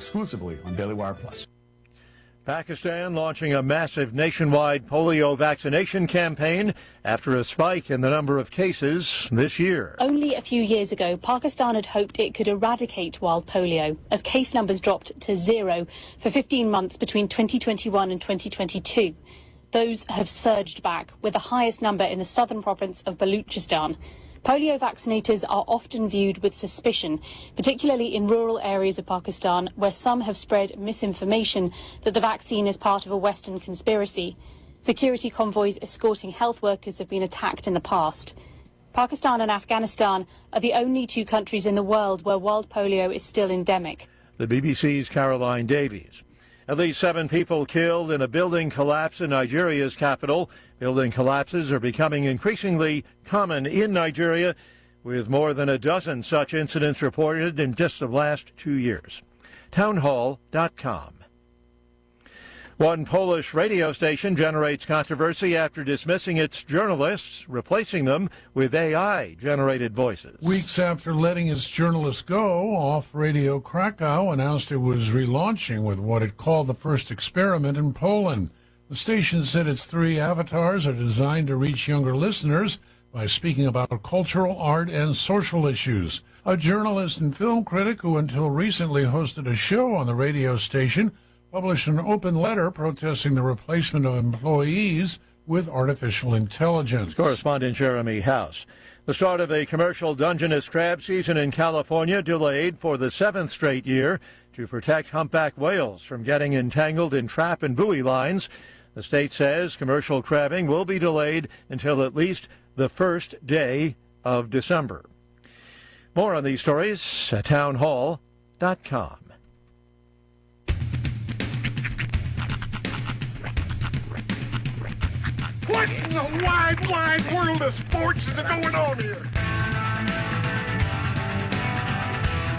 exclusively on Daily Wire Plus. Pakistan launching a massive nationwide polio vaccination campaign after a spike in the number of cases this year. Only a few years ago, Pakistan had hoped it could eradicate wild polio as case numbers dropped to zero for 15 months between 2021 and 2022. Those have surged back, with the highest number in the southern province of Baluchistan. Polio vaccinators are often viewed with suspicion, particularly in rural areas of Pakistan, where some have spread misinformation that the vaccine is part of a Western conspiracy. Security convoys escorting health workers have been attacked in the past. Pakistan and Afghanistan are the only two countries in the world where wild polio is still endemic. The BBC's Caroline Davies. At least 7 people killed in a building collapse in Nigeria's capital. Building collapses are becoming increasingly common in Nigeria, with more than a dozen such incidents reported in just the last 2 years. Townhall.com. One Polish radio station generates controversy after dismissing its journalists, replacing them with AI-generated voices. Weeks after letting its journalists go, Off Radio Krakow announced it was relaunching with what it called the first experiment in Poland. The station said its 3 avatars are designed to reach younger listeners by speaking about cultural, art, and social issues. A journalist and film critic who until recently hosted a show on the radio station published an open letter protesting the replacement of employees with artificial intelligence. Correspondent Jeremy House. The start of a commercial Dungeness crab season in California delayed for the 7th straight year to protect humpback whales from getting entangled in trap and buoy lines. The state says commercial crabbing will be delayed until at least the first day of December. More on these stories at townhall.com. What in the wide, wide world of sports is going on here?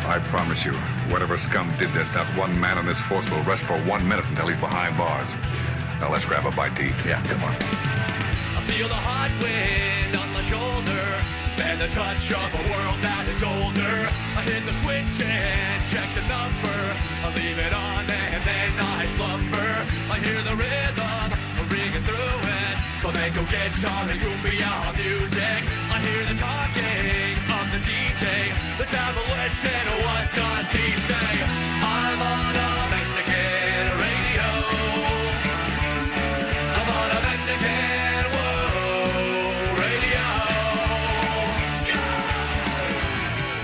I promise you, whatever scum did this, not one man on this force will rest for 1 minute until he's behind bars. Now let's grab a bite to eat. Yeah, come on. I feel the hot wind on my shoulder and the touch of a world that is older. I hit the switch and check the number. I leave it on and then I slumber. I hear the rhythm ringing through it. Flamenco guitar and cumbia music. I hear the talking of the DJ. The demolition, what does he say? I'm on a Mexican radio. I'm on a Mexican radio.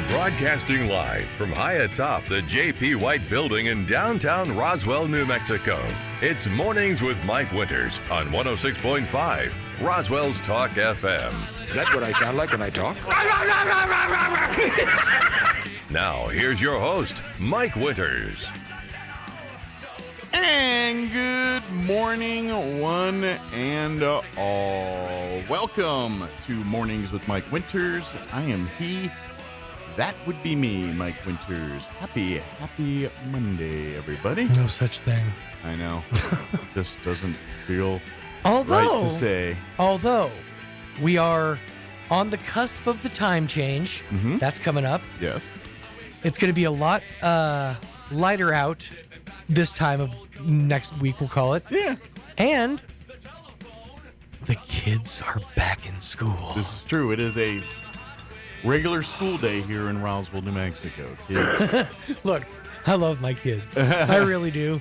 Broadcasting live from high atop the J.P. White Building in downtown Roswell, New Mexico. It's Mornings with Mike Winters on 106.5 Roswell's Talk FM. Is that what I sound like when I talk? Now, here's your host, Mike Winters. And good morning, one and all. Welcome to Mornings with Mike Winters. I am he. That would be me, Mike Winters. Happy Monday, everybody. No such thing. I know. Just doesn't feel right to say. Although we are on the cusp of the time change. Mm-hmm. That's coming up. Yes. It's going to be a lot lighter out this time of next week, we'll call it. Yeah. And the kids are back in school. This is true. It is a regular school day here in Roswell, New Mexico. Kids. Look, I love my kids. I really do.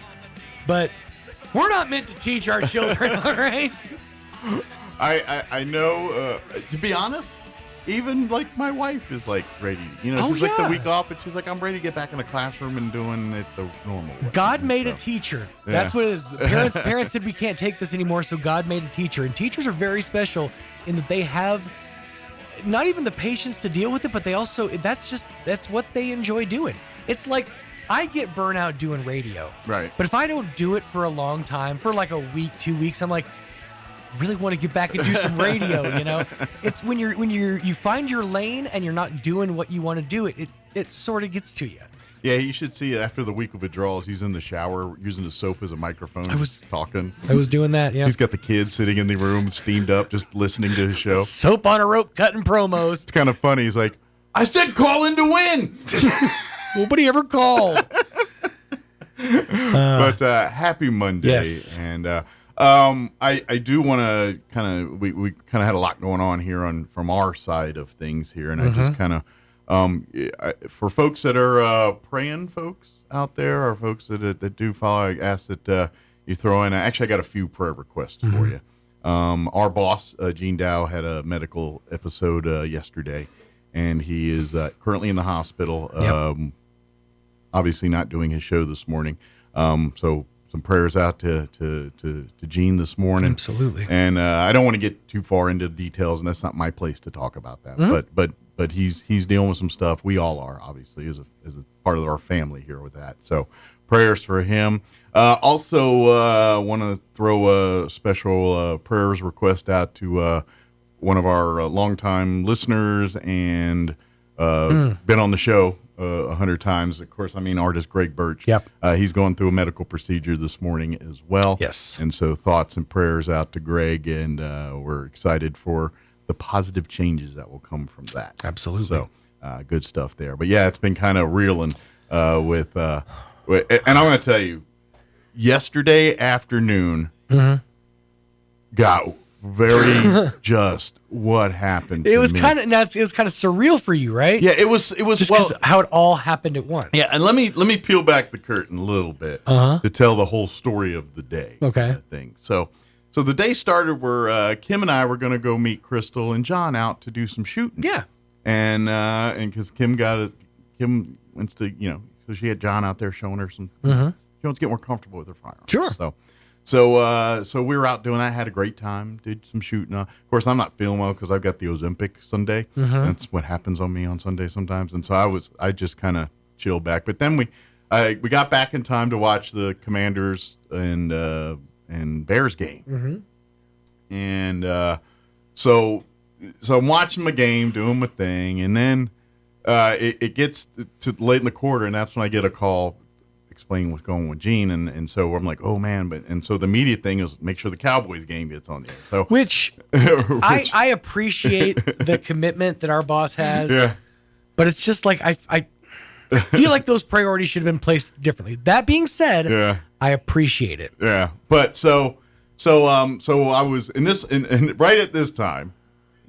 But we're not meant to teach our children, all right? I know, to be honest, even like my wife is like ready. You know, she's like the week off, but she's like, I'm ready to get back in the classroom and doing it the normal way. God made a teacher. Yeah. That's what it is. Parents said we can't take this anymore, so God made a teacher. And teachers are very special in that they have not even the patience to deal with it, but they also, that's what they enjoy doing. It's like, I get burnout doing radio. Right. But if I don't do it for a long time, for like a week, 2 weeks, I'm like, I really want to get back and do some radio, you know? It's when you find your lane and you're not doing what you want to do, it sort of gets to you. Yeah, you should see after the week of withdrawals, he's in the shower using the soap as a microphone, talking. I was doing that, yeah. He's got the kids sitting in the room, steamed up, just listening to his show. Soap on a rope, cutting promos. It's kind of funny. He's like, I said call in to win. Nobody ever called. But happy Monday. Yes. And I do want to kind of, we kind of had a lot going on here from our side of things here. And I just kind of, for folks that are praying folks out there, or folks that do follow, I ask that you throw in, actually I got a few prayer requests for you. Our boss, Gene Dow, had a medical episode yesterday, and he is currently in the hospital. Obviously not doing his show this morning. So some prayers out to Gene this morning. Absolutely. And I don't want to get too far into the details, and that's not my place to talk about that. But he's dealing with some stuff. We all are, obviously, as a part of our family here with that. So prayers for him. Also, want to throw a special prayers request out to one of our longtime listeners and been on the show 100 times. Of course, I mean, artist Greg Birch. Yep. He's going through a medical procedure this morning as well. Yes. And so thoughts and prayers out to Greg, and we're excited for the positive changes that will come from that. Absolutely. So good stuff there. But yeah, it's been kind of reeling and I'm going to tell you, yesterday afternoon got very just what happened. It was kind of surreal for you, right? Yeah, it was just because how it all happened at once. Yeah, and let me peel back the curtain a little bit to tell the whole story of the day. Okay. Thing. So the day started where Kim and I were going to go meet Crystal and John out to do some shooting. Yeah. And because Kim wants to, so she had John out there showing her some. She wants to get more comfortable with her firearms. Sure. So we were out doing that. Had a great time. Did some shooting. Of course, I'm not feeling well because I've got the Ozempic Sunday. That's what happens on me on Sunday sometimes. And so I just kind of chilled back. But then we got back in time to watch the Commanders and Bears game. And so I'm watching my game, doing my thing, and then it gets to late in the quarter, and that's when I get a call explaining what's going on with Gene, and so I'm like, oh man, and so the immediate thing is make sure the Cowboys game gets on there. So which I appreciate the commitment that our boss has. Yeah. But it's just like I feel like those priorities should have been placed differently. That being said, I appreciate it. Yeah. But so I was in this and right at this time,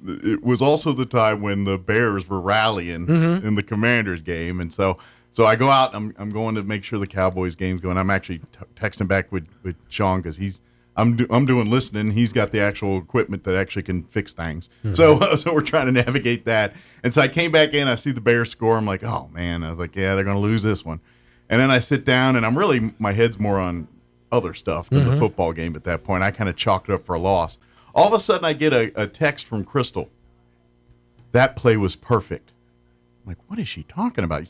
it was also the time when the Bears were rallying in the Commanders game, and so I go out. I'm going to make sure the Cowboys game's going. I'm actually texting back with Sean because I'm doing listening. He's got the actual equipment that actually can fix things. So we're trying to navigate that. And so I came back in. I see the Bears score. I'm like, oh man. I was like, yeah, they're going to lose this one. And then I sit down, and my head's more on other stuff than the football game at that point. I kind of chalked it up for a loss. All of a sudden, I get a text from Crystal. That play was perfect. I'm like, what is she talking about?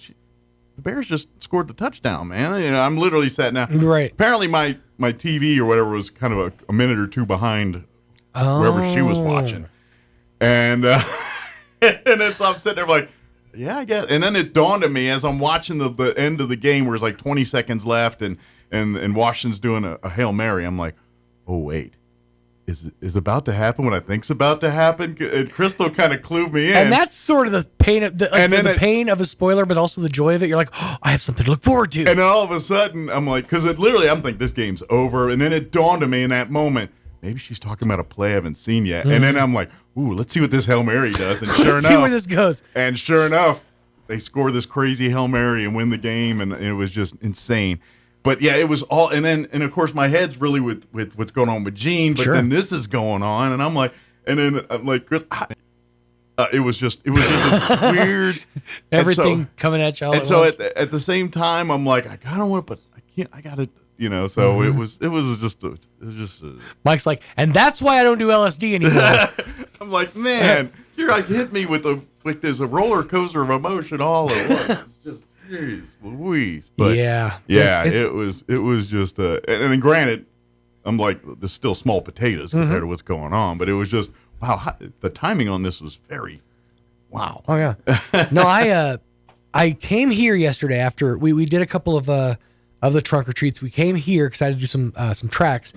The Bears just scored the touchdown, man. I'm literally sat down. Right. Apparently, my TV or whatever was kind of a minute or two behind wherever she was watching. And and then so I'm sitting there like, yeah, I guess. And then it dawned on me as I'm watching the end of the game where it's like 20 seconds left and Washington's doing a Hail Mary. I'm like, oh, wait. Is about to happen what I think's about to happen? And Crystal kind of clued me in. And that's sort of the pain of the pain of a spoiler, but also the joy of it. You're like, oh, I have something to look forward to. And then all of a sudden, I'm like, because I'm thinking this game's over. And then it dawned on me in that moment, maybe she's talking about a play I haven't seen yet. And then I'm like, ooh, let's see what this Hail Mary does. And sure let's enough, see where this goes. And sure enough, they score this crazy Hail Mary and win the game, and it was just insane. But yeah, it was all, and of course my head's really with what's going on with Gene, but then this is going on, and I'm like, Chris, it was just this weird everything coming at you all and at so once. at the same time, I'm like, I kind of want, but I can't, I gotta, So it was just Mike's like, and that's why I don't do LSD anymore. I'm like, man, you're like hit me with there's a roller coaster of emotion all at once. It's just. Jeez Louise. But it was just and then granted, I'm like, there's still small potatoes compared to what's going on, but it was just wow, the timing on this was very wow. Oh yeah. No, I came here yesterday after we did a couple of the trunk or treats. We came here excited to do some tracks,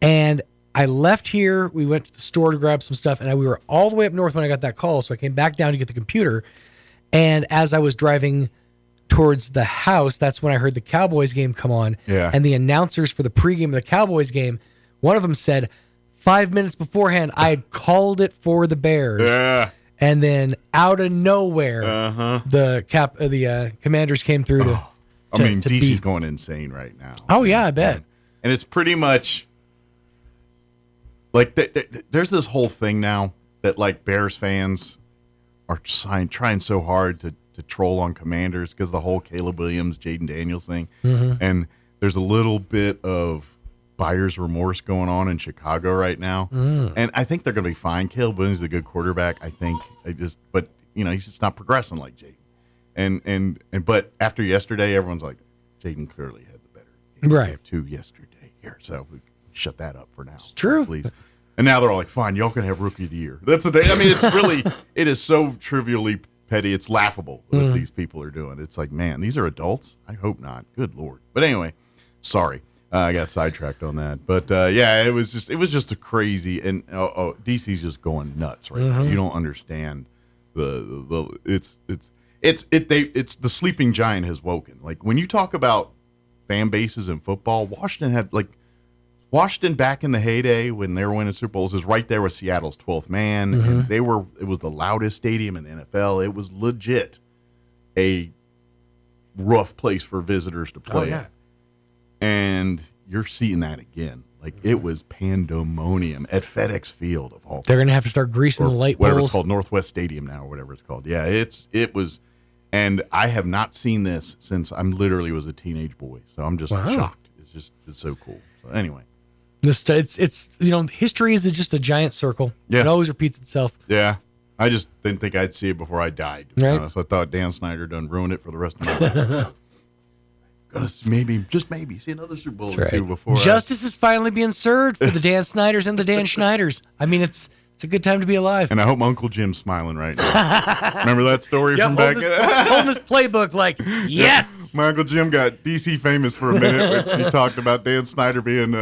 and I left here. We went to the store to grab some stuff, and we were all the way up north when I got that call. So I came back down to get the computer, and as I was driving towards the house, that's when I heard the Cowboys game come on. Yeah. And the announcers for the pregame of the Cowboys game, one of them said, 5 minutes beforehand, I had called it for the Bears. Yeah. And then out of nowhere, the Commanders came through to DC's beat. going insane right now. Oh, yeah, I bet. And it's pretty much like there's this whole thing now that like Bears fans are trying so hard to troll on Commanders because the whole Caleb Williams, Jaden Daniels thing. Mm-hmm. And there's a little bit of buyer's remorse going on in Chicago right now. And I think they're going to be fine. Caleb Williams is a good quarterback, I think. But he's just not progressing like Jaden. But after yesterday, everyone's like, Jaden clearly had the better game. Right. 2 yesterday here. So we shut that up for now. It's true. Please. And now they're all like, fine, y'all can have rookie of the year. That's the day. I mean, it's really, it is so trivially petty. It's laughable what these people are doing. It's like, man, these are adults? I hope not. Good Lord. But anyway, sorry. I got sidetracked on that. But yeah, it was just a crazy, and DC's just going nuts right now. You don't understand it's the sleeping giant has woken. Like when you talk about fan bases in football, Washington back in the heyday when they were winning Super Bowls is right there with Seattle's 12th man. And it was the loudest stadium in the NFL. It was legit a rough place for visitors to play. Oh, yeah. And you're seeing that again. Like it was pandemonium at FedEx Field of all. They're going to have to start greasing the light whatever poles. It's called, Northwest Stadium now, or whatever it's called. Yeah, it was, and I have not seen this since I literally was a teenage boy. So I'm just shocked. It's so cool. So anyway. It's history is just a giant circle. Yeah. It always repeats itself. Yeah. I just didn't think I'd see it before I died. To be honest. I thought Dan Snyder done ruined it for the rest of my life. Gonna just maybe see another Super Bowl or two before. Justice is finally being served for the Dan Snyders and the Dan Schneiders. I mean, it's a good time to be alive. And I hope my Uncle Jim's smiling right now. Remember that story from back? Holding his playbook like, yes. My Uncle Jim got DC famous for a minute. He talked about Dan Snyder being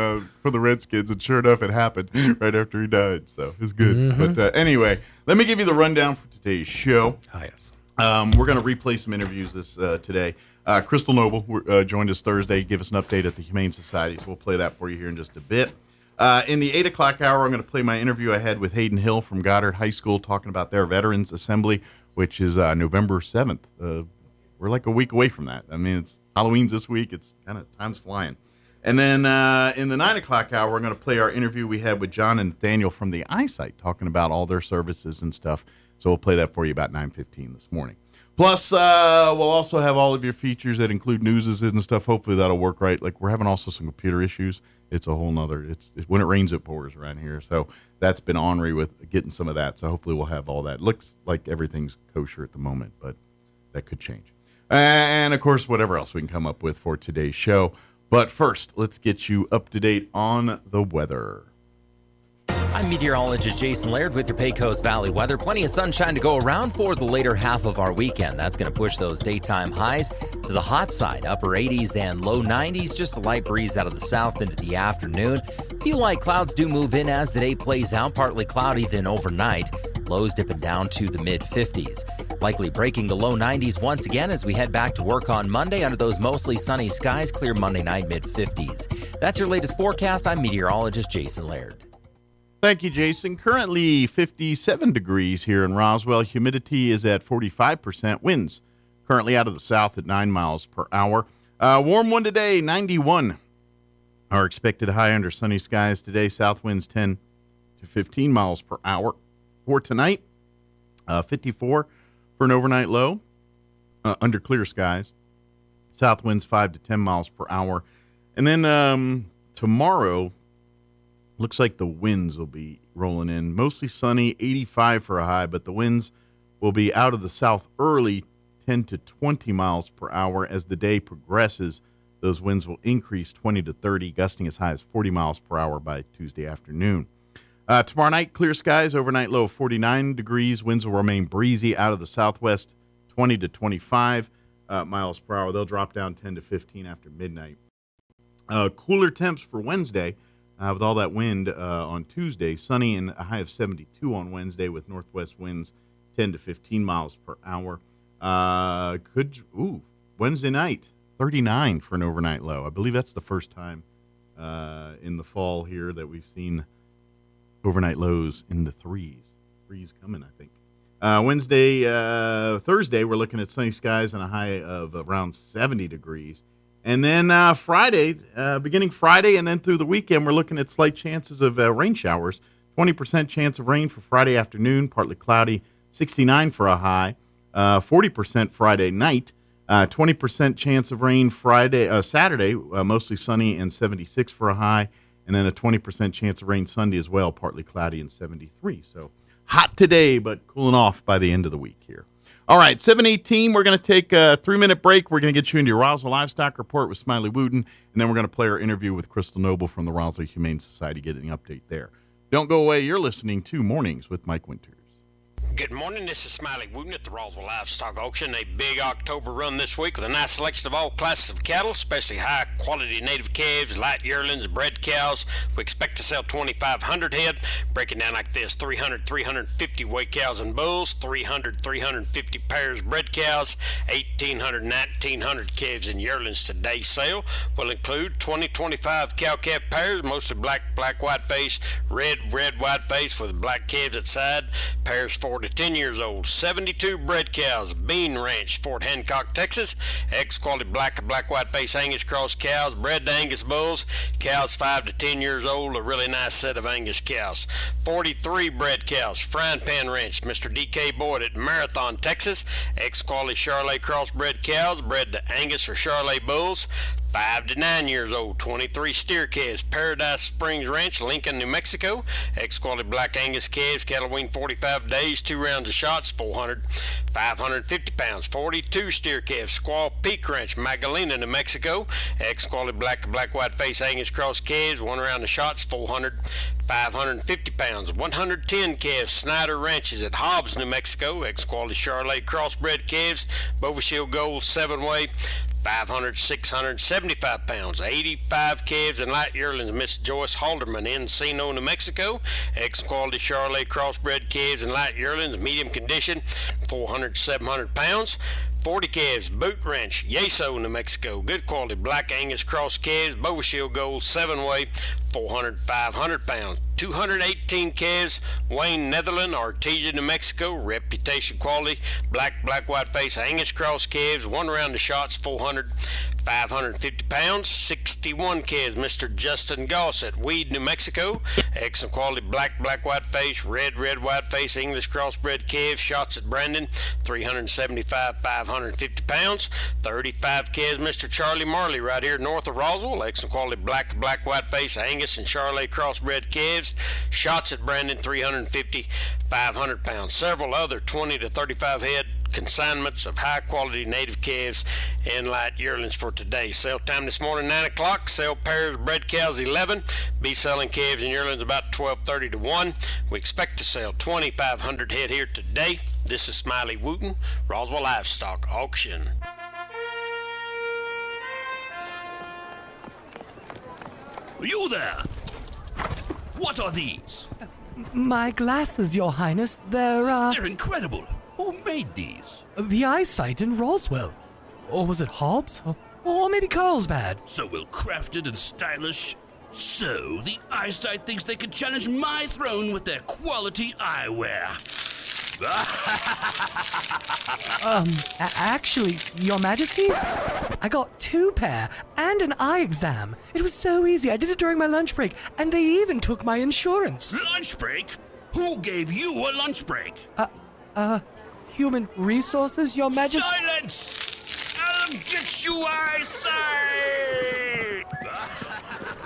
for the Redskins, and sure enough, it happened right after he died. So it was good. But anyway, let me give you the rundown for today's show. Oh, yes. We're going to replay some interviews today. Crystal Noble joined us Thursday, give us an update at the Humane Society, so we'll play that for you here in just a bit. In the 8 o'clock hour, I'm going to play my interview I had with Hayden Hill from Goddard High School talking about their Veterans Assembly, which is November 7th. We're like a week away from that. I mean, it's Halloween's this week. It's kind of time's flying. And then in the 9 o'clock hour, I'm going to play our interview we had with John and Nathaniel from the Eyesight talking about all their services and stuff. So we'll play that for you about 9:15 this morning. Plus, we'll also have all of your features that include newses and stuff. Hopefully that'll work right. Like we're having also some computer issues. It's a whole nother, it's when it rains, it pours around here. So that's been ornery with getting some of that. So hopefully we'll have all that. Looks like everything's kosher at the moment, but that could change. And of course, whatever else we can come up with for today's show. But first, let's get you up to date on the weather. I'm meteorologist Jason Laird with your Pecos Valley weather. Plenty of sunshine to go around for the later half of our weekend. That's going to push those daytime highs to the hot side, upper 80s and low 90s. Just a light breeze out of the south into the afternoon. A few light clouds do move in as the day plays out. Partly cloudy, then overnight. Lows dipping down to the mid-50s. Likely breaking the low 90s once again as we head back to work on Monday under those mostly sunny skies. Clear Monday night, mid-50s. That's your latest forecast. I'm meteorologist Jason Laird. Thank you, Jason. Currently 57 degrees here in Roswell. Humidity is at 45%. Winds currently out of the south at 9 miles per hour. Warm one today, 91. Our expected high under sunny skies today. South winds 10 to 15 miles per hour. For tonight, 54 for an overnight low under clear skies. South winds 5 to 10 miles per hour. And then tomorrow, looks like the winds will be rolling in. Mostly sunny, 85 for a high, but the winds will be out of the south early, 10 to 20 miles per hour. As the day progresses, those winds will increase 20 to 30, gusting as high as 40 miles per hour by Tuesday afternoon. Tomorrow night, clear skies, overnight low of 49 degrees. Winds will remain breezy out of the southwest, 20 to 25 miles per hour. They'll drop down 10 to 15 after midnight. Cooler temps for Wednesday. With all that wind on Tuesday, sunny and a high of 72 on Wednesday with northwest winds 10 to 15 miles per hour. Wednesday night, 39 for an overnight low. I believe that's the first time in the fall here that we've seen overnight lows in the threes. Threes coming, I think. Thursday, we're looking at sunny skies and a high of around 70 degrees. And then Friday, beginning Friday and then through the weekend, we're looking at slight chances of rain showers. 20% chance of rain for Friday afternoon, partly cloudy, 69 for a high. 40% Friday night, 20% chance of rain Saturday, mostly sunny and 76 for a high. And then a 20% chance of rain Sunday as well, partly cloudy and 73. So hot today, but cooling off by the end of the week here. All right, 7:18, we're going to take a 3-minute break. We're going to get you into your Roswell Livestock Report with Smiley Wooten, and then we're going to play our interview with Crystal Noble from the Roswell Humane Society, getting an update there. Don't go away. You're listening to Mornings with Mike Winters. Good morning, this is Smiley Wooten at the Roswell Livestock Auction. A big October run this week with a nice selection of all classes of cattle, especially high-quality native calves, light yearlings, bred cows. We expect to sell 2,500 head, breaking down like this: 300, 350 weight cows and bulls, 300, 350 pairs bred cows, 1,800, 1,900 calves and yearlings. Today's sale will include 20-25 cow-calf pairs, mostly black, white face, red, white face with black calves at side, pairs 4 to 10 years old, 72 bred cows, Bean Ranch, Fort Hancock, Texas, X-quality black, white face Angus cross cows, bred to Angus bulls, cows 5 to 10 years old, a really nice set of Angus cows, 43 bred cows, Frying Pan Ranch, Mr. D.K. Boyd at Marathon, Texas, X-quality Charolais crossbred cows, bred to Angus or Charolais bulls, 5 to 9 years old, 23 steer calves, Paradise Springs Ranch, Lincoln, New Mexico, X-quality black Angus calves, cattle wean 45 days, 2 rounds of shots, 400, 550 pounds, 42 steer calves, Squaw Peak Ranch, Magdalena, New Mexico, X-quality black, white face Angus cross calves, 1 round of shots, 400, 550 pounds, 110 calves, Snyder Ranches at Hobbs, New Mexico, X-quality Charolais crossbred calves, Bovishield Gold 7-way, 500, 675 pounds, 85 calves and light yearlings, Miss Joyce Halderman, Encino, New Mexico, X-quality Charolais crossbred calves and light yearlings, medium condition, 400, 700 pounds, 40 calves, Boot Ranch, Yeso, New Mexico, good quality black Angus cross calves, Bovishield Gold 7-way, 400, 500 pounds, 218 calves, Wayne, Netherlands, Artesia, New Mexico, reputation quality, black, white face Angus cross calves, 1 round of shots, 400, 550 pounds, 61 calves, Mr. Justin Goss at Weed, New Mexico, excellent quality black, white face, red, white face English crossbred calves, shots at Brandon, 375, 550 pounds, 35 calves, Mr. Charlie Marley right here north of Roswell, excellent quality black, white face Angus and Charolais crossbred calves, shots at Brandon, 350, 500 pounds, several other 20 to 35 head consignments of high quality native calves and light yearlings for today. Sale time this morning 9 o'clock. Sell pairs bred cows 11. Be selling calves and yearlings about 12:30 to 1. We expect to sell 2,500 head here today. This is Smiley Wooten, Roswell Livestock Auction. You there! What are these? My glasses, Your Highness. They're incredible. Who made these? The eyesight in Roswell. Or was it Hobbs? Or maybe Carlsbad. So well crafted and stylish. So the eyesight thinks they can challenge my throne with their quality eyewear. Actually, Your Majesty, I got 2 pair and an eye exam. It was so easy. I did it during my lunch break, and they even took my insurance. Lunch break? Who gave you a lunch break? Human Resources, Your Majesty. Silence! I'll get you eyesight!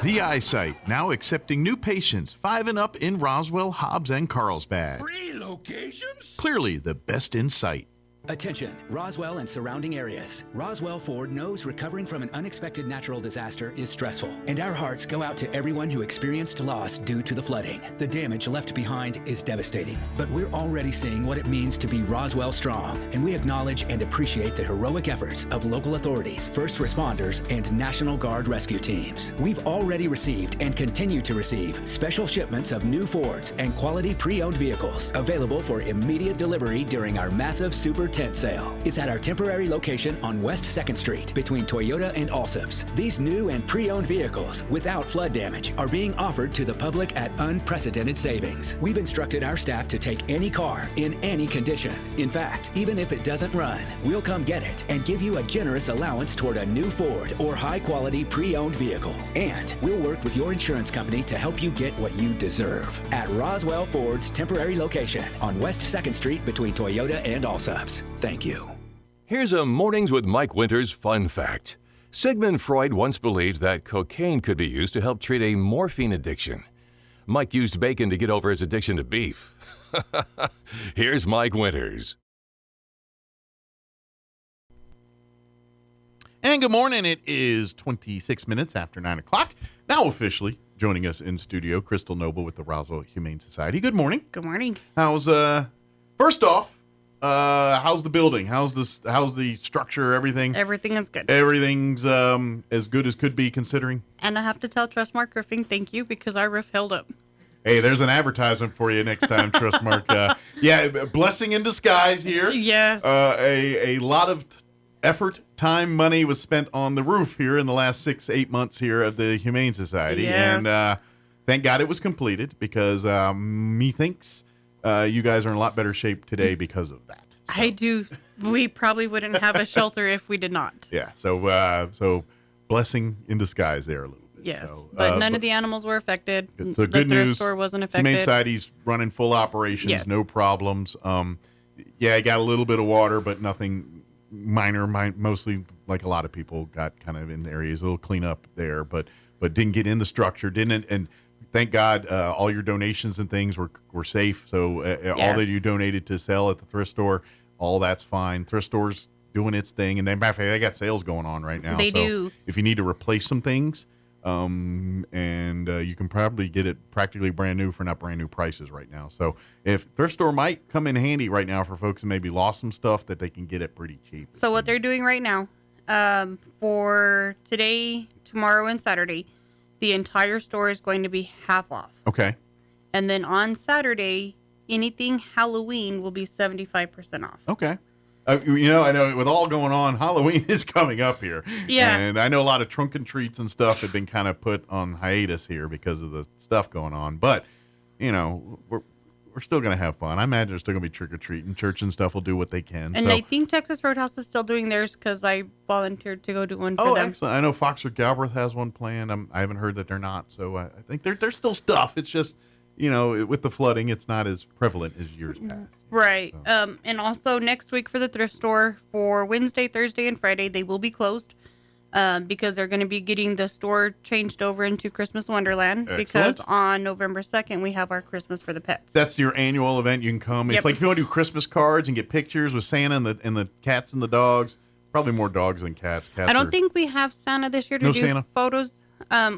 The Eyesight, now accepting new patients 5 and up in Roswell, Hobbs, and Carlsbad. 3 locations? Clearly the best in sight. Attention, Roswell and surrounding areas. Roswell Ford knows recovering from an unexpected natural disaster is stressful, and our hearts go out to everyone who experienced loss due to the flooding. The damage left behind is devastating, but we're already seeing what it means to be Roswell strong, and we acknowledge and appreciate the heroic efforts of local authorities, first responders, and National Guard rescue teams. We've already received and continue to receive special shipments of new Fords and quality pre-owned vehicles available for immediate delivery during our massive Super tent sale. It's at our temporary location on West 2nd Street between Toyota and Allsup's. These new and pre-owned vehicles without flood damage are being offered to the public at unprecedented savings. We've instructed our staff to take any car in any condition. In fact, even if it doesn't run, we'll come get it and give you a generous allowance toward a new Ford or high-quality pre-owned vehicle. And we'll work with your insurance company to help you get what you deserve at Roswell Ford's temporary location on West 2nd Street between Toyota and Allsup's. Thank you. Here's a Mornings with Mike Winters fun fact. Sigmund Freud once believed that cocaine could be used to help treat a morphine addiction. Mike used bacon to get over his addiction to beef. Here's Mike Winters. And good morning. It is 26 minutes after 9 o'clock. Now officially joining us in studio, Crystal Noble with the Roswell Humane Society. Good morning. Good morning. How's first off, how's the building? How's the structure, everything? Everything is good. Everything's as good as could be considering. And I have to tell Trustmark Roofing thank you because our roof held up. Hey, there's an advertisement for you next time, Trustmark. Yeah, blessing in disguise here. Yes. A lot of effort, time, money was spent on the roof here in the last 6-8 months here of the Humane Society. Yes. And thank God it was completed because methinks you guys are in a lot better shape today because of that. So. I do. We probably wouldn't have a shelter if we did not. Yeah. So blessing in disguise there a little bit. Yes. So, but none of the animals were affected. So the good thrift news. store wasn't affected. Humane Society's running full operations. Yes. No problems. Yeah, I got a little bit of water, but nothing minor. Mostly like a lot of people got kind of in areas, a little cleanup there, but didn't get in the structure. And thank God all your donations and things were safe. So all that you donated to sell at the thrift store, all that's fine. Thrift store's doing its thing, and they got sales going on right now. They so do. If you need to replace some things, and you can probably get it practically brand new for not brand new prices right now. So if thrift store might come in handy right now for folks who maybe lost some stuff that they can get it pretty cheap. So what they're doing right now, for today, tomorrow, and Saturday, the entire store is going to be half off. Okay. And then on Saturday, anything Halloween will be 75% off. Okay. I know with all going on, Halloween is coming up here. Yeah. And I know a lot of trunk and treats and stuff have been kind of put on hiatus here because of the stuff going on. But, we're still going to have fun. I imagine there's still going to be trick-or-treating. Church and stuff will do what they can. And I think Texas Roadhouse is still doing theirs because I volunteered to go do one for them. Excellent. I know Fox or Galbraith has one planned. I haven't heard that they're not. So I think there's still stuff. It's just, with the flooding, it's not as prevalent as years past. Right. So. And also next week for the thrift store, for Wednesday, Thursday, and Friday, they will be closed because they're going to be getting the store changed over into Christmas Wonderland. Excellent. Because on November 2nd, we have our Christmas for the Pets. That's your annual event. You can come. Yep. If you want to do Christmas cards and get pictures with Santa and the cats and the dogs, probably more dogs than cats. I don't think we have Santa this year to do Santa. photos.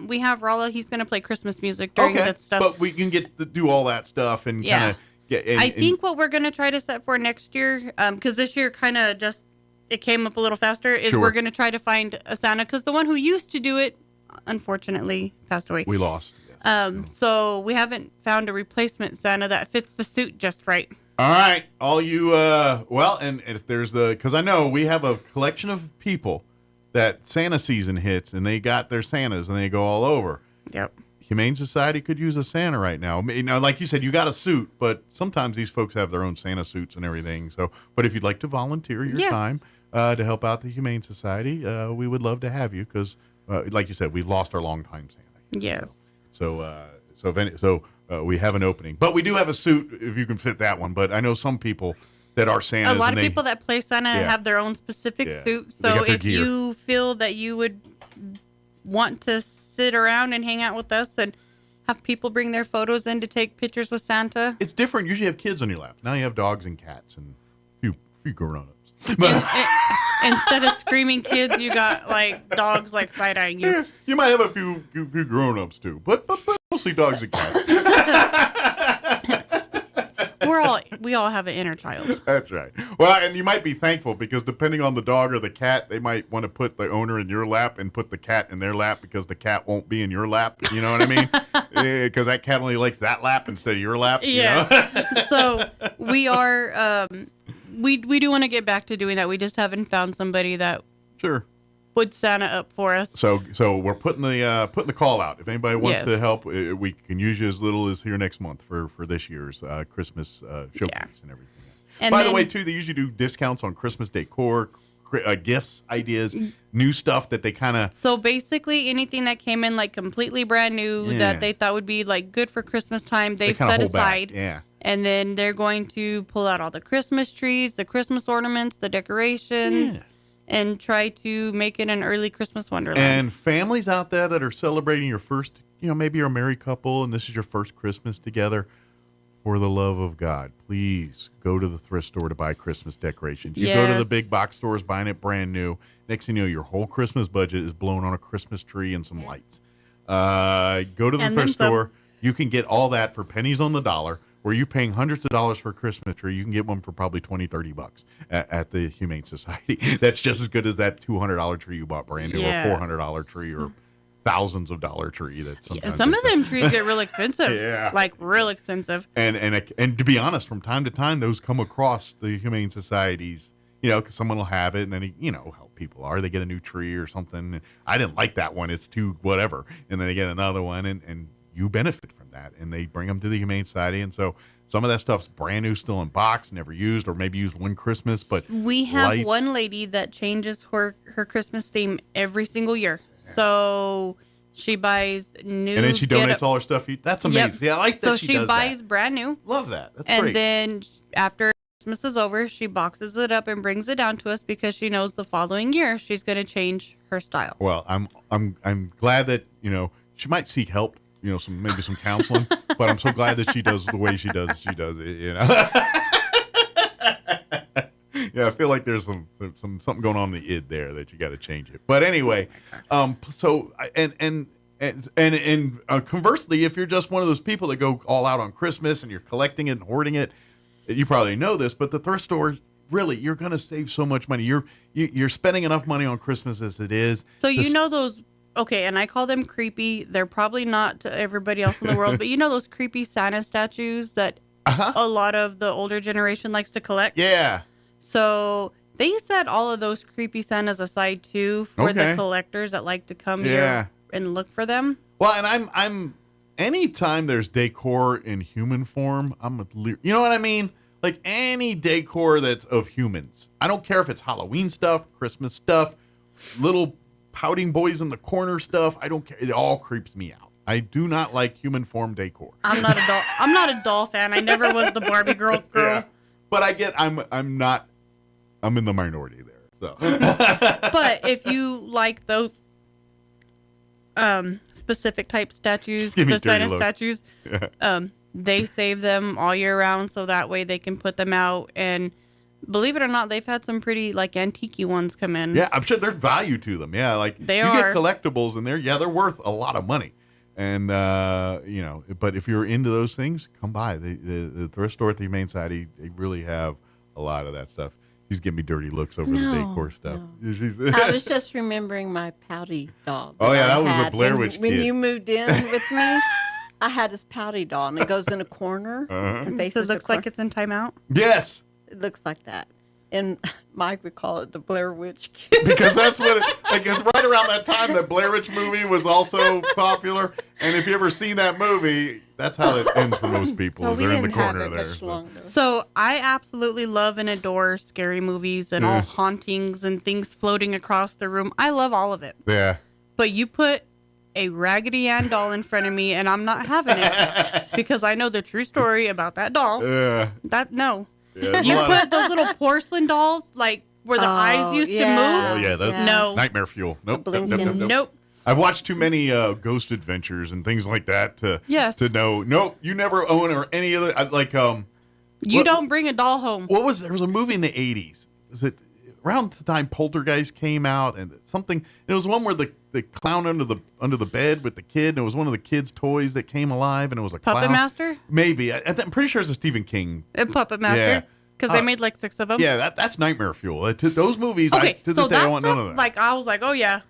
We have Rollo. He's going to play Christmas music during that stuff. But we can get to do all that stuff and kind of get. I think what we're going to try to set for next year, because this year kind of just it came up a little faster, is we're going to try to find a Santa because the one who used to do it, unfortunately, passed away. We lost. Yes. So we haven't found a replacement Santa that fits the suit just right. All right, all you. And if there's because I know we have a collection of people that Santa season hits and they got their Santas and they go all over. Yep. Humane Society could use a Santa right now. Like you said, you got a suit, but sometimes these folks have their own Santa suits and everything. So, but if you'd like to volunteer your time to help out the Humane Society, we would love to have you because, like you said, we've lost our longtime Santa. Yes. So we have an opening, but we do have a suit if you can fit that one. But I know some people that are Santas. A lot of people that play Santa have their own specific suit. So if you feel that you would want to sit around and hang out with us and have people bring their photos in to take pictures with Santa. It's different. Usually you have kids on your lap. Now you have dogs and cats and a few grown-ups. Instead of screaming kids, you got like dogs like side-eyeing you. Yeah, you might have a few grown-ups too, but mostly dogs and cats. We all have an inner child. That's right. Well, and you might be thankful because depending on the dog or the cat, they might want to put the owner in your lap and put the cat in their lap because the cat won't be in your lap. You know what I mean? Because that cat only likes that lap instead of your lap. Yeah. You know? So we are we do want to get back to doing that. We just haven't found somebody that would Santa up for us. So we're putting the call out. If anybody wants to help, we can use you as little as here next month for this year's Christmas showcase and everything. And by the way, too, they usually do discounts on Christmas decor, gifts, ideas, new stuff that they kind of. So basically, anything that came in like completely brand new that they thought would be like good for Christmas time, they've set aside. Yeah. And then they're going to pull out all the Christmas trees, the Christmas ornaments, the decorations, and try to make it an early Christmas wonderland. And families out there that are celebrating your first, maybe you're a married couple and this is your first Christmas together, for the love of God, please go to the thrift store to buy Christmas decorations. You go to the big box stores buying it brand new. Next thing you know, your whole Christmas budget is blown on a Christmas tree and some lights. Go to the thrift store. You can get all that for pennies on the dollar. Where you're paying hundreds of dollars for a Christmas tree, you can get one for probably $20-$30 at the Humane Society. That's just as good as that $200 tree you bought brand new, or $400 tree, or thousands of dollar tree. That sometimes some of them trees get real expensive, like real expensive. And to be honest, from time to time, those come across the Humane Societies. Because someone will have it, and then how people are. They get a new tree or something. I didn't like that one; it's too whatever, and then they get another one, and you benefit from that, and they bring them to the Humane Society. And so some of that stuff's brand new, still in box, never used, or maybe used one Christmas. But we have one lady that changes her Christmas theme every single year. So she buys new, and then she donates all her stuff. That's amazing. Yeah, I like that. So she buys brand new. Love that. That's and great. And then after Christmas is over, she boxes it up and brings it down to us because she knows the following year she's going to change her style. Well, I'm glad that she might seek help. Maybe some counseling, but I'm so glad that she does the way she does it. Yeah, I feel like there's something going on in the id there that you got to change it. But anyway, so conversely, if you're just one of those people that go all out on Christmas and you're collecting it and hoarding it, you probably know this, but the thrift store, really, you're going to save so much money. You're spending enough money on Christmas as it is. So those. Okay, and I call them creepy. They're probably not to everybody else in the world, but those creepy Santa statues that a lot of the older generation likes to collect? Yeah. So they set all of those creepy Santas aside, too, for the collectors that like to come here and look for them. Well, and I'm anytime there's decor in human form, you know what I mean? Like any decor that's of humans. I don't care if it's Halloween stuff, Christmas stuff, little pouting boys in the corner stuff. I don't care. It all creeps me out. I do not like human form decor. I'm not a doll fan. I never was the Barbie girl. Yeah. But I'm in the minority there. So but if you like those specific type statues, the Santa statues, they save them all year round so that way they can put them out. And believe it or not, they've had some pretty antique-y ones come in. Yeah, I'm sure there's value to them. Yeah, get collectibles in there. Yeah, they're worth a lot of money. And but if you're into those things, come by the thrift store at the Humane Society. They really have a lot of that stuff. She's giving me dirty looks over the decor stuff. No. I was just remembering my pouty dog. Oh yeah, that was a Blair Witch kid. When you moved in with me, I had this pouty doll, and it goes in a corner. And faces so it looks like it's in timeout? Yes. It looks like that. And Mike would call it the Blair Witch Kid. Because that's what I guess right around that time that Blair Witch movie was also popular. And if you ever seen that movie, that's how it ends for most people. They're in the corner there. So I absolutely love and adore scary movies and all hauntings and things floating across the room. I love all of it. Yeah. But you put a Raggedy Ann doll in front of me and I'm not having it because I know the true story about that doll. Yeah. Yeah, you put those little porcelain dolls, where the eyes used to move. Oh, yeah. That's nightmare fuel. Nope. I've watched too many Ghost Adventures and things like that to know. Nope, you never own or any other. You don't bring a doll home. There was a movie in the 80s. Was it around the time Poltergeist came out and something? It was one where the clown under the bed with the kid, and it was one of the kids' toys that came alive, and it was a Puppet clown. Master? Maybe. I'm pretty sure it's a Stephen King. A Puppet Master? Because they made 6 of them? Yeah, that's nightmare fuel. Those movies, to this day, I want none of that. I was like, oh yeah.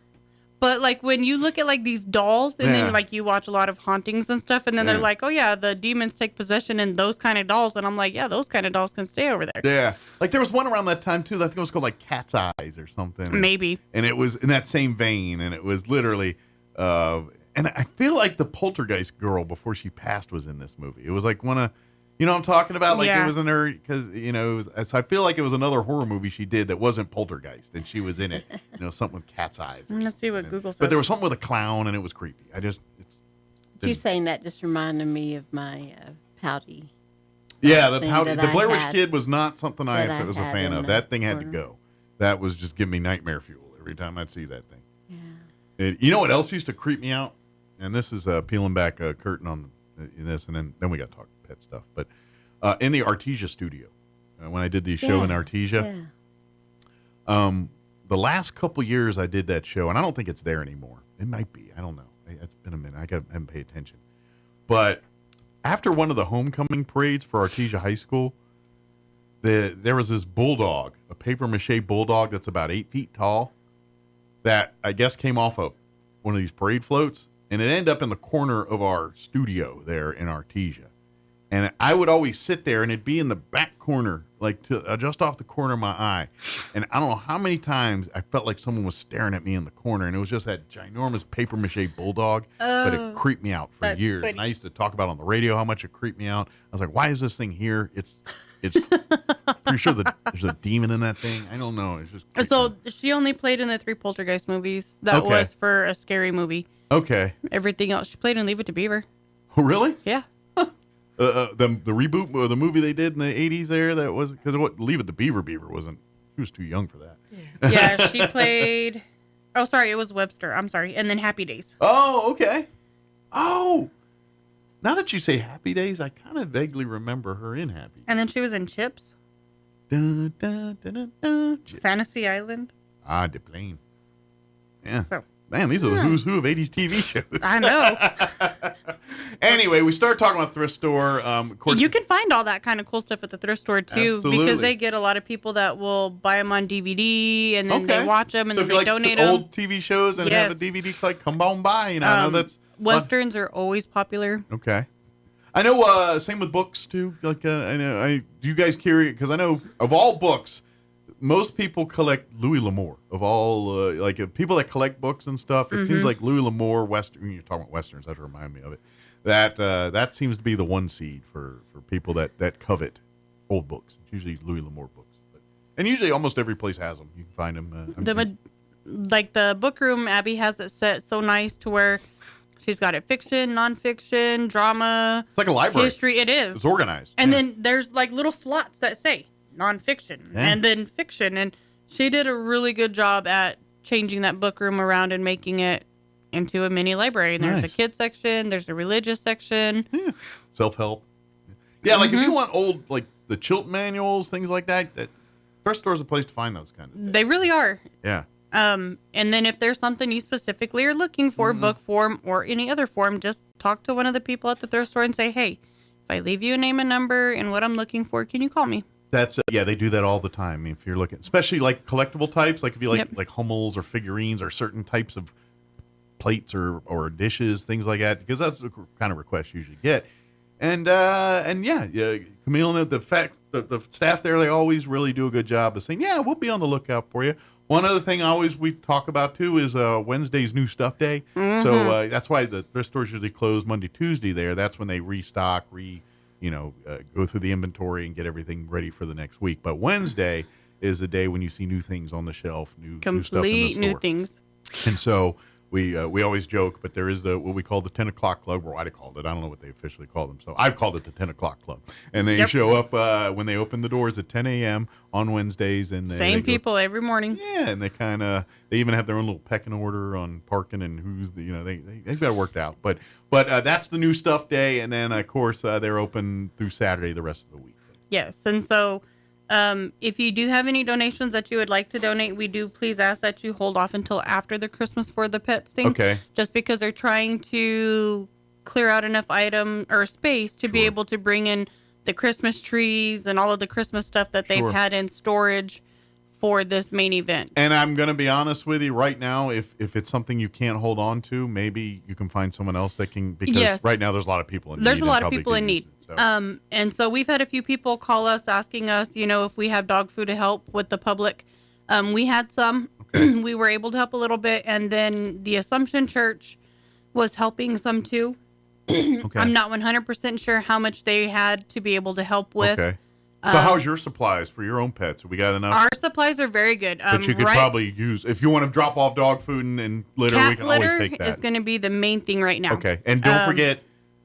But like when you look at like these dolls, and then like you watch a lot of hauntings and stuff, and then they're like, oh yeah, the demons take possession in those kind of dolls, and I'm like, yeah, those kind of dolls can stay over there. Yeah, like there was one around that time too. I think it was called like Cat's Eyes or something. Maybe. And it was in that same vein, and it was literally, and I feel like the Poltergeist girl before she passed was in this movie. It was like one of. You know what I'm talking about? Like it was in her, because, you know, it was, so I feel like it was another horror movie she did that wasn't Poltergeist, and she was in it. You know, something with Cat's Eyes. Let's see what Google says. But there was something with a clown, and it was creepy. You saying that just reminded me of my pouty. Yeah, the Blair Witch Kid was not something I was a fan of. That thing had to go. That was just giving me nightmare fuel every time I'd see that thing. Yeah. You know what else used to creep me out? And this is peeling back a curtain on this, and then we got to talk pet stuff. But in the Artesia studio, when I did the show in Artesia, the last couple years I did that show, and I don't think it's there anymore. It might be. I don't know. It's been a minute. I haven't paid attention. But after one of the homecoming parades for Artesia High School, there was this bulldog, a papier-mâché bulldog that's about 8 feet tall, that I guess came off of one of these parade floats, and it ended up in the corner of our studio there in Artesia. And I would always sit there, and it'd be in the back corner, like just off the corner of my eye. And I don't know how many times I felt like someone was staring at me in the corner, and it was just that ginormous papier-mâché bulldog. But it creeped me out for years. Funny. And I used to talk about on the radio how much it creeped me out. I was like, why is this thing here? It's pretty sure there's a demon in that thing. I don't know. It's just so she only played in the 3 Poltergeist movies. That was for a scary movie. Okay. Everything else, she played in Leave It to Beaver. Oh, really? Yeah. The reboot of the movie they did in the 80s there, that was because Leave It to Beaver wasn't, he was too young for that. Yeah, she played, it was Webster, I'm sorry, and then Happy Days. Oh, okay. Oh, now that you say Happy Days, I kind of vaguely remember her in Happy Days. And then she was in Chips. Dun, dun, dun, dun, Chips. Fantasy Island. Ah, the plane. Yeah. So, man, these are the who's who of 80s TV shows. I know. Anyway, we start talking about thrift store. Of course, you can find all that kind of cool stuff at the thrift store too, because they get a lot of people that will buy them on DVD and then they watch them and then they donate them. Old TV shows and have a DVD like come on by. You know, I know that's westerns are always popular. Okay, I know. Same with books too. Like I know. Do you guys carry? Because I know of all books, most people collect Louis L'Amour. Of all people that collect books and stuff, it seems like Louis L'Amour Western. You're talking about westerns. That remind me of it. That seems to be the one seed for people that covet old books. It's usually Louis L'Amour books, and usually almost every place has them. You can find them. Like the book room, Abby has it set so nice to where she's got it fiction, nonfiction, drama. It's like a library. History. It is. It's organized. And then there's like little slots that say nonfiction and then fiction, and she did a really good job at changing that book room around and making it into a mini library. And there's a kids section, there's a religious section, self-help. Yeah, like if you want old, like the Chilton manuals, things like that, thrift store is a place to find those kind of things. They really are. Yeah. And then if there's something you specifically are looking for, book form or any other form, just talk to one of the people at the thrift store and say, hey, if I leave you a name and number and what I'm looking for, can you call me? That's they do that all the time. I mean, if you're looking, especially like collectible types, like if you like Hummels or figurines or certain types of plates or dishes, things like that, because that's the kind of request you usually get. And Camille and the staff there, they always really do a good job of saying, yeah, we'll be on the lookout for you. One other thing we talk about too is Wednesday's new stuff day. So that's why the thrift stores usually close Monday, Tuesday there. That's when they restock, go through the inventory and get everything ready for the next week. But Wednesday is the day when you see new things on the shelf, new stuff in the store. Complete new things. And so we always joke, but there is what we call the 10 o'clock club, or I called it. I don't know what they officially call them. So I've called it the 10 o'clock club. And they show up when they open the doors at 10 a.m. on Wednesdays. And Same people every morning. Yeah, and they even have their own little pecking order on parking and who's they've got it worked out. But that's the new stuff day. And then, of course, they're open through Saturday the rest of the week. Yes, and so if you do have any donations that you would like to donate, we do please ask that you hold off until after the Christmas for the Pets thing. Okay. Just because they're trying to clear out enough item or space to be able to bring in the Christmas trees and all of the Christmas stuff that they've had in storage for this main event. And I'm going to be honest with you right now, if it's something you can't hold on to, maybe you can find someone else that can, because right now there's a lot of people in need. There's a lot of people in need. And so we've had a few people call us asking us, if we have dog food to help with the public. We had some. Okay. We were able to help a little bit. And then the Assumption Church was helping some too. Okay. I'm not 100% sure how much they had to be able to help with. Okay. So how's your supplies for your own pets? Have we got enough? Our supplies are very good. But you could probably use, if you want to drop off dog food and litter, we can always take that. Cat litter is going to be the main thing right now. Okay. And don't forget,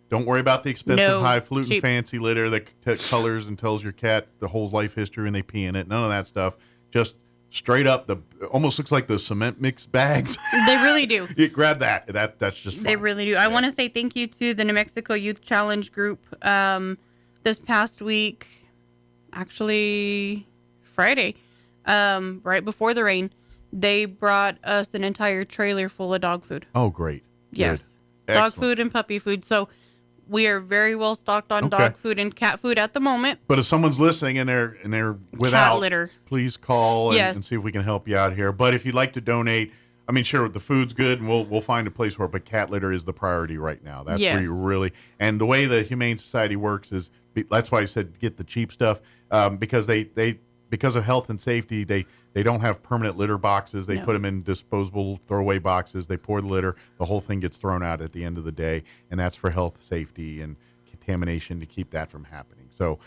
don't worry about the expensive, highfalutin, fancy litter that colors and tells your cat the whole life history and they pee in it. None of that stuff. Just straight up, almost looks like the cement mix bags. They really do. You grab that. That's just fun. They really do. I want to say thank you to the New Mexico Youth Challenge group. This past week, actually Friday, right before the rain, they brought us an entire trailer full of dog food. Oh, great. Yes. Dog food and puppy food. So we are very well stocked on dog food and cat food at the moment. But if someone's listening and they're without, cat litter, please call and see if we can help you out here. But if you'd like to donate, I mean, sure, the food's good and we'll find a place for it, but cat litter is the priority right now. That's where you really, and the way the Humane Society works is, that's why I said get the cheap stuff, because because of health and safety, they don't have permanent litter boxes. They put them in disposable throwaway boxes. They pour the litter. The whole thing gets thrown out at the end of the day, and that's for health, safety, and contamination to keep that from happening. So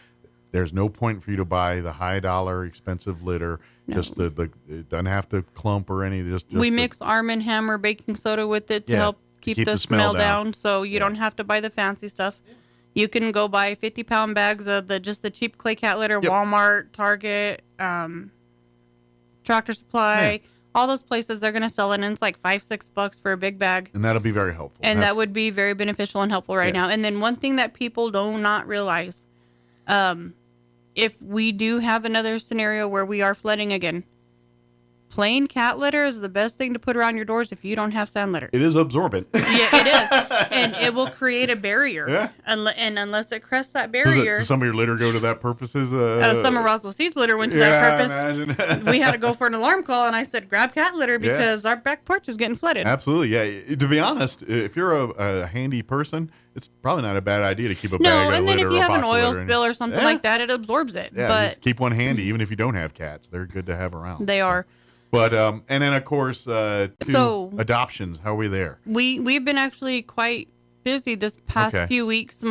there's no point for you to buy the high dollar expensive litter. No. Just it doesn't have to clump or any. Just we mix Arm & Hammer baking soda with it to help keep the smell down, so you don't have to buy the fancy stuff. You can go buy 50-pound bags of the cheap clay cat litter, Walmart, Target, Tractor Supply, all those places. They're going to sell it, and it's like $5-6 for a big bag. And that'll be very helpful. And that would be very beneficial and helpful right now. And then one thing that people do not realize, if we do have another scenario where we are flooding again, plain cat litter is the best thing to put around your doors if you don't have sand litter. It is absorbent. Yeah, it is. And it will create a barrier. Yeah. And unless it crests that barrier. Does some of your litter go to that purposes? Some of Roswell Seeds litter went to that purpose. We had to go for an alarm call, and I said, grab cat litter because our back porch is getting flooded. Absolutely, yeah. To be honest, if you're a handy person, it's probably not a bad idea to keep a bag of litter. No, and then if you have an oil spill or something like that, it absorbs it. Yeah, but just keep one handy, even if you don't have cats. They're good to have around. They are. But and then of course, adoptions. How are we there? We've been actually quite busy this past few weeks,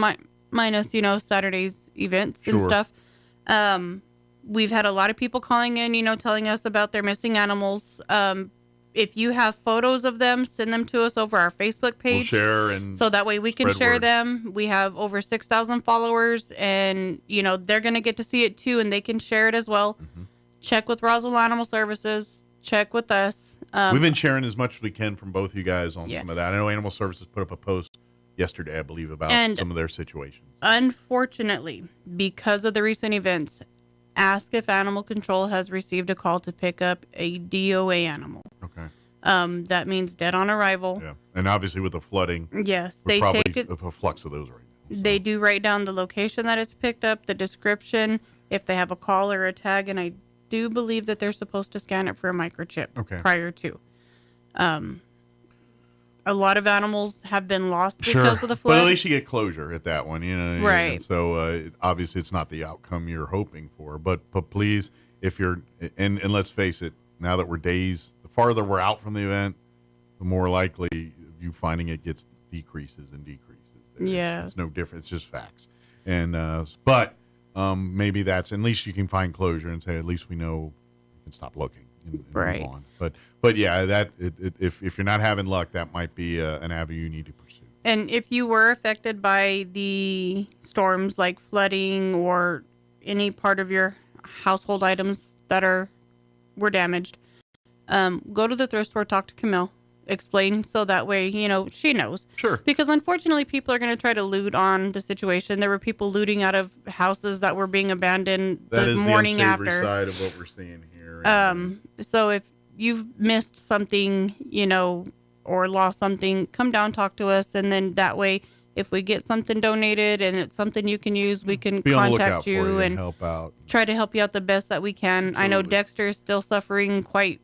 minus Saturday's events and stuff. We've had a lot of people calling in, telling us about their missing animals. If you have photos of them, send them to us over our Facebook page. We'll share and so that way we can share them. We have over 6,000 followers, and they're going to get to see it too, and they can share it as well. Mm-hmm. Check with Roswell Animal Services. Check with us. We've been sharing as much as we can from both you guys on some of that. I know Animal Services put up a post yesterday, I believe, about some of their situations. Unfortunately, because of the recent events, ask if Animal Control has received a call to pick up a DOA animal. Okay. That means dead on arrival. Yeah, and obviously with the flooding, yes, they take it. A flux of those right now. They do write down the location that it's picked up, the description, if they have a call or a tag, and I do believe that they're supposed to scan it for a microchip prior to. A lot of animals have been lost because of the flood. But at least you get closure at that one, Right. And so obviously it's not the outcome you're hoping for. But please, if you're and let's face it, now that we're the farther we're out from the event, the more likely you finding it gets decreases. Yes. It's no different. It's just facts. And but. Maybe that's at least you can find closure and say at least we know we can stop looking and move on. But yeah, that if you're not having luck, that might be an avenue you need to pursue. And if you were affected by the storms, like flooding or any part of your household items that were damaged, go to the thrift store, talk to Camille. Explain so that way she knows. Sure. Because unfortunately people are going to try to loot on the situation. There were people looting out of houses that were being abandoned the morning after. That is the unsavory side of what we're seeing here. So if you've missed something or lost something, come down, talk to us, and then that way If we get something donated and it's something you can use, we can Be on the lookout contact for you and help out. try to help you out the best that we can. Absolutely. I know Dexter is still suffering quite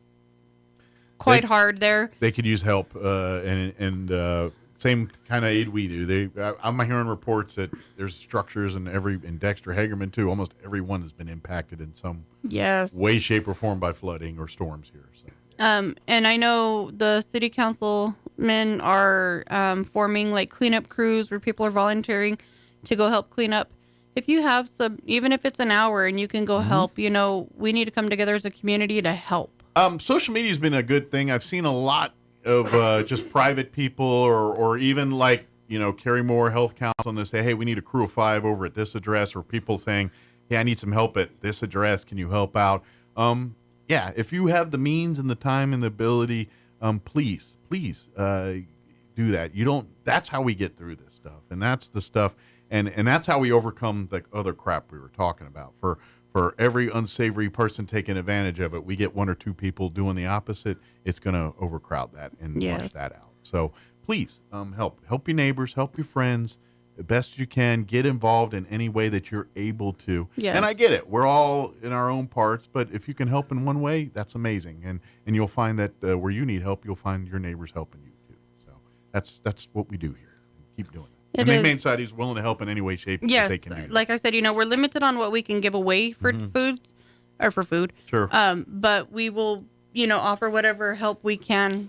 hard there. They could use help, and same kind of aid we do. I'm hearing reports that there's structures in Dexter, Hagerman too. Almost everyone has been impacted in some way, shape, or form by flooding or storms here. So. And I know the city councilmen are forming like cleanup crews where people are volunteering to go help clean up. If you have even if it's an hour and you can go help, we need to come together as a community to help. Social media has been a good thing. I've seen a lot of just private people or even like, Carrie Moore Health Council, and they say, hey, we need a crew of 5 over at this address, or people saying, hey, I need some help at this address. Can you help out? Yeah, if you have the means and the time and the ability, please do that. That's how we get through this stuff. And that's the stuff. And that's how we overcome the other crap we were talking about. For every unsavory person taking advantage of it, we get 1 or 2 people doing the opposite. It's going to overcrowd that and wash that out. So please help your neighbors, help your friends the best you can. Get involved in any way that you're able to. Yes. And I get it. We're all in our own parts, but if you can help in one way, that's amazing. And you'll find that where you need help, you'll find your neighbors helping you too. So that's what we do here. Keep doing it. And the Humane Society is willing to help in any way, shape that they can. Yes, like I said, we're limited on what we can give away for foods or for food. Sure. But we will, offer whatever help we can.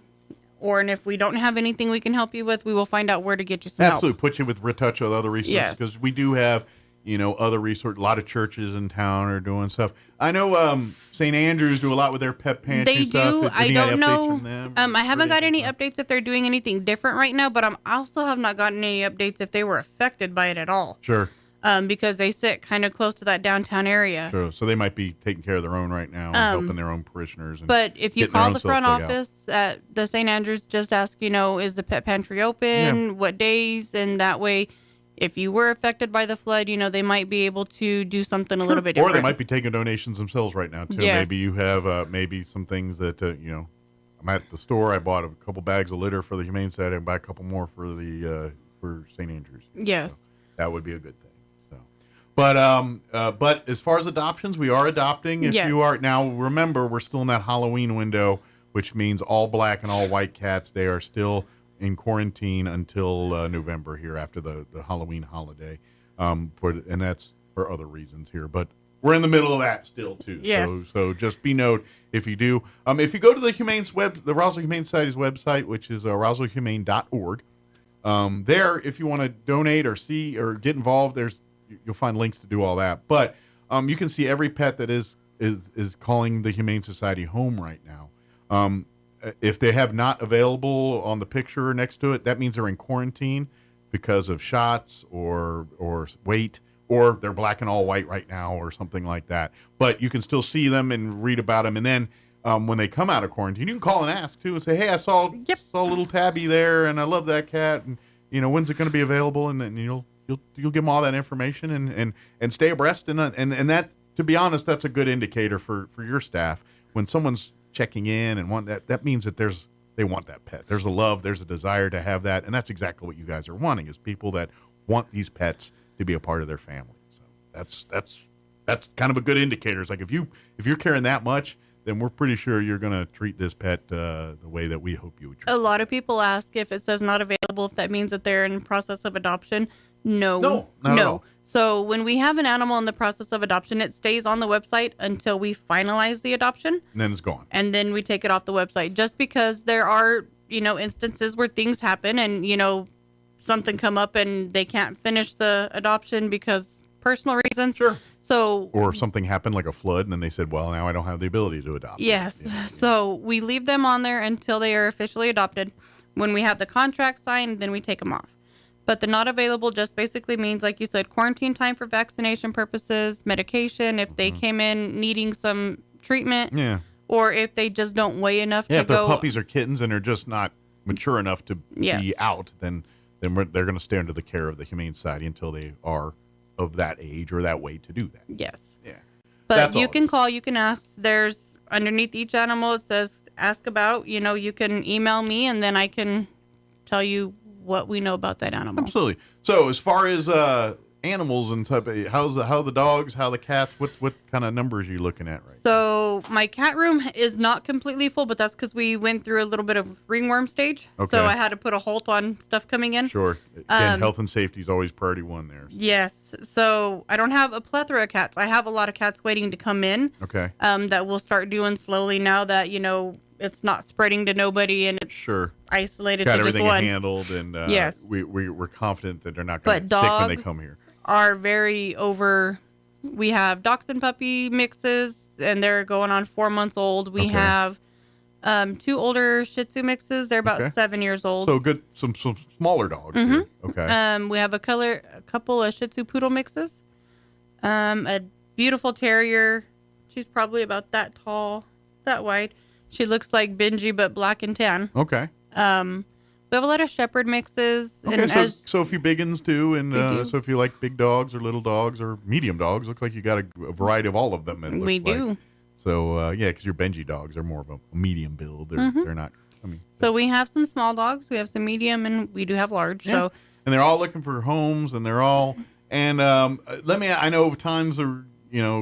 And if we don't have anything we can help you with, we will find out where to get you some help. Absolutely. Put you with Retouch or other resources because we do have, other resources. A lot of churches in town are doing stuff. I know St. Andrews do a lot with their pet pantry they stuff. do. I don't know. I haven't got any stuff? updates if they're doing anything different right now, but I also have not gotten any updates if they were affected by it at all. Sure. Because they sit kind of close to that downtown area. Sure. So they might be taking care of their own right now and helping their own parishioners. But if you call the front office at the St. Andrews, just ask, is the pet pantry open? Yeah. What days? And that way, if you were affected by the flood, they might be able to do something a little bit different. Or they might be taking donations themselves right now, too. Yes. Maybe you have maybe some things that, I'm at the store. I bought a couple bags of litter for the Humane Society. I buy a couple more for the for St. Andrews. Yes. So that would be a good thing. But as far as adoptions, we are adopting. If you are now, remember, we're still in that Halloween window, which means all black and all white cats. They are still in quarantine until November here after the Halloween holiday. And that's for other reasons here, but we're in the middle of that still too. Yes. So just be note if you do. If you go to the Roswell Humane Society's website, which is roswellhumane.org, there, if you want to donate or see or get involved, you'll find links to do all that. But you can see every pet that is calling the Humane Society home right now. If they have not available on the picture next to it, that means they're in quarantine because of shots or weight, or they're black and all white right now or something like that. But you can still see them and read about them. And then when they come out of quarantine, you can call and ask too and say, hey, I saw little Tabby there and I love that cat. And, when's it going to be available? And then you'll give them all that information and stay abreast. And that, to be honest, that's a good indicator for your staff. When someone's checking in and want that means that they want that pet. There's a love, there's a desire to have that. And that's exactly what you guys are wanting, is people that want these pets to be a part of their family. So that's kind of a good indicator. It's like if you're caring that much, then we're pretty sure you're going to treat this pet the way that we hope you would treat it. A lot of people ask if it says not available, if that means that they're in the process of adoption. No. Not at all. So when we have an animal in the process of adoption, it stays on the website until we finalize the adoption. And then it's gone. And then we take it off the website, just because there are, instances where things happen and, something come up and they can't finish the adoption because personal reasons. Sure. So, or something happened like a flood and then they said, well, now I don't have the ability to adopt. Yes. So we leave them on there until they are officially adopted. When we have the contract signed, then we take them off. But the not available just basically means, like you said, quarantine time for vaccination purposes, medication, if they came in needing some treatment, or if they just don't weigh enough to go. Yeah, if they're puppies or kittens and they're just not mature enough to be out, then they're going to stay under the care of the Humane Society until they are of that age or that weight to do that. Yes. Yeah. But you can call, you can ask. There's underneath each animal, it says ask about. You can email me and then I can tell you what we know about that animal. Absolutely. So as far as animals and type, how the dogs, how the cats, what kind of numbers are you looking at right So my cat room is not completely full, but that's because we went through a little bit of ringworm stage. Okay. So I had to put a halt on stuff coming in. Sure. Again, health and safety is always priority one there. Yes. So I don't have a plethora of cats. I have a lot of cats waiting to come in. Okay. That we'll start doing slowly now that, it's not spreading to nobody and it's isolated Got to just everything one. handled, and yes. we're confident that they're not going to But get sick when they dogs come here. are very over. We have dachshund puppy mixes, and they're going on 4 months old. We have 2 older Shih Tzu mixes. They're about 7 years old. So good, some smaller dogs. Too. Okay. We have a couple of Shih Tzu poodle mixes. A beautiful terrier. She's probably about that tall, that wide. She looks like Benji, but black and tan. Okay. We have a lot of shepherd mixes. Okay, and so a few big ones too, and do. so if you like big dogs or little dogs or medium dogs, looks like you got a variety of all of them. It looks we like. do. So because your Benji dogs are more of a medium build. They're not. So we have some small dogs, we have some medium, and we do have large. Yeah. So and they're all looking for homes, and they're all. And I know times are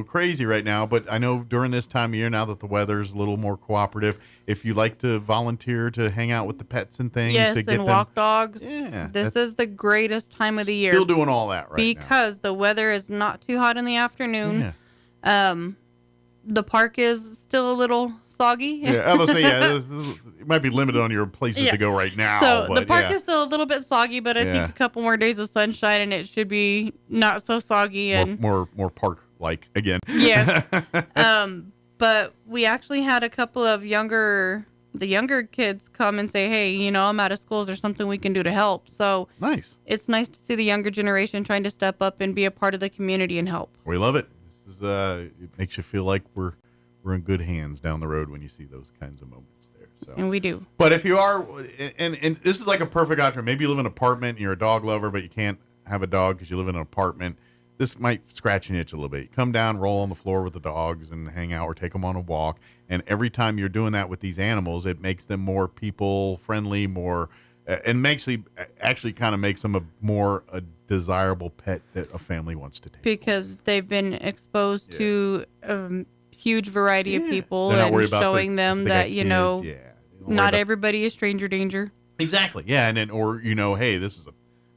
crazy right now, but I know during this time of year, now that the weather's a little more cooperative, if you like to volunteer to hang out with the pets and things, yes, to get and walk dogs. Yeah, this is the greatest time of the year. Still doing all that right because the weather is not too hot in the afternoon. Yeah. The park is still a little soggy. Yeah, I was say it might be limited on your places to go right now. So but the park is still a little bit soggy, but I think a couple more days of sunshine and it should be not so soggy and more park like again. Yes. But we actually had a couple of younger kids come and say, hey, I'm out of school. Is there something we can do to help? So nice. It's nice to see the younger generation trying to step up and be a part of the community and help. We love it. This is it makes you feel like we're in good hands down the road when you see those kinds of moments there. So. And we do. But if you are, and this is like a perfect option. Maybe you live in an apartment and you're a dog lover, but you can't have a dog because you live in an apartment. This might scratch an itch a little bit. You come down, roll on the floor with the dogs and hang out or take them on a walk. And every time you're doing that with these animals, it makes them more people-friendly, and actually kind of makes them a desirable pet that a family wants to take. Because they've been exposed to a huge variety of people and showing them that, not everybody is stranger danger. Exactly. Yeah. And then, hey, this is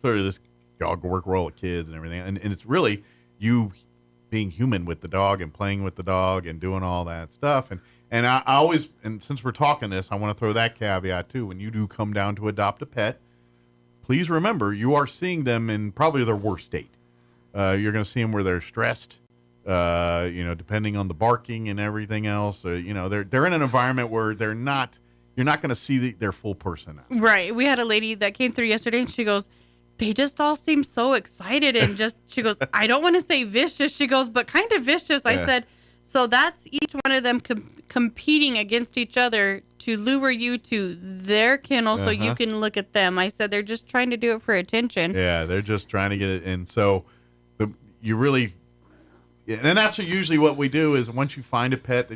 this dog work with all the kids and everything. And it's really you being human with the dog and playing with the dog and doing all that stuff. And I always, and since we're talking this, I want to throw that caveat too. When you do come down to adopt a pet, please remember you are seeing them in probably their worst state. You're going to see them where they're stressed, depending on the barking and everything else. They're in an environment where you're not going to see their full personality. Right. We had a lady that came through yesterday and she goes, they just all seem so excited and she goes, I don't want to say vicious. She goes, but kind of vicious. I said, so that's each one of them competing against each other to lure you to their kennel so you can look at them. I said, they're just trying to do it for attention. Yeah, they're just trying to get it. And so you really, and that's usually what we do is once you find a pet,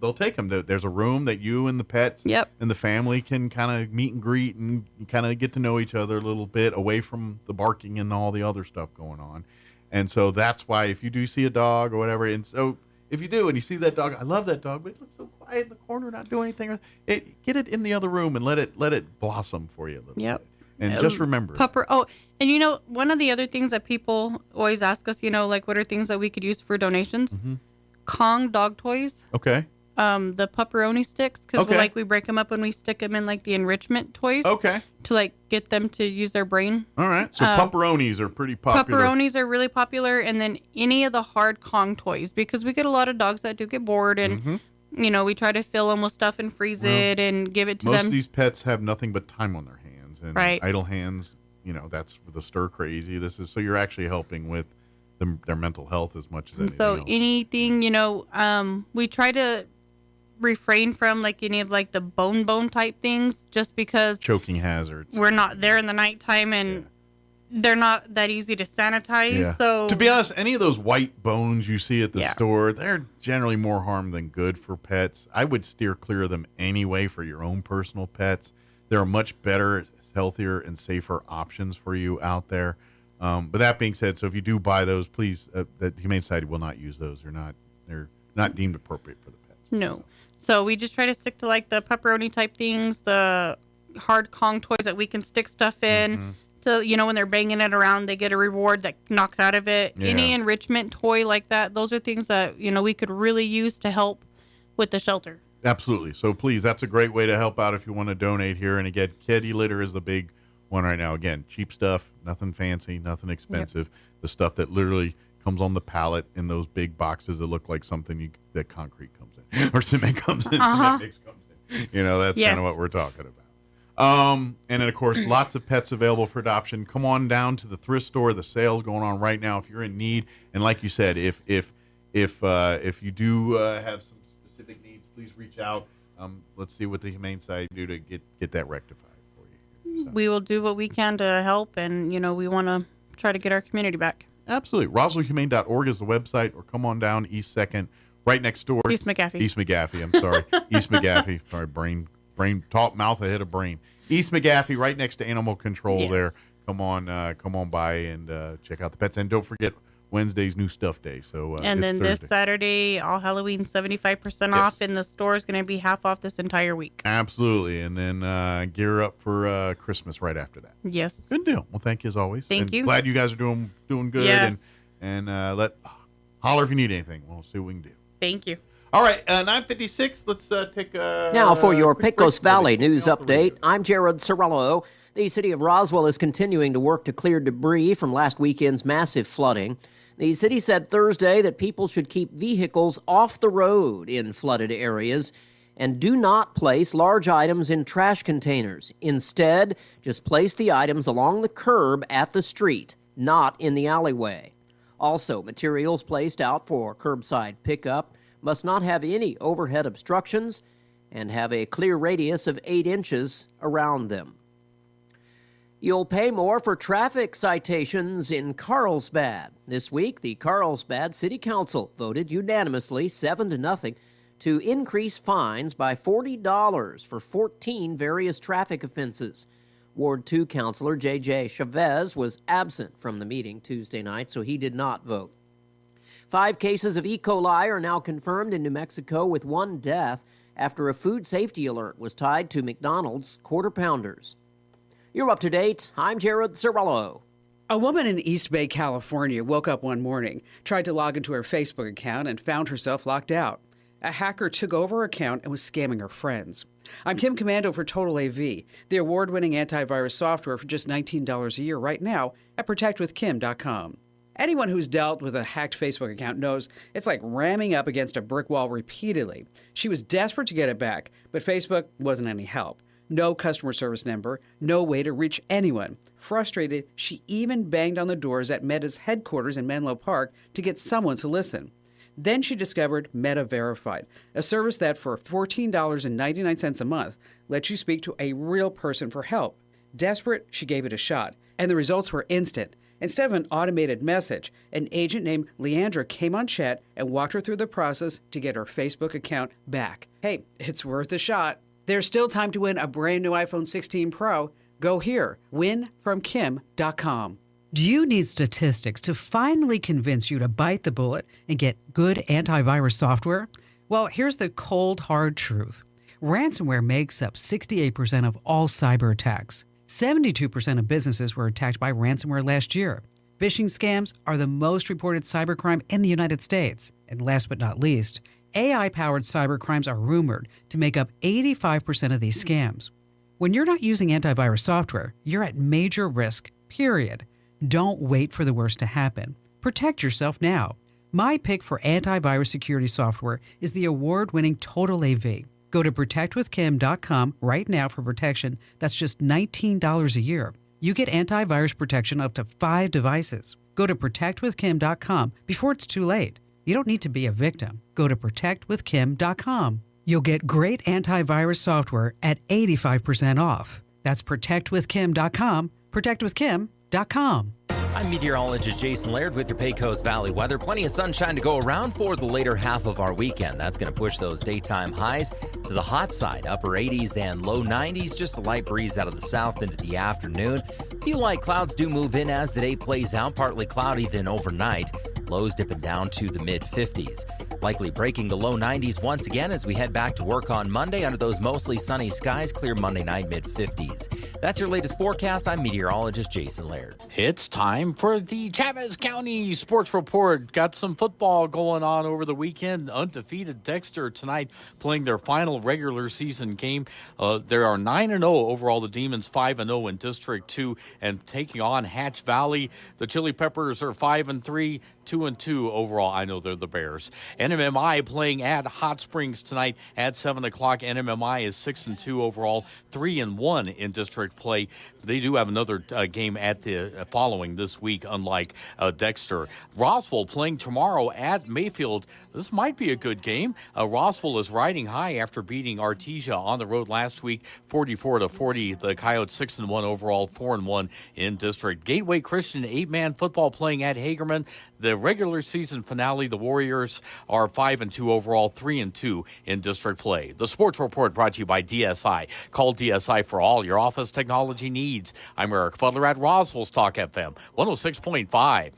they'll take them. There's a room that you and the pets and the family can kind of meet and greet and kind of get to know each other a little bit away from the barking and all the other stuff going on. And so that's why if you do see a dog or whatever, and so if you do and you see that dog, I love that dog, but it looks so quiet in the corner, not doing anything. Get it in the other room and let it blossom for you a little bit. And just remember. And one of the other things that people always ask us, what are things that we could use for donations? Mm-hmm. Kong dog toys. Okay. The pupperoni sticks, because we break them up and we stick them in the enrichment toys. Okay. To get them to use their brain. All right. So pupperonis are pretty popular. Pupperonis are really popular, and then any of the hard Kong toys, because we get a lot of dogs that do get bored, and we try to fill them with stuff and freeze it and give it to them. Most of these pets have nothing but time on their hands, and idle hands. That's the stir crazy. This is so you're actually helping with their mental health as much as anything else. Anything, we try to refrain from any of the bone type things, just because choking hazards. We're not there in the nighttime and they're not that easy to sanitize. Yeah. So to be honest, any of those white bones you see at the store, they're generally more harm than good for pets. I would steer clear of them anyway for your own personal pets. They're much better healthier and safer options for you out there. But that being said, so if you do buy those, please, the Humane Society will not use those. They're not deemed appropriate for the pets. No. So we just try to stick to like the pepperoni type things, the hard Kong toys that we can stick stuff in. So, when they're banging it around, they get a reward that knocks out of it. Yeah. Any enrichment toy like that, those are things that, we could really use to help with the shelter. Absolutely. So please, that's a great way to help out if you want to donate here. And again, kitty litter is the big one right now. Again, cheap stuff, nothing fancy, nothing expensive. Yep. The stuff that literally comes on the pallet in those big boxes that look like something that concrete comes in or cement comes in, cement mix comes in. That's kind of what we're talking about. And then, of course, lots of pets available for adoption. Come on down to the thrift store. The sale's going on right now if you're in need. And like you said, if you do have some specific needs, please reach out. Let's see what the Humane Society do to get that rectified for you. So. We will do what we can to help, and we want to try to get our community back. Absolutely. RoswellHumane.org is the website, or come on down East 2nd, right next door. East McGaffey. I'm sorry. East McGaffey. Sorry, brain, top, mouth ahead of brain. East McGaffey, right next to Animal Control there. Come on by and check out the pets. And don't forget Wednesday's New Stuff Day. So and then Thursday. This Saturday, all Halloween 75% off, and the store is going to be half off this entire week. Absolutely. And then gear up for Christmas right after that. Yes. Good deal. Well, thank you as always. Thank you. Glad you guys are doing good. Yes. And holler if you need anything. We'll see what we can do. Thank you. All right, 9:56. Let's take a now for your Pecos Valley news update. I'm Jared Sorello. The city of Roswell is continuing to work to clear debris from last weekend's massive flooding. The city said Thursday that people should keep vehicles off the road in flooded areas and do not place large items in trash containers. Instead, just place the items along the curb at the street, not in the alleyway. Also, materials placed out for curbside pickup must not have any overhead obstructions and have a clear radius of 8 inches around them. You'll pay more for traffic citations in Carlsbad. This week, the Carlsbad City Council voted unanimously 7-0 to increase fines by $40 for 14 various traffic offenses. Ward 2 Councilor J.J. Chavez was absent from the meeting Tuesday night, so he did not vote. 5 cases of E. coli are now confirmed in New Mexico, with 1 death after a food safety alert was tied to McDonald's Quarter Pounders. You're up to date. I'm Jared Sorello. A woman in East Bay, California, woke up one morning, tried to log into her Facebook account, and found herself locked out. A hacker took over her account and was scamming her friends. I'm Kim Commando for Total AV, the award-winning antivirus software for just $19 a year right now at protectwithkim.com. Anyone who's dealt with a hacked Facebook account knows it's like ramming up against a brick wall repeatedly. She was desperate to get it back, but Facebook wasn't any help. No customer service number, no way to reach anyone. Frustrated, she even banged on the doors at Meta's headquarters in Menlo Park to get someone to listen. Then she discovered Meta Verified, a service that for $14.99 a month lets you speak to a real person for help. Desperate, she gave it a shot, and the results were instant. Instead of an automated message, an agent named Leandra came on chat and walked her through the process to get her Facebook account back. Hey, it's worth a shot. There's still time to win a brand new iPhone 16 Pro. Go here, winfromkim.com. Do you need statistics to finally convince you to bite the bullet and get good antivirus software? Well, here's the cold, hard truth. Ransomware makes up 68% of all cyber attacks. 72% of businesses were attacked by ransomware last year. Phishing scams are the most reported cybercrime in the United States. And last but not least, AI-powered cybercrimes are rumored to make up 85% of these scams. When you're not using antivirus software, you're at major risk, period. Don't wait for the worst to happen. Protect yourself now. My pick for antivirus security software is the award-winning Total AV. Go to protectwithkim.com right now for protection that's just $19 a year. You get antivirus protection up to 5 devices. Go to protectwithkim.com before it's too late. You don't need to be a victim. Go to protectwithkim.com. You'll get great antivirus software at 85% off. That's protectwithkim.com, protectwithkim.com. I'm meteorologist Jason Laird with your Pecos Valley weather. Plenty of sunshine to go around for the later half of our weekend. That's going to push those daytime highs to the hot side, upper 80s and low 90s. Just a light breeze out of the south into the afternoon. A few light clouds do move in as the day plays out. Partly cloudy then overnight. Lows dipping down to the mid-50s. Likely breaking the low 90s once again as we head back to work on Monday under those mostly sunny skies. Clear Monday night, mid-50s. That's your latest forecast. I'm meteorologist Jason Laird. It's time for the Chavez County Sports Report. Got some football going on over the weekend. Undefeated Dexter tonight playing their final regular season game. There are 9-0 overall. The Demons 5-0 in District 2 and taking on Hatch Valley. The Chili Peppers are 5-3. 2-2 overall. I know they're the Bears. NMMI playing at Hot Springs tonight at 7 o'clock. NMMI is 6-2 overall, 3-1 in district play. They do have another game at the following this week, unlike Dexter. Roswell playing tomorrow at Mayfield. This might be a good game. Roswell is riding high after beating Artesia on the road last week, 44-40. The Coyotes 6-1 overall, 4-1 in district. Gateway Christian 8-man football playing at Hagerman. The regular season finale, the Warriors are 5-2 overall, 3-2 in district play. The Sports Report brought to you by DSI. Call DSI for all your office technology needs. I'm Eric Butler at Roswell's Talk FM 106.5.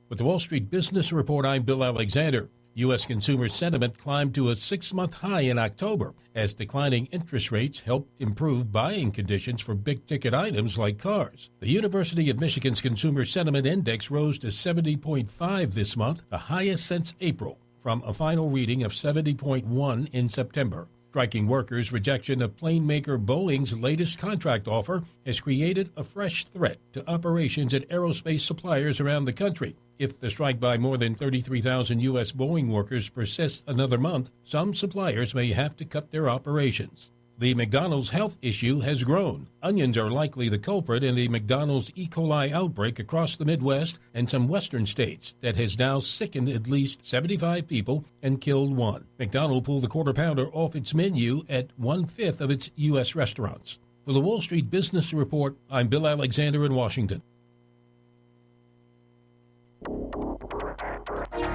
With the Wall Street Business Report, I'm Bill Alexander. U.S. consumer sentiment climbed to a 6-month high in October as declining interest rates helped improve buying conditions for big-ticket items like cars. The University of Michigan's Consumer Sentiment Index rose to 70.5 this month, the highest since April, from a final reading of 70.1 in September. Striking workers' rejection of plane maker Boeing's latest contract offer has created a fresh threat to operations at aerospace suppliers around the country. If the strike by more than 33,000 U.S. Boeing workers persists another month, some suppliers may have to cut their operations. The McDonald's health issue has grown. Onions are likely the culprit in the McDonald's E. coli outbreak across the Midwest and some western states that has now sickened at least 75 people and killed one. McDonald's pulled the Quarter Pounder off its menu at 1/5 of its U.S. restaurants. For the Wall Street Business Report, I'm Bill Alexander in Washington.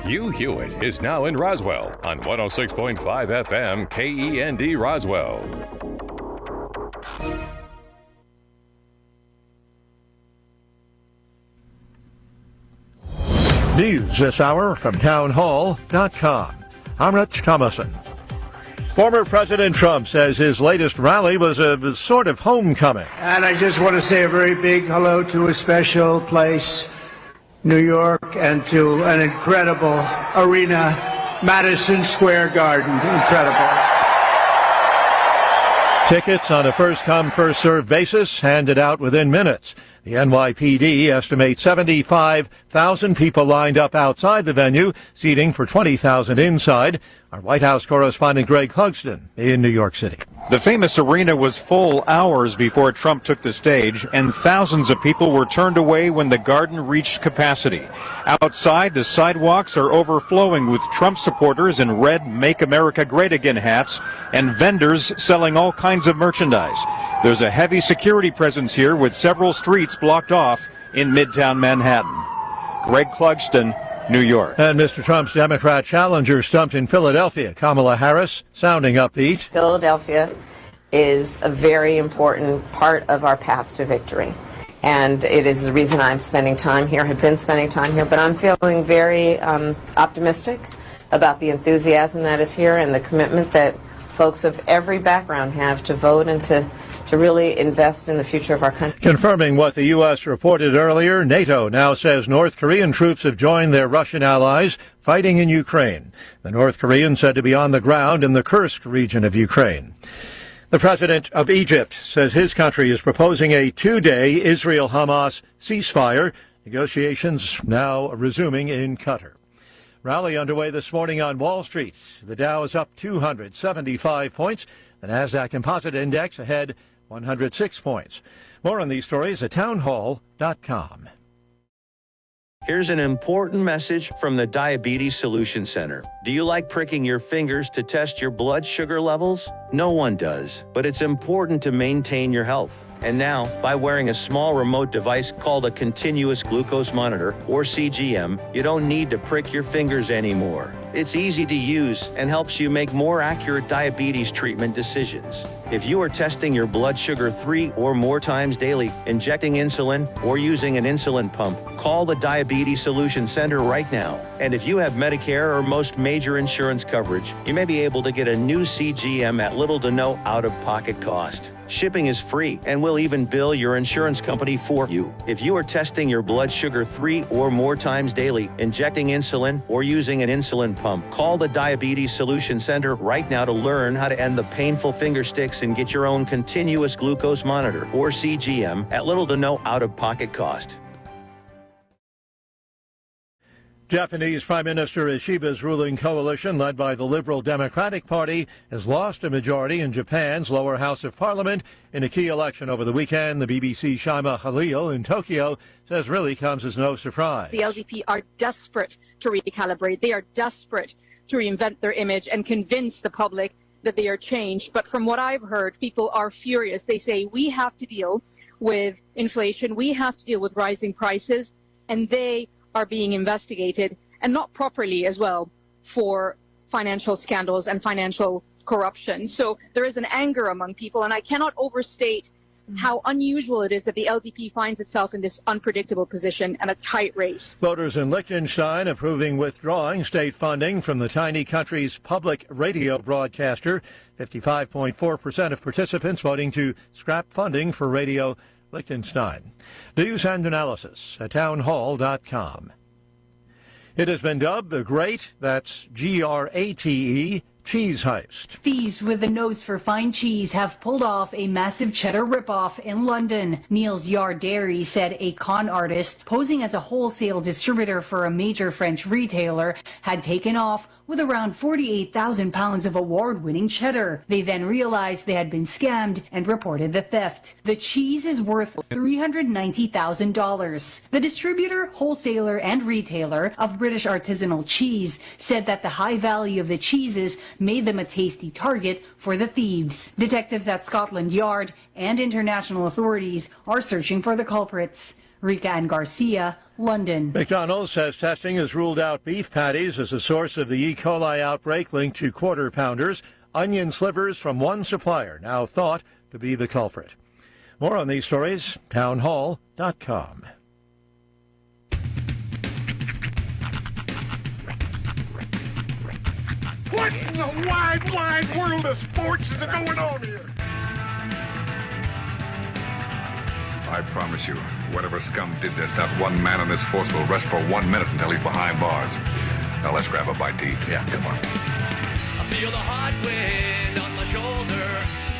Hugh Hewitt is now in Roswell on 106.5 FM KEND Roswell. News this hour from townhall.com. I'm Rich Thomason. Former President Trump says his latest rally was a sort of homecoming. And I just want to say a very big hello to a special place, New York, and to an incredible arena, Madison Square Garden. Incredible. Tickets on a first-come, first-served basis handed out within minutes. The NYPD estimates 75,000 people lined up outside the venue, seating for 20,000 inside. Our White House correspondent Greg Clugston in New York City. The famous arena was full hours before Trump took the stage, and thousands of people were turned away when the garden reached capacity. Outside, the sidewalks are overflowing with Trump supporters in red Make America Great Again hats and vendors selling all kinds of merchandise. There's a heavy security presence here with several streets blocked off in Midtown Manhattan. Greg Clugston, New York. And Mr. Trump's Democrat challenger stumped in Philadelphia. Kamala Harris sounding upbeat. Philadelphia is a very important part of our path to victory. And it is the reason I'm spending time here, have been spending time here. But I'm feeling very optimistic about the enthusiasm that is here and the commitment that folks of every background have to vote and to really invest in the future of our country. Confirming what the U.S. reported earlier, NATO now says North Korean troops have joined their Russian allies fighting in Ukraine. The North Koreans said to be on the ground in the Kursk region of Ukraine. The president of Egypt says his country is proposing a 2-day Israel-Hamas ceasefire. Negotiations now resuming in Qatar. Rally underway this morning on Wall Street. The Dow is up 275 points. The Nasdaq Composite Index ahead 106 points. More on these stories at townhall.com. Here's an important message from the Diabetes Solution Center. Do you like pricking your fingers to test your blood sugar levels? No one does, but it's important to maintain your health. And now, by wearing a small remote device called a continuous glucose monitor, or CGM, you don't need to prick your fingers anymore. It's easy to use and helps you make more accurate diabetes treatment decisions. If you are testing your blood sugar 3 or more times daily, injecting insulin, or using an insulin pump, call the Diabetes Solution Center right now. And if you have Medicare or most major insurance coverage, you may be able to get a new CGM at little to no out-of-pocket cost. Shipping is free, and we'll even bill your insurance company for you. If you are testing your blood sugar 3 or more times daily, injecting insulin, or using an insulin pump, call the Diabetes Solution Center right now to learn how to end the painful finger sticks and get your own continuous glucose monitor, or CGM, at little to no out-of-pocket cost. Japanese Prime Minister Ishiba's ruling coalition, led by the Liberal Democratic Party, has lost a majority in Japan's lower house of parliament in a key election over the weekend. The BBC's Shaima Khalil in Tokyo says really comes as no surprise. The LDP are desperate to recalibrate. They are desperate to reinvent their image and convince the public that they are changed. But from what I've heard, people are furious. They say we have to deal with inflation, we have to deal with rising prices, and they are being investigated, and not properly as well, for financial scandals and financial corruption. So there is an anger among people, and I cannot overstate how unusual it is that the LDP finds itself in this unpredictable position and a tight race. Voters in Liechtenstein approving withdrawing state funding from the tiny country's public radio broadcaster. 55.4% of participants voting to scrap funding for Radio Liechtenstein. News and analysis at townhall.com. It has been dubbed the Great, that's Grate, cheese heist. Thieves with a nose for fine cheese have pulled off a massive cheddar ripoff in London. Neil's Yard Dairy said a con artist posing as a wholesale distributor for a major French retailer had taken off with around 48,000 pounds of award-winning cheddar. They then realized they had been scammed and reported the theft. The cheese is worth $390,000. The distributor, wholesaler, and retailer of British artisanal cheese said that the high value of the cheeses made them a tasty target for the thieves. Detectives at Scotland Yard and international authorities are searching for the culprits. Rika and Garcia, London. McDonald's says testing has ruled out beef patties as a source of the E. coli outbreak linked to quarter pounders. Onion slivers from one supplier now thought to be the culprit. More on these stories, townhall.com. What in the wide, wide world of sports is going on here? I promise you, whatever scum did this, not one man in this force will rest for 1 minute until he's behind bars. Now let's grab a bite to eat. Yeah, come on. I feel the hot wind on my shoulder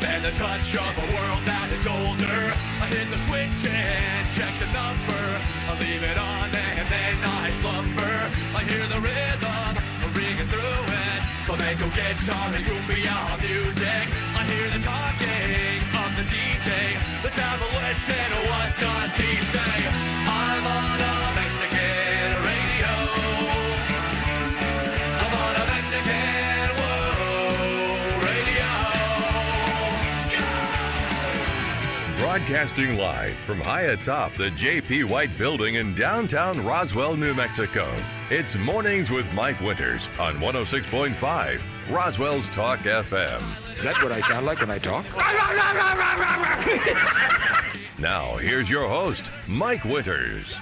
and the touch of a world that is older. I hit the switch and check the number. I leave it on and then I slumber. I hear the rhythm ringing through it. Flamenco guitar and cumbia music. I hear the talking of the DJ. The traveler said, what does he say? I'm on a Mexican radio. I'm on a Mexican radio. Broadcasting live from high atop the J.P. White Building in downtown Roswell, New Mexico. It's Mornings with Mike Winters on 106.5 Roswell's Talk FM. Is that what I sound like when I talk? Now, here's your host, Mike Winters.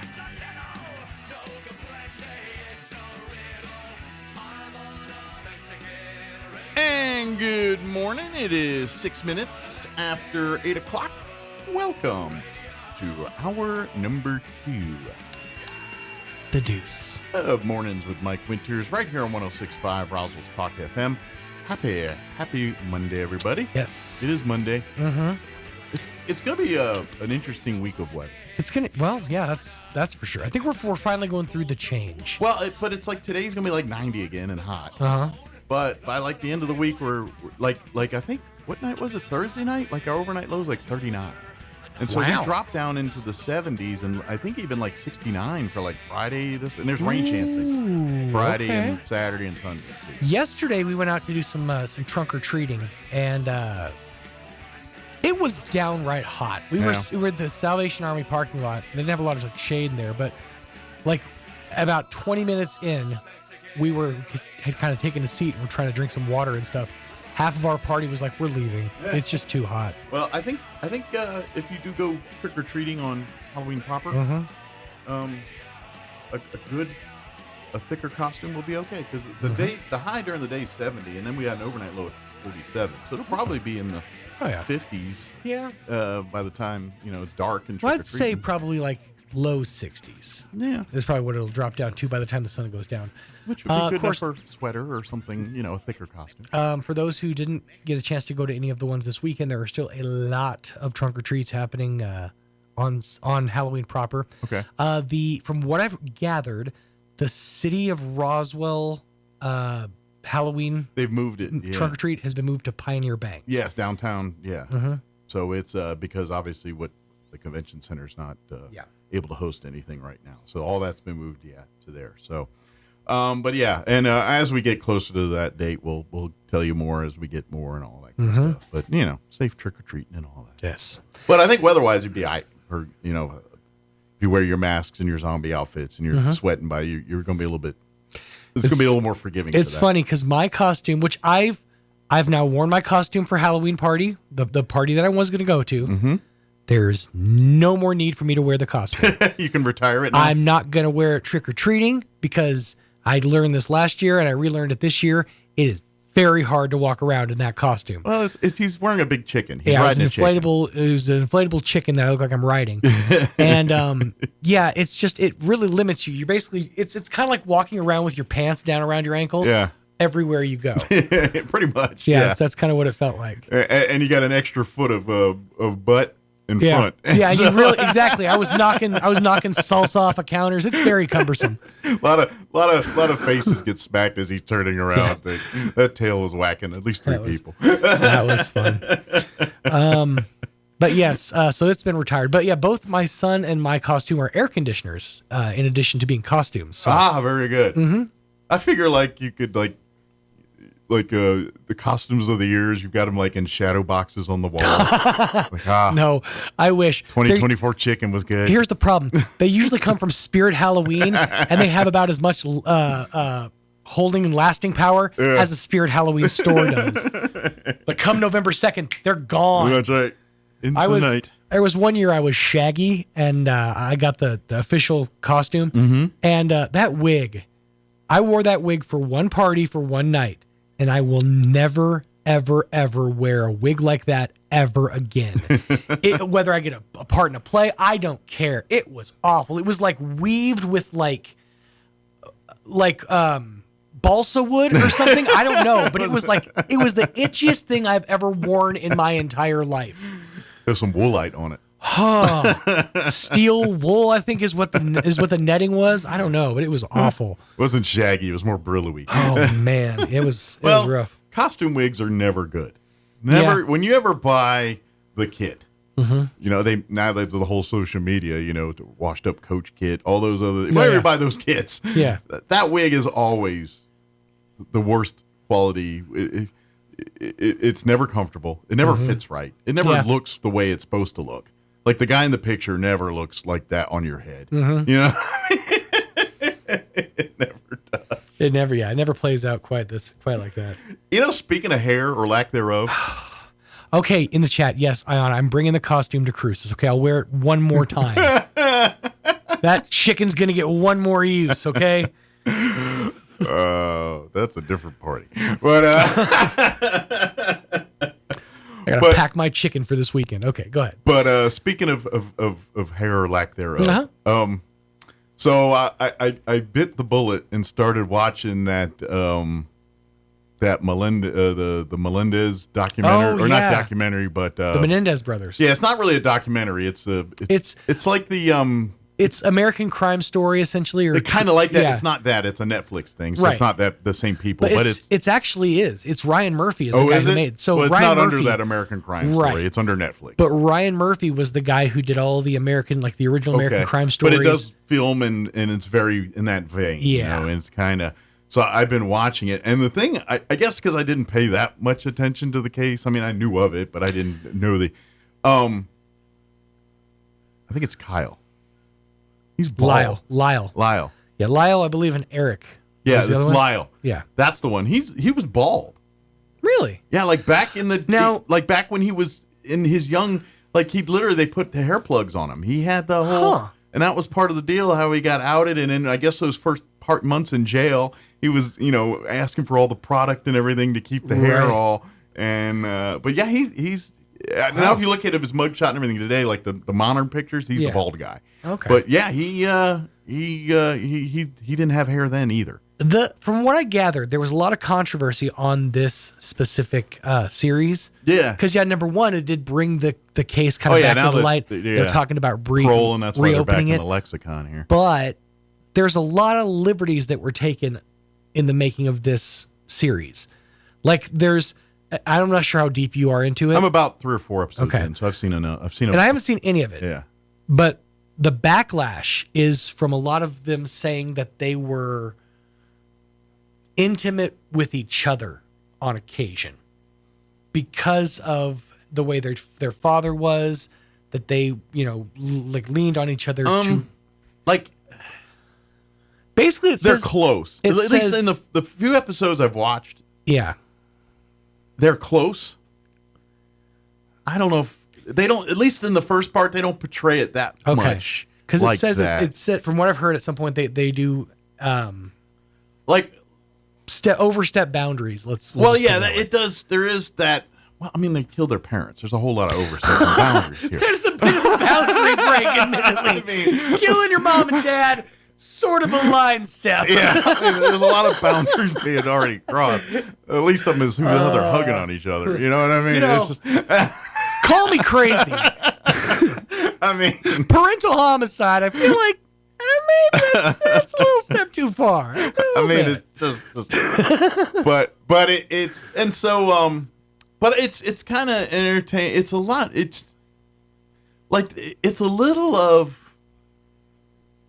And good morning. It is 6 minutes after 8 o'clock. Welcome to hour number 2. The Deuce. Of Mornings with Mike Winters, right here on 106.5 Roswell's Talk FM. Happy Monday, everybody. Yes. It is Monday. Mm-hmm. It's going to be an interesting week of weather. That's for sure. I think we're finally going through the change. Well, but it's like today's going to be like 90 again and hot. Uh-huh. But by like the end of the week, we're like I think, what night was it? Thursday night? Like our overnight low was like 39. And so Wow. we dropped down into the 70s, and I think even like 69 for like Friday. And there's rain chances Friday and Saturday and Sunday. Yesterday we went out to do some trunk or treating, and it was downright hot. We were at the Salvation Army parking lot. They didn't have a lot of like, shade in there, but like about 20 minutes in, we had kind of taken a seat and we're trying to drink some water and stuff. Half of our party was like, we're leaving. It's just too hot. Well, I think if you do go trick or treating on Halloween proper, a thicker costume will be okay, because the high during the day is 70, and then we had an overnight low of 47, so it'll probably be in the 50s. Yeah. By the time it's dark and Well, I'd say probably like low 60s. Yeah, that's probably what it'll drop down to by the time the sun goes down. Which would be good enough for a sweater or something, a thicker costume. For those who didn't get a chance to go to any of the ones this weekend, there are still a lot of trunk or treats happening on Halloween proper. Okay. From what I've gathered, the city of Roswell Halloween they've moved it. Yeah. Trunk or treat has been moved to Pioneer Bank. Yes, downtown. Yeah. Mhm. So it's because obviously the convention center is not able to host anything right now. So all that's been moved to there. So, but yeah, and as we get closer to that date, we'll tell you more as we get more and all that kind of stuff. But safe trick or treating and all that. Yes. But I think weather-wise, it'd be or if you wear your masks and your zombie outfits and you're sweating by you're going to be a little bit. It's going to be a little more forgiving. It's funny because my costume, which I've now worn my costume for Halloween party, the party that I was going to go to. Mm-hmm. There's no more need for me to wear the costume. You can retire it now. I'm not going to wear it trick-or-treating because I learned this last year and I relearned it this year. It is very hard to walk around in that costume. Well, he's wearing a big chicken. He's it was riding an a chicken. It was an inflatable chicken that I look like I'm riding. And it's just, it really limits you. You're basically, it's kind of like walking around with your pants down around your ankles. Yeah. Everywhere you go. Pretty much. Yeah. That's kind of what it felt like. And you got an extra foot of butt in front. Yeah, and you really exactly. I was knocking salsa off of counters. It's very cumbersome. A lot of faces get smacked as he's turning around. That tail was whacking at least three people. That was fun. But yes, so it's been retired. But yeah, both my son and my costume are air conditioners, in addition to being costumes. So. Very good. Mm-hmm. I figure you could the costumes of the years, you've got them in shadow boxes on the wall. No, I wish 2024 chicken was good. Here's the problem: they usually come from Spirit Halloween, and they have about as much holding and lasting power as a Spirit Halloween store does. But come November 2nd, they're gone. That's right. There was one year I was Shaggy, and I got the official costume, and that wig. I wore that wig for one party for one night. And I will never, ever, ever wear a wig like that ever again. Whether I get a part in a play, I don't care. It was awful. It was weaved with balsa wood or something. I don't know, but it was the itchiest thing I've ever worn in my entire life. There's some woolite on it. Steel wool, I think, is what the netting was. I don't know, but it was awful. It wasn't shaggy. It was more brillowy. Oh man, it was rough. Costume wigs are never good. Never. Yeah. When you ever buy the kit, now that's the whole social media. The washed up Coach kit, all those other. Whenever you buy those kits, that wig is always the worst quality. It's never comfortable. It never fits right. It never looks the way it's supposed to look. Like the guy in the picture never looks like that on your head. It never does. It never plays out quite like that. Speaking of hair or lack thereof. Okay, in the chat, yes, Ayana, I'm bringing the costume to Cruces. Okay, I'll wear it one more time. That chicken's gonna get one more use. Okay. Oh, that's a different party. But I gotta pack my chicken for this weekend. Okay, go ahead. But speaking of hair or lack thereof, so I bit the bullet and started watching that the Melendez documentary, not documentary, but the Menendez brothers. Yeah, it's not really a documentary. It's like the It's American Crime Story, essentially. Or kind of like that. Yeah. It's not that. It's a Netflix thing, so Right. it's not that the same people. But But it's actually is. It's Ryan Murphy is the guy is who it? made. So well, it's Ryan not Murphy, under that American Crime Story. Right. It's under Netflix. But Ryan Murphy was the guy who did all the American, like the original American Crime Stories. But it does film and it's very in that vein. Yeah. You know, and it's kind of. So I've been watching it, and the thing, I guess, because I didn't pay that much attention to the case. I mean, I knew of it, but I didn't know the. I think it's Kyle. He's bald. Lyle. Yeah, Lyle, I believe, and Eric. Yeah, Was it's the other one? Lyle. Yeah. That's the one. He was bald. Really? Yeah, like back in the like back when he was in his young, like they put the hair plugs on him. He had the whole, and that was part of the deal how he got outed, and then I guess those first months in jail, he was asking for all the product and everything to keep the hair all, and but yeah, he's now if you look at his mugshot and everything today, like the modern pictures, he's the bald guy. Okay. But yeah, he didn't have hair then either. From what I gathered, there was a lot of controversy on this specific series. Yeah. Because number one, it did bring the case kind of back to the light. They're talking about Kroll, and that's why they're back reopening in it. the lexicon here. But there's a lot of liberties that were taken in the making of this series. Like I'm not sure how deep you are into it. I'm about 3 or 4 episodes in, so I've seen enough. And I haven't seen any of it. Yeah. But the backlash is from a lot of them saying that they were intimate with each other on occasion because of the way their father was, that they, leaned on each other to basically they're close. At least in the few episodes I've watched. Yeah. They're close. I don't know if they don't, at least in the first part, they don't portray it that much. Because like it says that. it said, from what I've heard, at some point they do overstep boundaries. It does. There is that. Well, I mean, they killed their parents. There's a whole lot of overstepping boundaries here. There's a bit of a boundary break, admittedly. Killing your mom and dad, sort of a line step. Yeah, there's a lot of boundaries being already crossed. At least them is how they're hugging on each other. You know what I mean? It's just call me crazy. I mean, parental homicide. I feel like maybe that's a little step too far. I mean, it's just but it's and so but it's kind of entertaining. It's a lot. It's like it's a little of.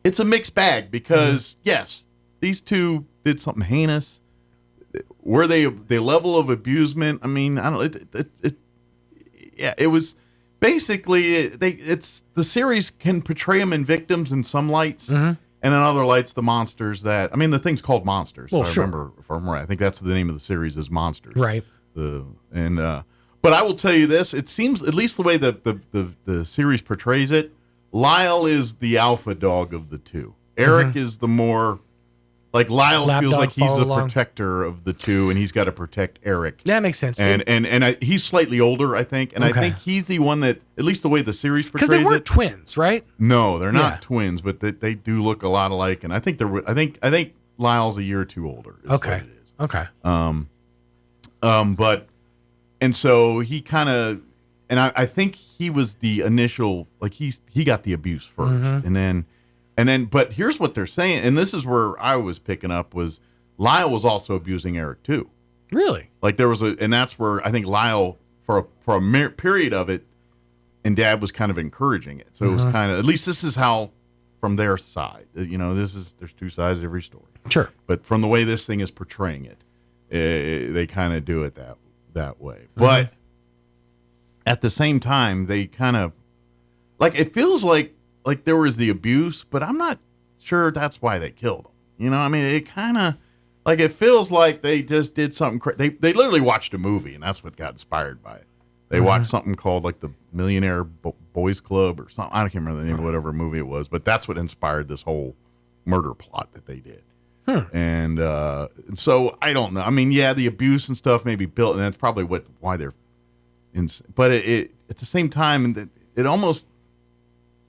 It's a mixed bag because yes, these two did something heinous. Were they the level of abusement? I mean, I don't. It was basically it's the series can portray them in victims in some lights, and in other lights the monsters that I mean the thing's called Monsters. Well, if I remember if I'm right. I think that's the name of the series is Monsters. Right. But I will tell you this: it seems at least the way the series portrays it. Lyle is the alpha dog of the two. Eric is the more like Lyle feels like he's the protector of the two, and he's got to protect Eric. That makes sense. And he's slightly older, I think, and I think he's the one that, at least the way the series portrays it, because they weren't twins, right? No, they're not twins, but they do look a lot alike. And I think I think Lyle's a year or two older. Okay. Okay. But and so he kind of. And I think he was the initial, like he got the abuse first, and then, but here's what they're saying, and this is where I was picking up was Lyle was also abusing Eric too. Really? Like there was and that's where I think Lyle for a period of it, and Dad was kind of encouraging it. So it was kind of, at least this is how from their side, there's two sides to every story. Sure. But from the way this thing is portraying it, they kind of do it that way, but. At the same time, they kind of like it feels like there was the abuse, but I'm not sure that's why they killed him. I mean, it kind of like it feels like they just did something. They literally watched a movie, and that's what got inspired by it. They watched something called like the Millionaire Boys Club or something. I can't remember the name of whatever movie it was, but that's what inspired this whole murder plot that they did. And so I don't know. I mean, yeah, the abuse and stuff may be built, and that's probably why they're. But it at the same time, it almost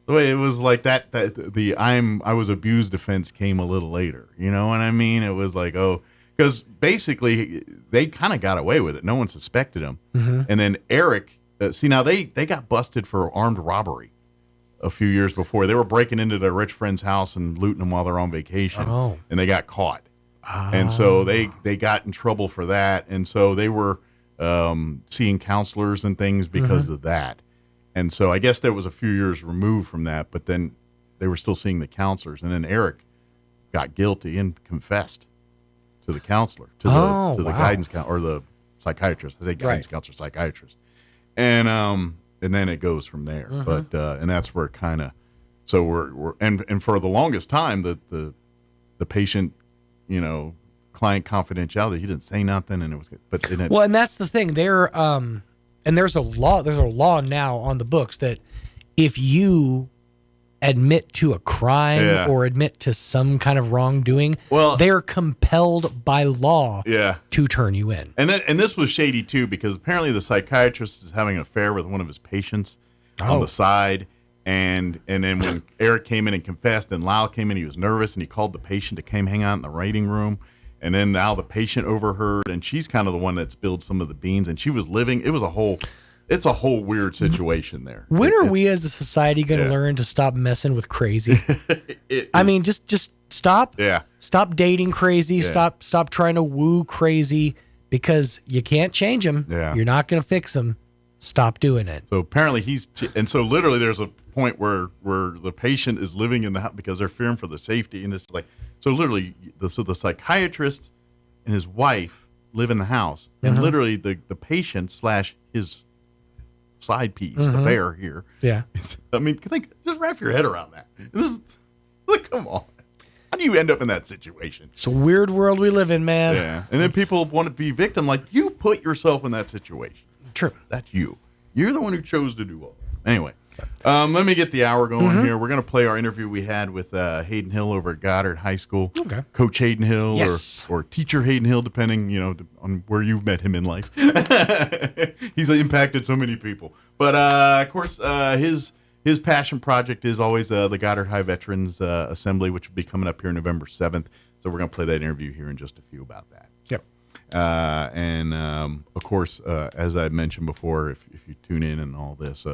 the way it was like that I was abused defense came a little later. You know what I mean? It was like, because basically they kind of got away with it. No one suspected him. And then Eric, now they got busted for armed robbery a few years before. They were breaking into their rich friend's house and looting them while they're on vacation, and they got caught. And so they got in trouble for that, and so they were seeing counselors and things because of that. And so I guess that was a few years removed from that, but then they were still seeing the counselors. And then Eric got guilty and confessed to the counselor, to the guidance counselor, or the psychiatrist. I say guidance counselor, psychiatrist. And then it goes from there. But and that's where it kind of, so we're and for the longest time the patient, client confidentiality, he didn't say nothing, and it was good. But then well, and that's the thing. And there's a law now on the books that if you admit to a crime or admit to some kind of wrongdoing, they're compelled by law to turn you in. And this was shady too, because apparently the psychiatrist is having an affair with one of his patients on the side. And then when Eric came in and confessed, and Lyle came in, he was nervous, and he called the patient to come hang out in the waiting room. And then now the patient overheard, and she's kind of the one that spilled some of the beans, and she was living. It's a whole weird situation there. When are we as a society going to learn to stop messing with crazy? I mean, just stop. Yeah. Stop dating crazy. Yeah. Stop trying to woo crazy, because you can't change them. Yeah. You're not going to fix them. Stop doing it. So apparently and so literally there's a point where the patient is living in the house because they're fearing for the safety, and it's like, so literally the psychiatrist and his wife live in the house, and literally the patient / his side piece, the bear here. Yeah. I mean, just wrap your head around that. Like, come on. How do you end up in that situation? It's a weird world we live in, man. Yeah. And then people want to be victim, like, you put yourself in that situation. True. That's you. You're the one who chose to do all that. Anyway, let me get the hour going here. We're going to play our interview we had with Hayden Hill over at Goddard High School. Okay. Coach Hayden Hill, yes, or Teacher Hayden Hill, depending, on where you've met him in life. He's impacted so many people. But, of course, his passion project is always the Goddard High Veterans Assembly, which will be coming up here November 7th. So we're going to play that interview here in just a few about that. Yep. Of course, as I mentioned before, if you tune in and all this,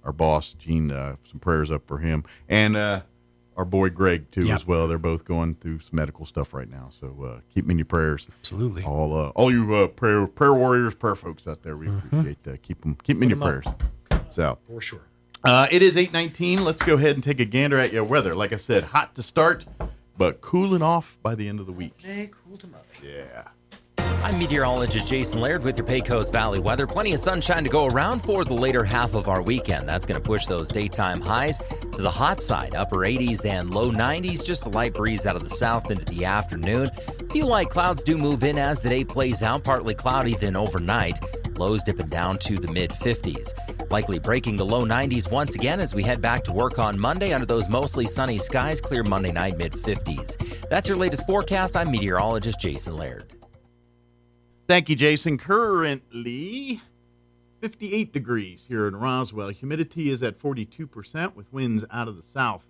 our boss, Gene, some prayers up for him. And our boy, Greg, too, as well. They're both going through some medical stuff right now. So keep them in your prayers. Absolutely. All you prayer warriors, prayer folks out there, we appreciate keep them in your prayers. So for sure. It is 8:19. Let's go ahead and take a gander at your weather. Like I said, hot to start, but cooling off by the end of the week. Hey, cool to mother. Yeah. I'm meteorologist Jason Laird with your Pecos Valley weather. Plenty of sunshine to go around for the later half of our weekend. That's going to push those daytime highs to the hot side, upper 80s and low 90s. Just a light breeze out of the south into the afternoon. A few light clouds do move in as the day plays out. Partly cloudy, then overnight. Lows dipping down to the mid-50s. Likely breaking the low 90s once again as we head back to work on Monday under those mostly sunny skies. Clear Monday night, mid-50s. That's your latest forecast. I'm meteorologist Jason Laird. Thank you, Jason. Currently 58 degrees here in Roswell. Humidity is at 42% with winds out of the south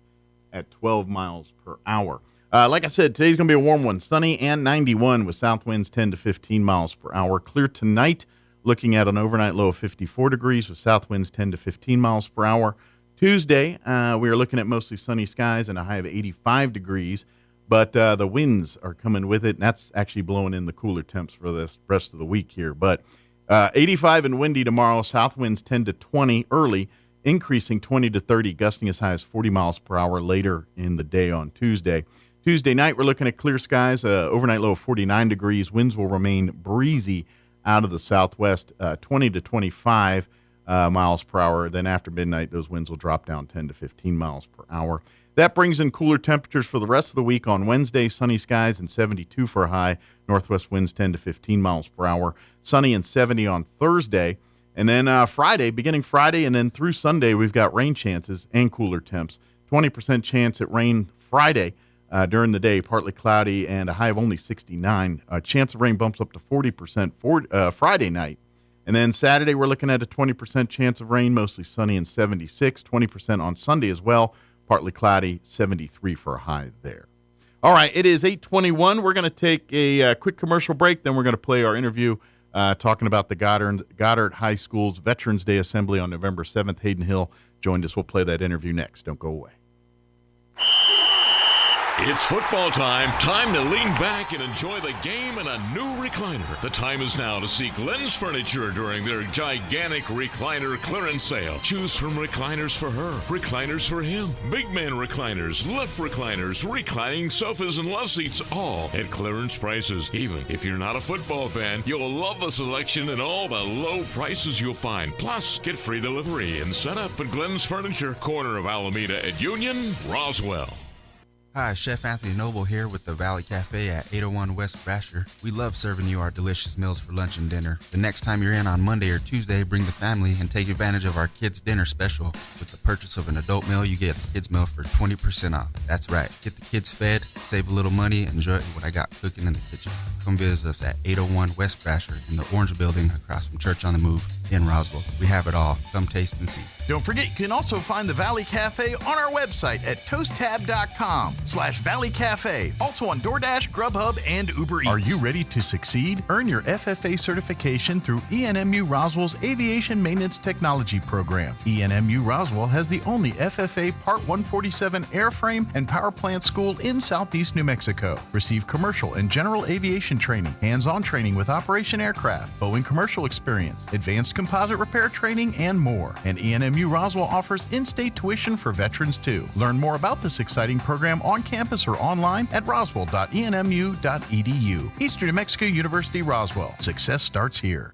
at 12 miles per hour. Like I said, today's going to be a warm one. Sunny and 91 with south winds 10 to 15 miles per hour. Clear tonight, looking at an overnight low of 54 degrees with south winds 10 to 15 miles per hour. Tuesday, we are looking at mostly sunny skies and a high of 85 degrees. But the winds are coming with it, and that's actually blowing in the cooler temps for the rest of the week here. But 85 and windy tomorrow, south winds 10 to 20 early, increasing 20 to 30, gusting as high as 40 miles per hour later in the day on Tuesday. Tuesday night, we're looking at clear skies, overnight low of 49 degrees. Winds will remain breezy out of the southwest, 20 to 25 miles per hour. Then after midnight, those winds will drop down 10 to 15 miles per hour. That brings in cooler temperatures for the rest of the week. On Wednesday, sunny skies and 72 for a high. Northwest winds 10 to 15 miles per hour. Sunny and 70 on Thursday. And then Friday, beginning Friday and then through Sunday, we've got rain chances and cooler temps. 20% chance at rain Friday during the day, partly cloudy and a high of only 69. Chance of rain bumps up to 40% for Friday night. And then Saturday, we're looking at a 20% chance of rain, mostly sunny and 76. 20% on Sunday as well. Partly cloudy, 73 for a high there. All right, it is 8:21. We're going to take a quick commercial break. Then we're going to play our interview talking about the Goddard High School's Veterans Day Assembly on November 7th. Hayden Hill joined us. We'll play that interview next. Don't go away. It's football time. Time to lean back and enjoy the game in a new recliner. The time is now to see Glenn's Furniture during their gigantic recliner clearance sale. Choose from recliners for her, recliners for him, big man recliners, lift recliners, reclining sofas and love seats, all at clearance prices. Even if you're not a football fan, you'll love the selection and all the low prices you'll find. Plus, get free delivery and set up at Glenn's Furniture, corner of Alameda at Union, Roswell. Hi, Chef Anthony Noble here with the Valley Cafe at 801 West Brasher. We love serving you our delicious meals for lunch and dinner. The next time you're in on Monday or Tuesday, bring the family and take advantage of our kids' dinner special. With the purchase of an adult meal, you get a kids' meal for 20% off. That's right. Get the kids fed, save a little money, and enjoy what I got cooking in the kitchen. Come visit us at 801 West Brasher in the Orange Building across from Church on the Move in Roswell. We have it all. Come taste and see. Don't forget, you can also find the Valley Cafe on our website at toasttab.com/Valley Cafe. Also on DoorDash, Grubhub, and Uber Eats. Are you ready to succeed? Earn your FFA certification through ENMU Roswell's Aviation Maintenance Technology Program. ENMU Roswell has the only FFA Part 147 airframe and power plant school in Southeast New Mexico. Receive commercial and general aviation training, hands-on training with Operation Aircraft, Boeing commercial experience, advanced composite repair training, and more. And ENMU Roswell offers in-state tuition for veterans too. Learn more about this exciting program on campus or online at roswell.enmu.edu. Eastern New Mexico University, Roswell. Success starts here.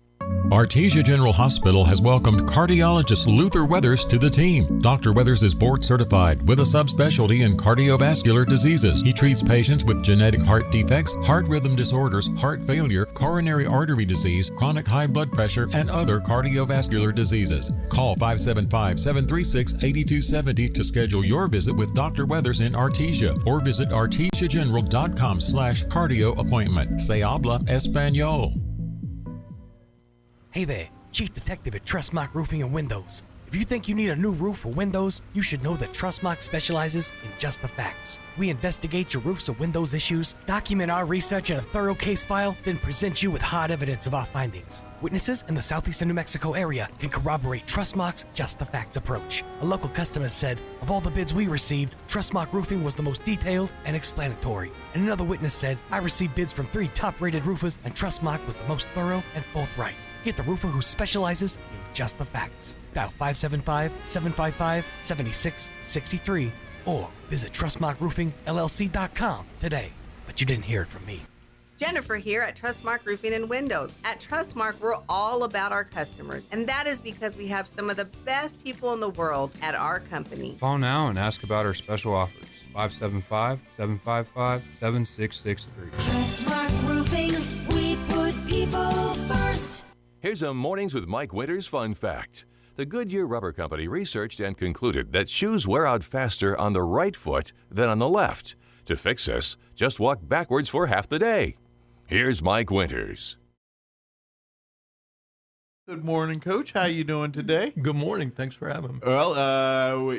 Artesia General Hospital has welcomed cardiologist Luther Weathers to the team. Dr. Weathers is board certified with a subspecialty in cardiovascular diseases. He treats patients with genetic heart defects, heart rhythm disorders, heart failure, coronary artery disease, chronic high blood pressure, and other cardiovascular diseases. Call 575-736-8270 to schedule your visit with Dr. Weathers in Artesia or visit artesiageneral.com/cardio appointment. Se habla español. Hey there, Chief Detective at Trustmark Roofing and Windows. If you think you need a new roof or windows, you should know that Trustmark specializes in just the facts. We investigate your roofs or windows issues, document our research in a thorough case file, then present you with hard evidence of our findings. Witnesses in the southeastern New Mexico area can corroborate Trustmark's just the facts approach. A local customer said, of all the bids we received, Trustmark Roofing was the most detailed and explanatory. And another witness said, I received bids from 3 top-rated roofers and Trustmark was the most thorough and forthright. Get the roofer who specializes in just the facts. Dial 575-755-7663 or visit TrustmarkRoofingLLC.com today. But you didn't hear it from me. Jennifer here at Trustmark Roofing and Windows. At Trustmark, we're all about our customers, and that is because we have some of the best people in the world at our company. Call now and ask about our special offers. 575-755-7663. Trustmark Roofing, we put people first. Here's a Mornings with Mike Winters fun fact. The Goodyear Rubber Company researched and concluded that shoes wear out faster on the right foot than on the left. To fix this, just walk backwards for half the day. Here's Mike Winters. Good morning, Coach. How you doing today? Good morning. Thanks for having me. Well,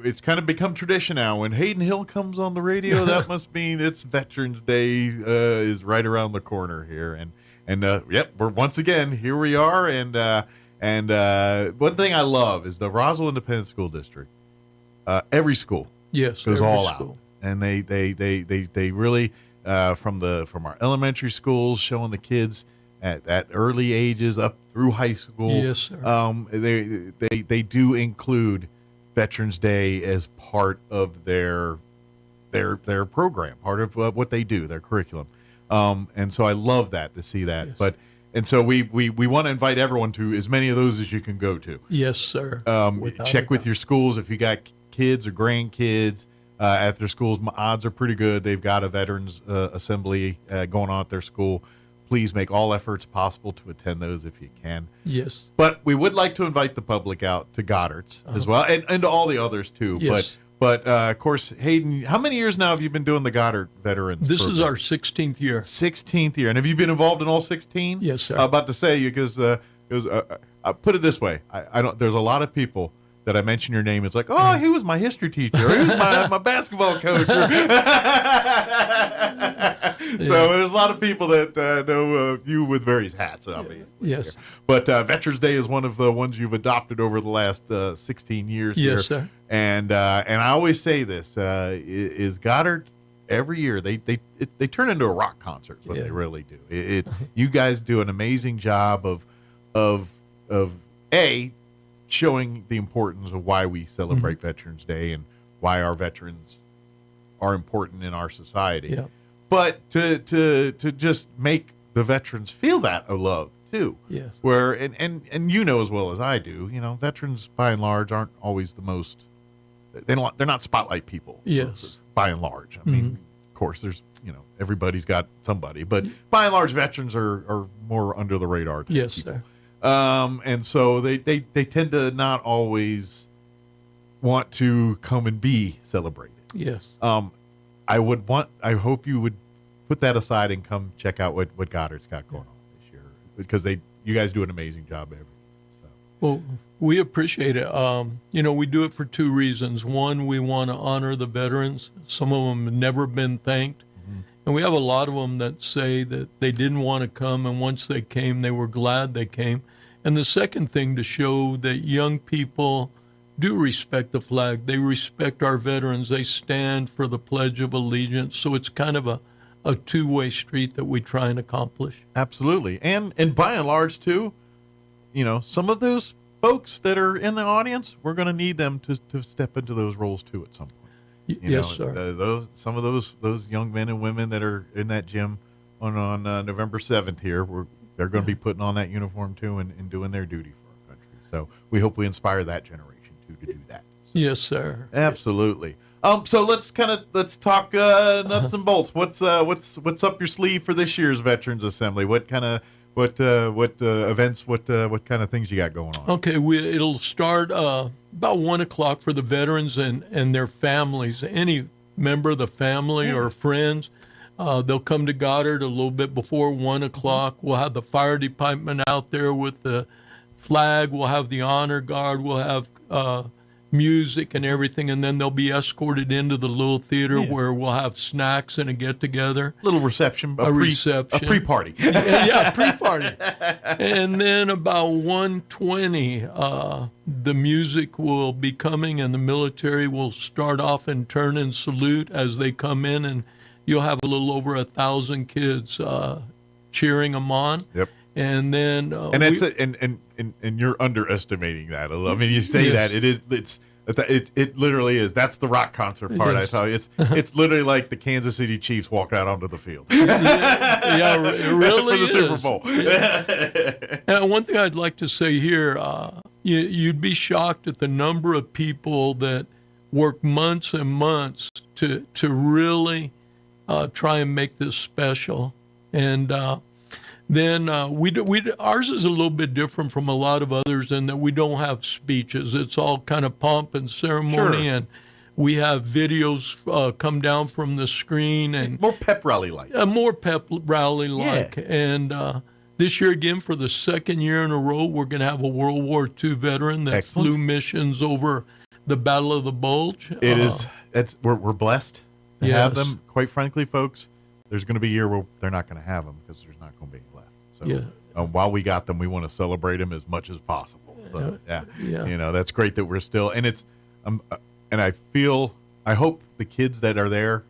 it's kind of become tradition now. When Hayden Hill comes on the radio, that must mean it's Veterans Day is right around the corner here. And yep, we're once again here. We are, and one thing I love is the Roswell Independent School District. Every school, goes all out, and they really from our elementary schools, showing the kids at early ages up through high school. Yes, sir. They do include Veterans Day as part of their program, part of what they do, their curriculum. And so I love that, to see that. Yes. And so we want to invite everyone to as many of those as you can go to. Yes, sir. Check with your schools if you got kids or grandkids at their schools. My odds are pretty good. They've got a veterans assembly going on at their school. Please make all efforts possible to attend those if you can. Yes. But we would like to invite the public out to Goddard's as well, and to all the others too. Yes. But of course, Hayden, how many years now have you been doing the Goddard Veterans This program? is our 16th year. 16th year. And have you been involved in all 16? Yes, sir. I'm about to say, because put it this way. I don't. There's a lot of people that I mention your name. It's like, oh, he was my history teacher. Or he was my basketball coach. So there's a lot of people that know you with various hats, obviously. Yes. But Veterans Day is one of the ones you've adopted over the last 16 years. Yes, here. sir. And I always say this: is Goddard every year they turn into a rock concert. What they really do. You guys do an amazing job of showing the importance of why we celebrate Veterans Day and why our veterans are important in our society. Yeah. But to just make the veterans feel that love too. Yes. Where and you know as well as I do, veterans by and large aren't always the most. They're not spotlight people. Yes. By and large, I mean, of course, there's everybody's got somebody, but by and large, veterans are more under the radar. Yes, people. sir. And so they tend to not always want to come and be celebrated. Yes. I hope you would put that aside and come check out what Goddard's got going on this year, because you guys do an amazing job every year. So. Well, we appreciate it. We do it for two reasons. One, we want to honor the veterans. Some of them have never been thanked. And we have a lot of them that say that they didn't want to come, and once they came, they were glad they came. And the second thing, to show that young people do respect the flag. They respect our veterans. They stand for the Pledge of Allegiance. So it's kind of a two-way street that we try and accomplish. Absolutely. And by and large, too, some of those folks that are in the audience, we're going to need them to step into those roles, too, at some point. Yes, sir. Some of those young men and women that are in that gym on November 7th here, they're going to be putting on that uniform too and doing their duty for our country. So we hope we inspire that generation too to do that. So, yes, sir. Absolutely. So let's talk nuts and bolts. What's up your sleeve for this year's Veterans Assembly? What events? What kind of things you got going on? Okay, it'll start about 1:00 for the veterans and their families. Any member of the family or friends, they'll come to Goddard a little bit before 1:00. We'll have the fire department out there with the flag. We'll have the honor guard. We'll have music and everything, and then they'll be escorted into the little theater where we'll have snacks and a get-together. Little reception. A pre-party. Pre-party. And then about 1:20, the music will be coming, and the military will start off and turn and salute as they come in, and you'll have a little over 1,000 kids cheering them on. Yep. And then and you're underestimating that. I mean, you say that it literally is. That's the rock concert part. I tell you, it's literally like the Kansas City Chiefs walking out onto the field. It really for the is. Super Bowl. And one thing I'd like to say here, you'd be shocked at the number of people that work months and months to really try and make this special. And then ours is a little bit different from a lot of others in that we don't have speeches. It's all kind of pomp and ceremony, and we have videos come down from the screen and more pep rally like. More pep rally like, and this year again for the second year in a row, we're going to have a World War II veteran that flew missions over the Battle of the Bulge. We're blessed to have them. Quite frankly, folks, there's going to be a year where they're not going to have them because there's not going to be left. So while we got them, we want to celebrate them as much as possible. So, that's great that we're still, and it's, and I hope the kids that are there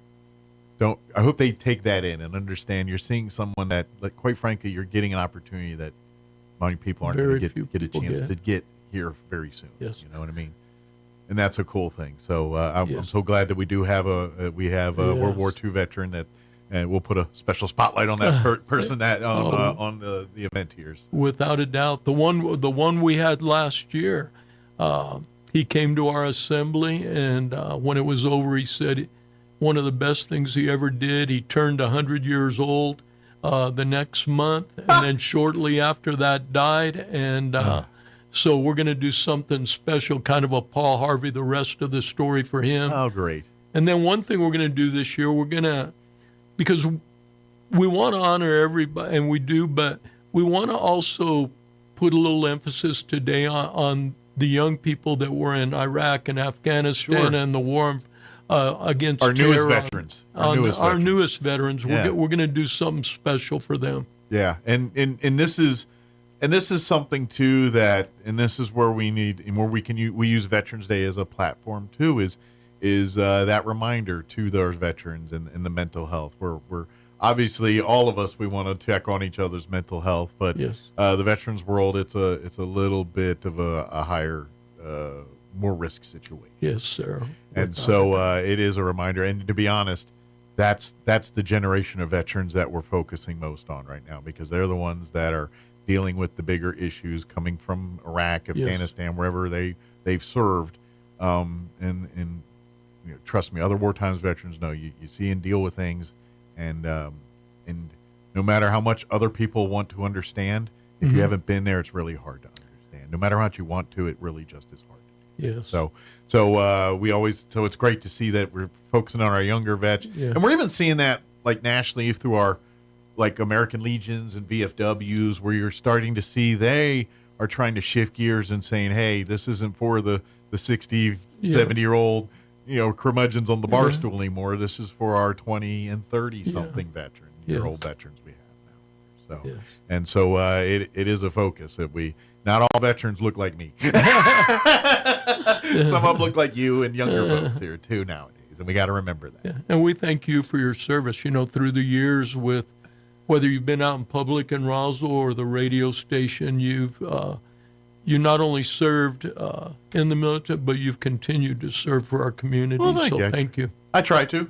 I hope they take that in and understand you're seeing someone that, like, quite frankly, you're getting an opportunity that many people aren't going to get a chance to get here very soon. Yes. You know what I mean? And that's a cool thing. So I'm so glad that we do have a World War II veteran that. And we'll put a special spotlight on that person that on the event here. Without a doubt, the one we had last year, he came to our assembly, and when it was over, he said one of the best things he ever did. He turned 100 years old the next month, and then shortly after that died. And so we're going to do something special, kind of a Paul Harvey, the rest of the story for him. Oh, great! And then one thing we're going to do this year, because we want to honor everybody, and we do, but we want to also put a little emphasis today on the young people that were in Iraq and Afghanistan and the war against our newest terror veterans. Our newest veterans. Yeah. We're going to do something special for them. Yeah, and this is something too and this is where we need and where we use Veterans Day as a platform too is that reminder to those veterans and the mental health. We're obviously all of us, we want to check on each other's mental health, but yes. The veterans world, it's a little bit of a higher, more risk situation. Yes, sir. And so it is a reminder. And to be honest, that's the generation of veterans that we're focusing most on right now, because they're the ones that are dealing with the bigger issues coming from Iraq, Afghanistan, wherever they've served. And you know, trust me, other war times veterans know you see and deal with things. And no matter how much other people want to understand, if you haven't been there, it's really hard to understand. No matter how much you want to, it really just is hard. Yes. So it's great to see that we're focusing on our younger vets, and we're even seeing that like nationally through our like American Legions and VFWs, where you're starting to see they are trying to shift gears and saying, hey, this isn't for the 60, 70-year-old curmudgeons on the bar stool anymore. This is for our 20 and 30 something year-old veterans we have now. So and so it is a focus that not all veterans look like me. Some of them look like you and younger folks here too nowadays, and we got to remember that. Yeah. And we thank you for your service. Through the years, with whether you've been out in public in Roswell or the radio station, you not only served in the military, but you've continued to serve for our community. Well, thank you. I try to.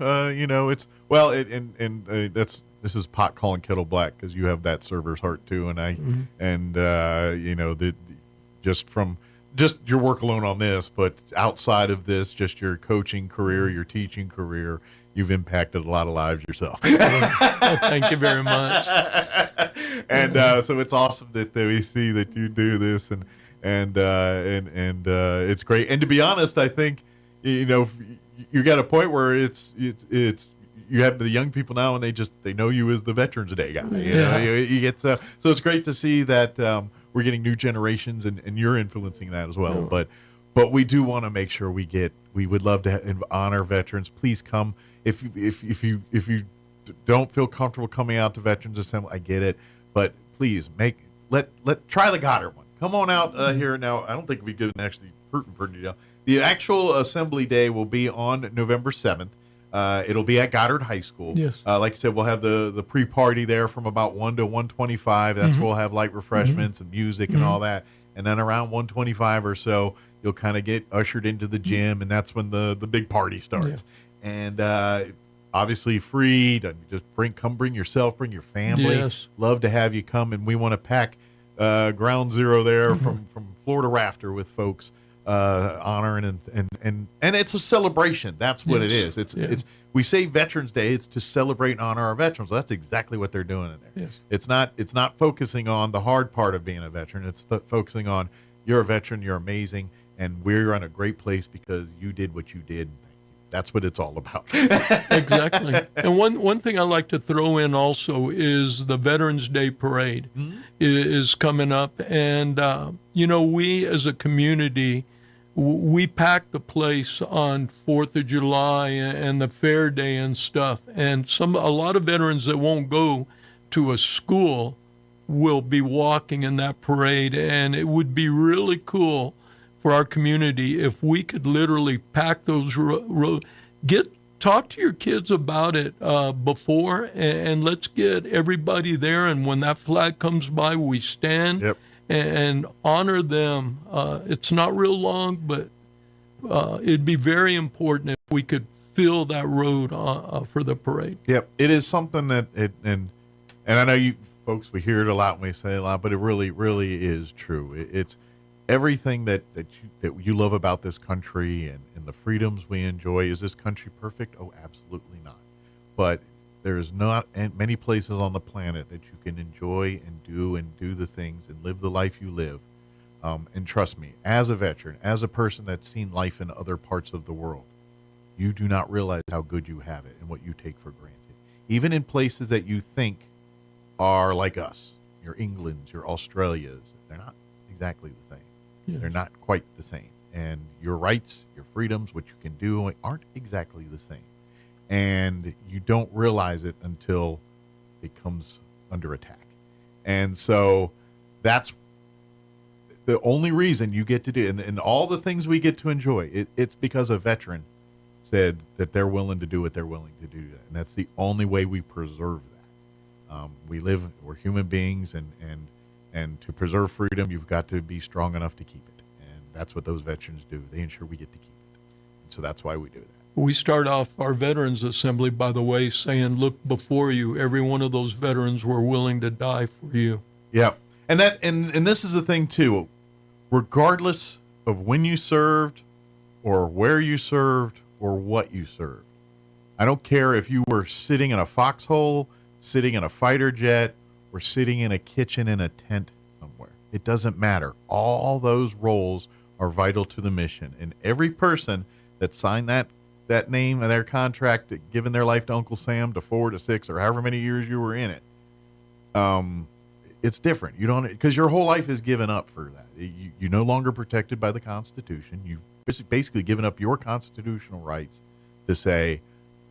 This is pot calling kettle black, because you have that server's heart too, and just your work alone on this, but outside of this, just your coaching career, your teaching career, you've impacted a lot of lives yourself. Well, thank you very much. And so it's awesome that we see that you do this, and it's great. And to be honest, I think you got a point where it's you have the young people now, and they know you as the Veterans Day guy. You get so it's great to see that we're getting new generations, and you're influencing that as well. But we do want to make sure we would love to honor veterans. Please come if you don't feel comfortable coming out to Veterans Assembly. I get it, but please try the Goddard one. Come on out here now. I don't think we could actually pretty deal. The actual assembly day will be on November 7th. It'll be at Goddard High School. Yes. Like I said, we'll have the pre-party there from about 1 to 1:25. That's where we'll have light refreshments and music and all that. And then around 1:25 or so, you'll kind of get ushered into the gym, and that's when the big party starts. And obviously free. Just bring yourself, bring your family. Yes. Love to have you come, and we want to pack ground zero there from floor to rafter with folks. Honoring and it's a celebration. That's what it is. It's we say Veterans Day. It's to celebrate and honor our veterans. Well, that's exactly what they're doing in there. Yes. It's not focusing on the hard part of being a veteran. It's focusing on you're a veteran, you're amazing, and we're in a great place because you did what you did. That's what it's all about. Exactly. And one thing I like to throw in also is the Veterans Day Parade is coming up. And, we as a community, we pack the place on 4th of July and the Fair Day and stuff. And a lot of veterans that won't go to a school will be walking in that parade. And it would be really cool for our community if we could literally pack those roads. Talk to your kids about it before, and let's get everybody there. And when that flag comes by, we stand and honor them. It's not real long, but it'd be very important if we could fill that road for the parade. Yep, it is something that and I know you folks, we hear it a lot and we say it a lot, but it really, really is true. It's everything that you love about this country and the freedoms we enjoy. Is this country perfect? Oh, absolutely not. But there's not many places on the planet that you can enjoy and do the things and live the life you live. And trust me, as a veteran, as a person that's seen life in other parts of the world, you do not realize how good you have it and what you take for granted. Even in places that you think are like us, your Englands, your Australias, they're not exactly the same. Yeah. They're not quite the same. and your rights, your freedoms, what you can do aren't exactly the same. And you don't realize it until it comes under attack. And so that's the only reason you get to do, and all the things we get to enjoy, it's because a veteran said that they're willing to do what they're willing to do. And that's the only way we preserve that. We're human beings, and to preserve freedom, you've got to be strong enough to keep it. And that's what those veterans do. They ensure we get to keep it. And so that's why we do that. We start off our Veterans Assembly, by the way, saying, look before you. Every one of those veterans were willing to die for you. Yeah. And this is the thing, too. Regardless of when you served or where you served or what you served, I don't care if you were sitting in a foxhole, sitting in a fighter jet, or sitting in a kitchen in a tent somewhere. It doesn't matter. All those roles are vital to the mission. And every person that signed that name and their contract, giving their life to Uncle Sam to 4 to 6 or however many years you were in it, it's different. You don't, because your whole life is given up for that. You're no longer protected by the Constitution. You've basically given up your constitutional rights to say,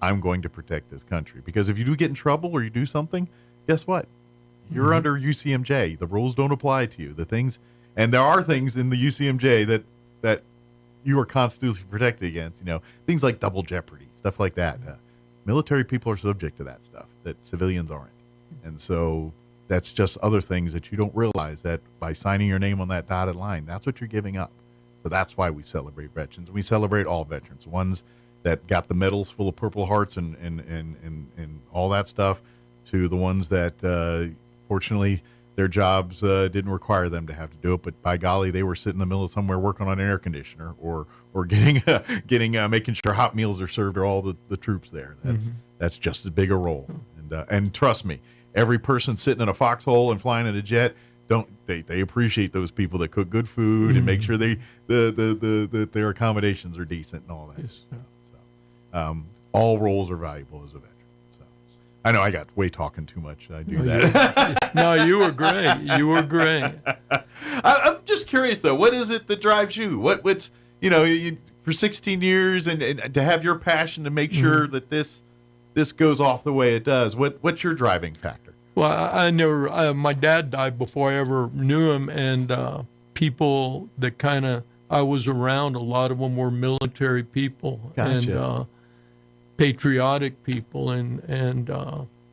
I'm going to protect this country. Because if you do get in trouble or you do something, guess what? You're under UCMJ. The rules don't apply to you. And there are things in the UCMJ that you are constitutionally protected against, things like double jeopardy, stuff like that. Military people are subject to that stuff that civilians aren't. And so that's just other things that you don't realize, that by signing your name on that dotted line, that's what you're giving up. So that's why we celebrate veterans. We celebrate all veterans, ones that got the medals full of Purple Hearts and all that stuff, to the ones that fortunately their jobs didn't require them to have to do it, but by golly, they were sitting in the middle of somewhere working on an air conditioner or making sure hot meals are served to all the troops there. That's just as big a role. And trust me, every person sitting in a foxhole and flying in a jet, they appreciate those people that cook good food and make sure their accommodations are decent and all that. So, all roles are valuable as a veteran. I know I got way talking too much. I do that. No, you were great. You were great. I'm just curious, though. What is it that drives you? What's for 16 years and to have your passion to make sure that this goes off the way it does? What's your driving factor? Well, I never. My dad died before I ever knew him, and people that I was around, a lot of them were military people. Gotcha. And patriotic people, and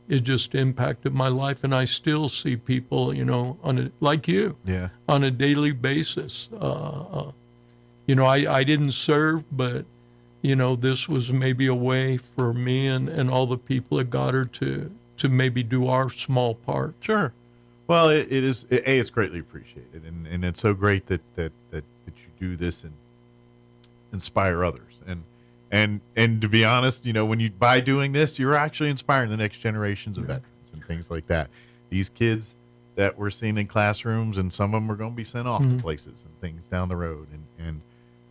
it just impacted my life. And I still see people, like you, on a daily basis. I didn't serve, but this was maybe a way for me and all the people at Goddard to maybe do our small part. Sure. Well, it is. It's greatly appreciated, and it's so great that you do this and inspire others. And to be honest, by doing this, you're actually inspiring the next generations of veterans and things like that. These kids that we're seeing in classrooms, and some of them are going to be sent off to places and things down the road.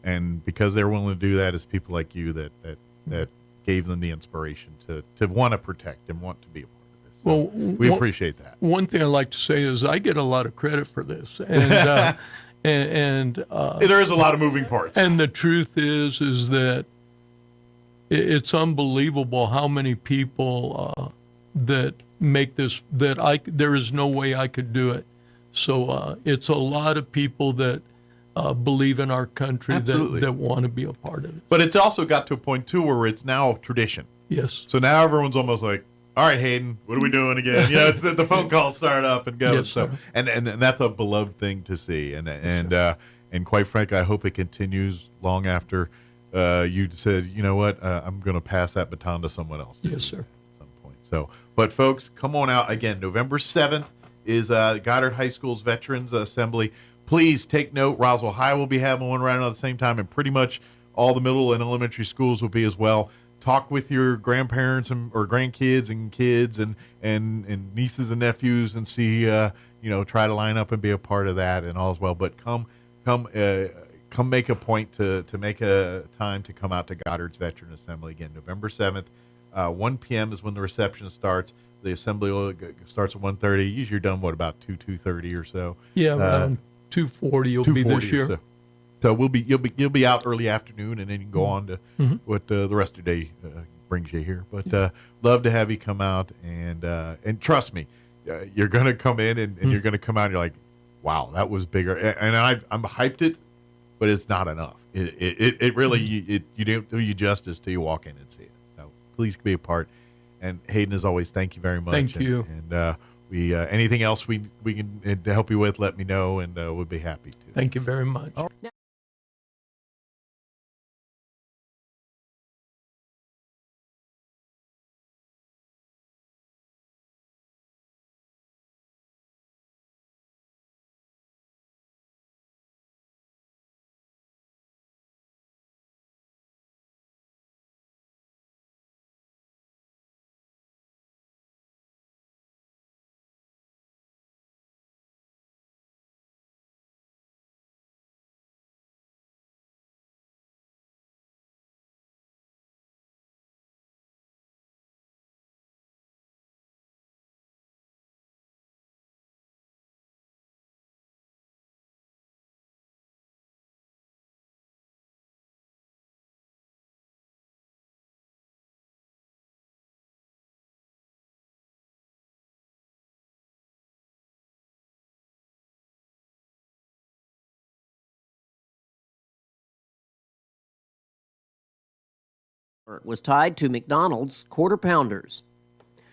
And because they're willing to do that, it's people like you that gave them the inspiration to want to protect and want to be a part of this. So Well, we appreciate that. One thing I like to say is I get a lot of credit for this, and there is a lot of moving parts. And the truth is that it's unbelievable how many people that make this, there is no way I could do it. So it's a lot of people that believe in our country that want to be a part of it. But it's also got to a point, too, where it's now tradition. Yes. So now everyone's almost like, all right, Hayden, what are we doing again? It's the phone calls start up and go. Yes, so sir. and that's a beloved thing to see. And quite frankly, I hope it continues long after you said, you know what, I'm going to pass that baton to someone else. Yes, sir. At some point. So, but folks, come on out again. November 7th is Goddard High School's Veterans Assembly. Please take note. Roswell High will be having one right around the same time, and pretty much all the middle and elementary schools will be as well. Talk with your grandparents or grandkids and kids and nieces and nephews and see, try to line up and be a part of that and all as well. But come make a point to make a time to come out to Goddard's Veteran Assembly again, November 7th. 1 p.m. is when the reception starts. The assembly starts at 1:30. Usually you're done, about 2:30 or so? Yeah, around 2:40 will be this year. So you'll be out early afternoon, and then you can go on to what the rest of the day brings you here. But love to have you come out, and trust me, you're going to come in and you're going to come out and you're like, wow, that was bigger. And I'm hyped it, but it's not enough. It really you don't do you justice till you walk in and see it. So please be a part. And Hayden, as always, thank you very much. Thank you. And we anything else we can help you with, let me know, and we'll be happy to. Thank you very much. Was tied to McDonald's Quarter Pounders.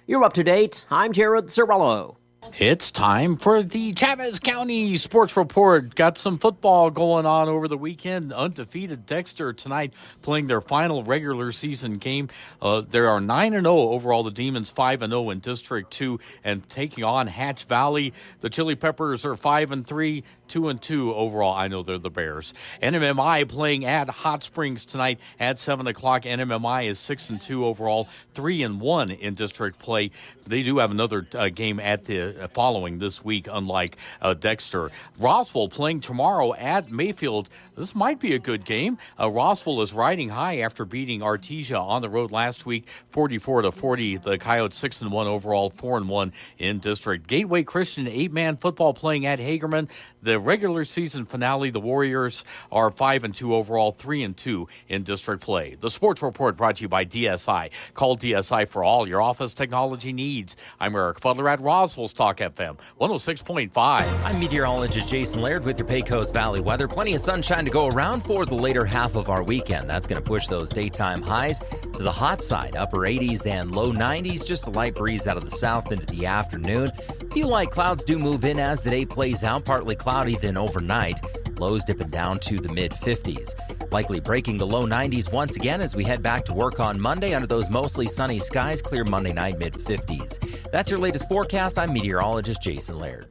You're up to date. I'm Jared Cirillo. It's time for the Chavez County Sports Report. Got some football going on over the weekend. Undefeated Dexter tonight playing their final regular season game. There are 9-0 overall. The Demons 5-0 in District 2 and taking on Hatch Valley. The Chili Peppers are 5-3. 2-2 overall. I know they're the Bears. NMMI playing at Hot Springs tonight at 7 o'clock. NMMI is 6-2 overall, 3-1 in district play. They do have another game at the following this week, unlike Dexter. Roswell playing tomorrow at Mayfield. This might be a good game. Roswell is riding high after beating Artesia on the road last week, 44-40. The Coyotes 6-1 overall, 4-1 in district. Gateway Christian 8-man football playing at Hagerman. The regular season finale, the Warriors are 5-2 overall, 3-2 in district play. The Sports Report brought to you by DSI. Call DSI for all your office technology needs. I'm Eric Butler at Roswell's Talk FM 106.5. I'm meteorologist Jason Laird with your Pecos Valley weather. Plenty of sunshine to go around for the later half of our weekend. That's going to push those daytime highs to the hot side, upper 80s and low 90s. Just a light breeze out of the south into the afternoon. A few light clouds do move in as the day plays out, partly cloudy then overnight. Lows dipping down to the mid-50s. Likely breaking the low 90s once again as we head back to work on Monday under those mostly sunny skies. Clear Monday night, mid-50s. That's your latest forecast. I'm meteorologist Jason Laird.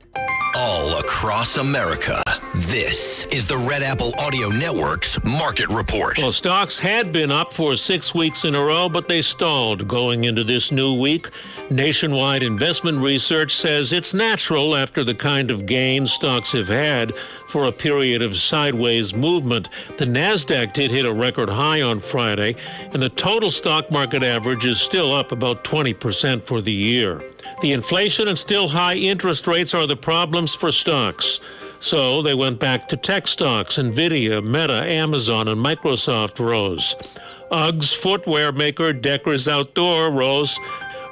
All across America, this is the Red Apple Audio Network's Market Report. Well, stocks had been up for 6 weeks in a row, but they stalled going into this new week. Nationwide investment research says it's natural after the kind of gains stocks have had for a period of sideways movement. The NASDAQ did hit a record high on Friday, and the total stock market average is still up about 20% for the year. The inflation and still high interest rates are the problems for stocks. So they went back to tech stocks. Nvidia, Meta, Amazon, and Microsoft rose. UGG's footwear maker Deckers Outdoor rose.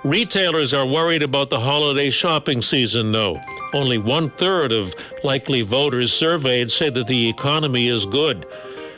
Retailers are worried about the holiday shopping season, though. Only 1/3 of likely voters surveyed say that the economy is good.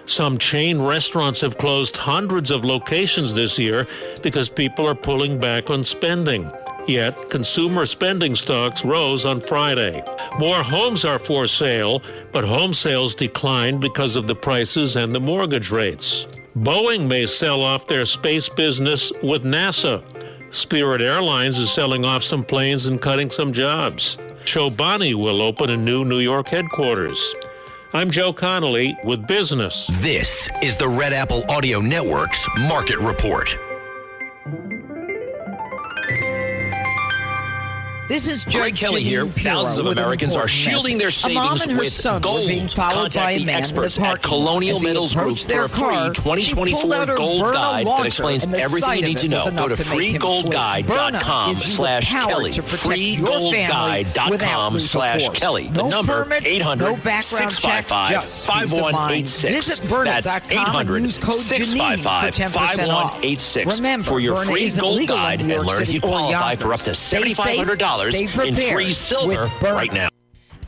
Some chain restaurants have closed hundreds of locations this year because people are pulling back on spending. Yet, consumer spending stocks rose on Friday. More homes are for sale, but home sales declined because of the prices and the mortgage rates. Boeing may sell off their space business with NASA. Spirit Airlines is selling off some planes and cutting some jobs. Chobani will open a new New York headquarters. I'm Joe Connolly with Business. This is the Red Apple Audio Network's Market Report. This is Judge Greg Kelly here. Janine Pirro Thousands of with an Americans are important shielding their message. A mom savings and her with son were being gold. followed by Contact a the man in experts the at parking Colonial lot. As he Metals Group approached for their a free car, she 2024 pulled out her gold Byrna guide that launcher, explains and the everything you sight need of to it know. was Go to enough to make him flip. freegoldguide.com Byrna gives you the power /Kelly. to protect your family without freegoldguide.com lethal force. /Kelly. The No number permits, 800 no background checks, just peace of mind. 655-5186. Visit That's Byrna.com and use code Janine for 10% off. 800-655-5186 Remember, for your Byrna free isn't gold legal in guide New and York learn if City you or qualify for up to Yonkers. Stay safe, $7,500 stay in prepared free silver with Byrna. right now.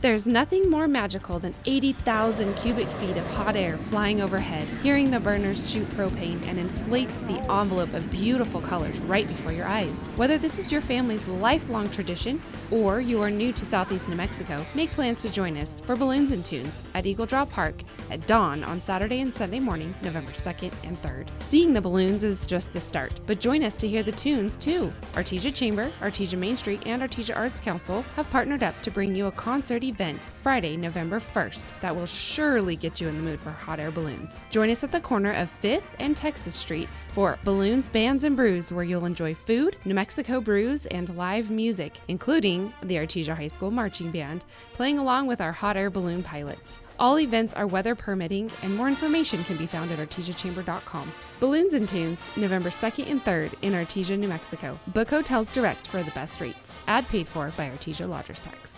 There's nothing more magical than 80,000 cubic feet of hot air flying overhead, hearing the burners shoot propane and inflate the envelope of beautiful colors right before your eyes. Whether this is your family's lifelong tradition or you are new to Southeast New Mexico, make plans to join us for Balloons and Tunes at Eagle Draw Park at dawn on Saturday and Sunday morning, November 2nd and 3rd. Seeing the balloons is just the start, but join us to hear the tunes too. Artesia Chamber, Artesia Main Street, and Artesia Arts Council have partnered up to bring you a concert event Friday, November 1st that will surely get you in the mood for hot air balloons. Join us at the corner of 5th and Texas Street for Balloons, Bands, and Brews, where you'll enjoy food, New Mexico brews, and live music, including the Artesia High School Marching Band, playing along with our hot air balloon pilots. All events are weather permitting, and more information can be found at artesiachamber.com. Balloons and Tunes, November 2nd and 3rd in Artesia, New Mexico. Book hotels direct for the best rates. Ad paid for by Artesia Lodgers Tax.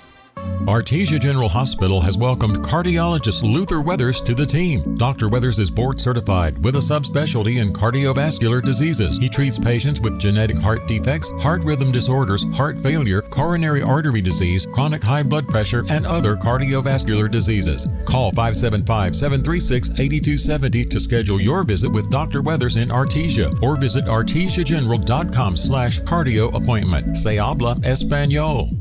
Artesia General Hospital has welcomed cardiologist Luther Weathers to the team. Dr. Weathers is board certified with a subspecialty in cardiovascular diseases. He treats patients with genetic heart defects, heart rhythm disorders, heart failure, coronary artery disease, chronic high blood pressure, and other cardiovascular diseases. Call 575-736-8270 to schedule your visit with Dr. Weathers in Artesia or visit artesiageneral.com/cardio appointment. Se habla español.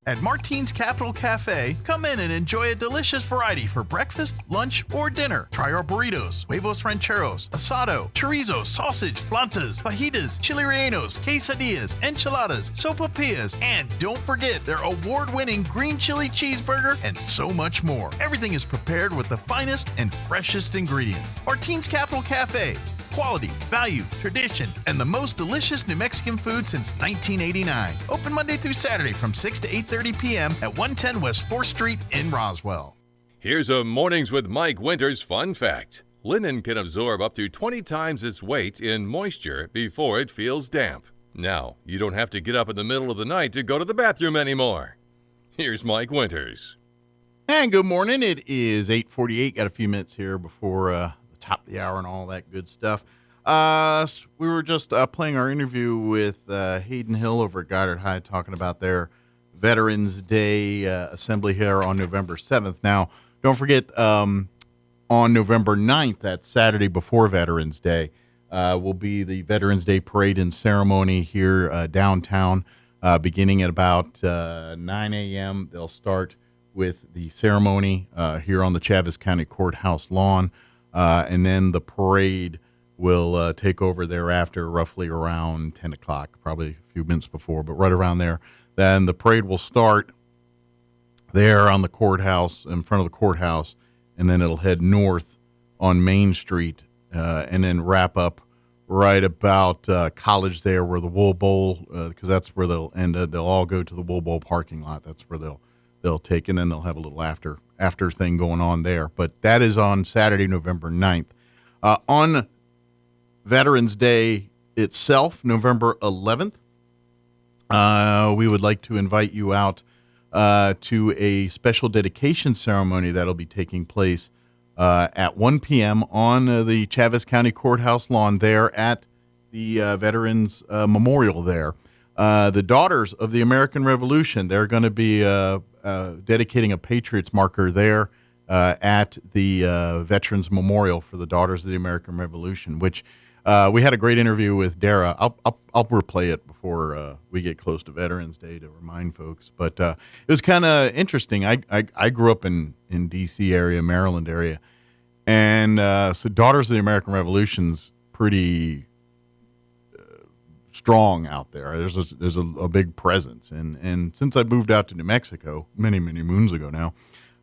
At Martine's Capital Cafe, come in and enjoy a delicious variety for breakfast, lunch, or dinner. Try our burritos, huevos rancheros, asado, chorizo, sausage, flautas, fajitas, chili rellenos, quesadillas, enchiladas, sopapillas, and don't forget their award-winning green chili cheeseburger and so much more. Everything is prepared with the finest and freshest ingredients. Martine's Capital Cafe. Quality, value, tradition, and the most delicious New Mexican food since 1989. Open Monday through Saturday from 6 to 8:30 p.m. at 110 West 4th Street in Roswell. Here's a Mornings with Mike Winters fun fact. Linen can absorb up to 20 times its weight in moisture before it feels damp. Now, you don't have to get up in the middle of the night to go to the bathroom anymore. Here's Mike Winters. And good morning. It is 8:48. Got a few minutes here before top of the hour and all that good stuff. We were just playing our interview with Hayden Hill over at Goddard High, talking about their Veterans Day assembly here on November 7th. Now, don't forget, on November 9th, that Saturday before Veterans Day, will be the Veterans Day Parade and Ceremony here downtown, beginning at about 9 a.m. They'll start with the ceremony here on the Chaves County Courthouse lawn. And then the parade will take over thereafter, roughly around 10 o'clock, probably a few minutes before, but right around there. Then the parade will start there on the courthouse, in front of the courthouse, and then it'll head north on Main Street and then wrap up right about College there where the Wool Bowl, because that's where they'll end. They'll all go to the Wool Bowl parking lot. That's where they'll take, and then they'll have a little after thing going on there. But that is on Saturday, November 9th. On Veterans Day itself, November 11th, we would like to invite you out to a special dedication ceremony that'll be taking place at 1 p.m. on the Chaves County Courthouse lawn there at the Veterans Memorial there. The Daughters of the American Revolution, they're going to be dedicating a Patriots marker there at the Veterans Memorial for the Daughters of the American Revolution, which we had a great interview with Dara. I'll replay it before we get close to Veterans Day to remind folks. But it was kind of interesting. I grew up in D.C. area, Maryland area, and so Daughters of the American Revolution's pretty strong out there. There's a big presence, and since I moved out to New Mexico many moons ago now,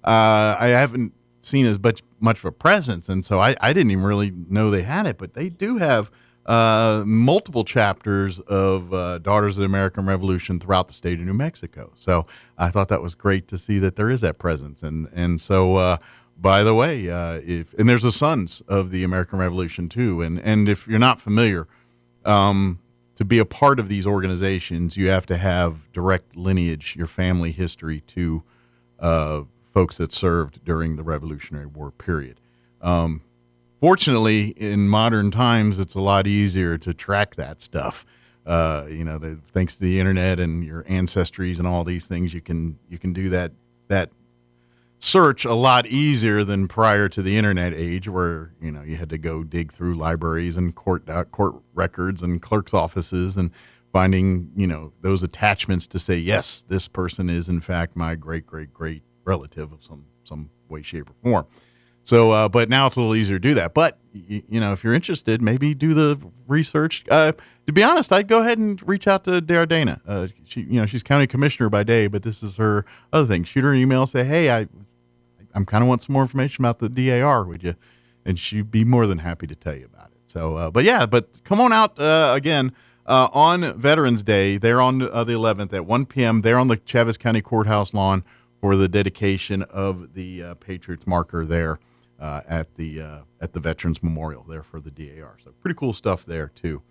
I haven't seen as much of a presence, and so I didn't even really know they had it. But they do have multiple chapters of Daughters of the American Revolution throughout the state of New Mexico. So I thought that was great to see that there is that presence. And so, by the way, and there's the Sons of the American Revolution too. And if you're not familiar, to be a part of these organizations, you have to have direct lineage, your family history to folks that served during the Revolutionary War period. Fortunately, in modern times, it's a lot easier to track that stuff. Thanks to the internet and your ancestries and all these things, you can do that search a lot easier than prior to the internet age, where you had to go dig through libraries and court records and clerks' offices and finding those attachments to say, yes, this person is in fact my great great great relative of some way, shape, or form. So, but now it's a little easier to do that. But if you're interested, maybe do the research. To be honest, I'd go ahead and reach out to Dana. She's county commissioner by day, but this is her other thing. Shoot her an email, say, hey, I'm kind of want some more information about the DAR, would you? And she'd be more than happy to tell you about it. So, but come on out again on Veterans Day. They're on the 11th at 1 p.m. They're on the Chaves County Courthouse lawn for the dedication of the Patriots marker there. At the Veterans Memorial there for the DAR. So pretty cool stuff there too.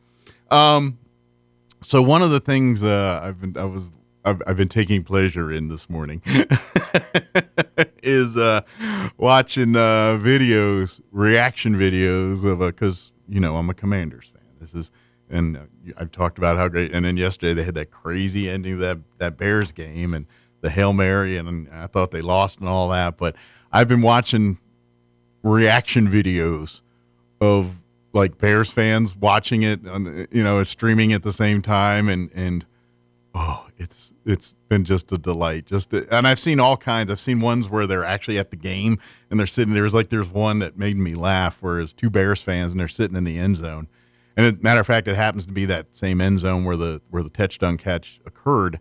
So one of the things I've been taking pleasure in this morning is watching reaction videos of because I'm a Commanders fan. I've talked about how great. And then yesterday they had that crazy ending of that Bears game and the Hail Mary, and I thought they lost and all that. But I've been watching reaction videos of like Bears fans watching it streaming at the same time, and it's been just a delight. And I've seen all kinds. I've seen ones where they're actually at the game and they're sitting there. There's one that made me laugh where it's two Bears fans and they're sitting in the end zone, and as a matter of fact, it happens to be that same end zone where the touchdown catch occurred.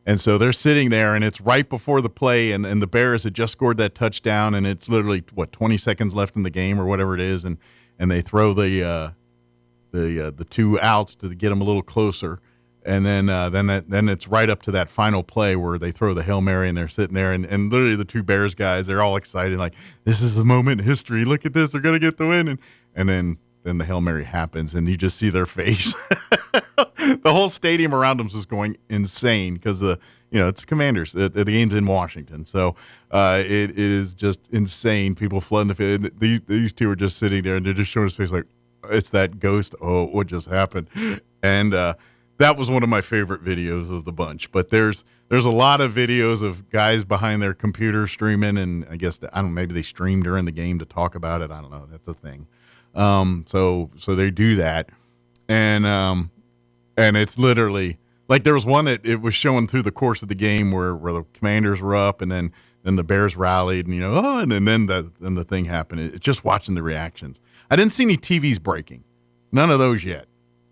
And so they're sitting there, and it's right before the play, and the Bears had just scored that touchdown, and it's literally 20 seconds left in the game or whatever it is, and they throw the two outs to get them a little closer, and then it's right up to that final play where they throw the Hail Mary, and they're sitting there, and literally the two Bears guys, they're all excited, like, this is the moment in history. Look at this, they're gonna get the win, and then the Hail Mary happens, and you just see their face. The whole stadium around them is just going insane because it's Commanders. The game's in Washington, so it is just insane. People flooding the field. These two are just sitting there, and they're just showing his face like, it's that ghost. Oh, what just happened? And that was one of my favorite videos of the bunch. But there's a lot of videos of guys behind their computer streaming, and I guess maybe they stream during the game to talk about it. I don't know. That's a thing. So they do that, and it's literally like there was one that it was showing through the course of the game where the Commanders were up, and then the Bears rallied, and then the thing happened. It's just watching the reactions. I didn't see any TVs breaking, none of those yet.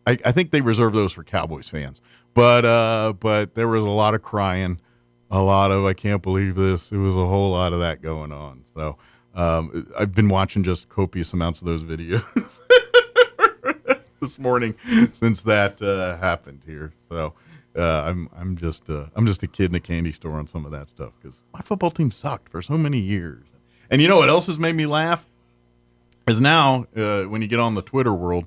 I think they reserve those for Cowboys fans, but there was a lot of crying, a lot of I can't believe this. It was a whole lot of that going on. So I've been watching just copious amounts of those videos this morning since that happened here. So I'm just a kid in a candy store on some of that stuff because my football team sucked for so many years. And you know what else has made me laugh is now when you get on the Twitter world,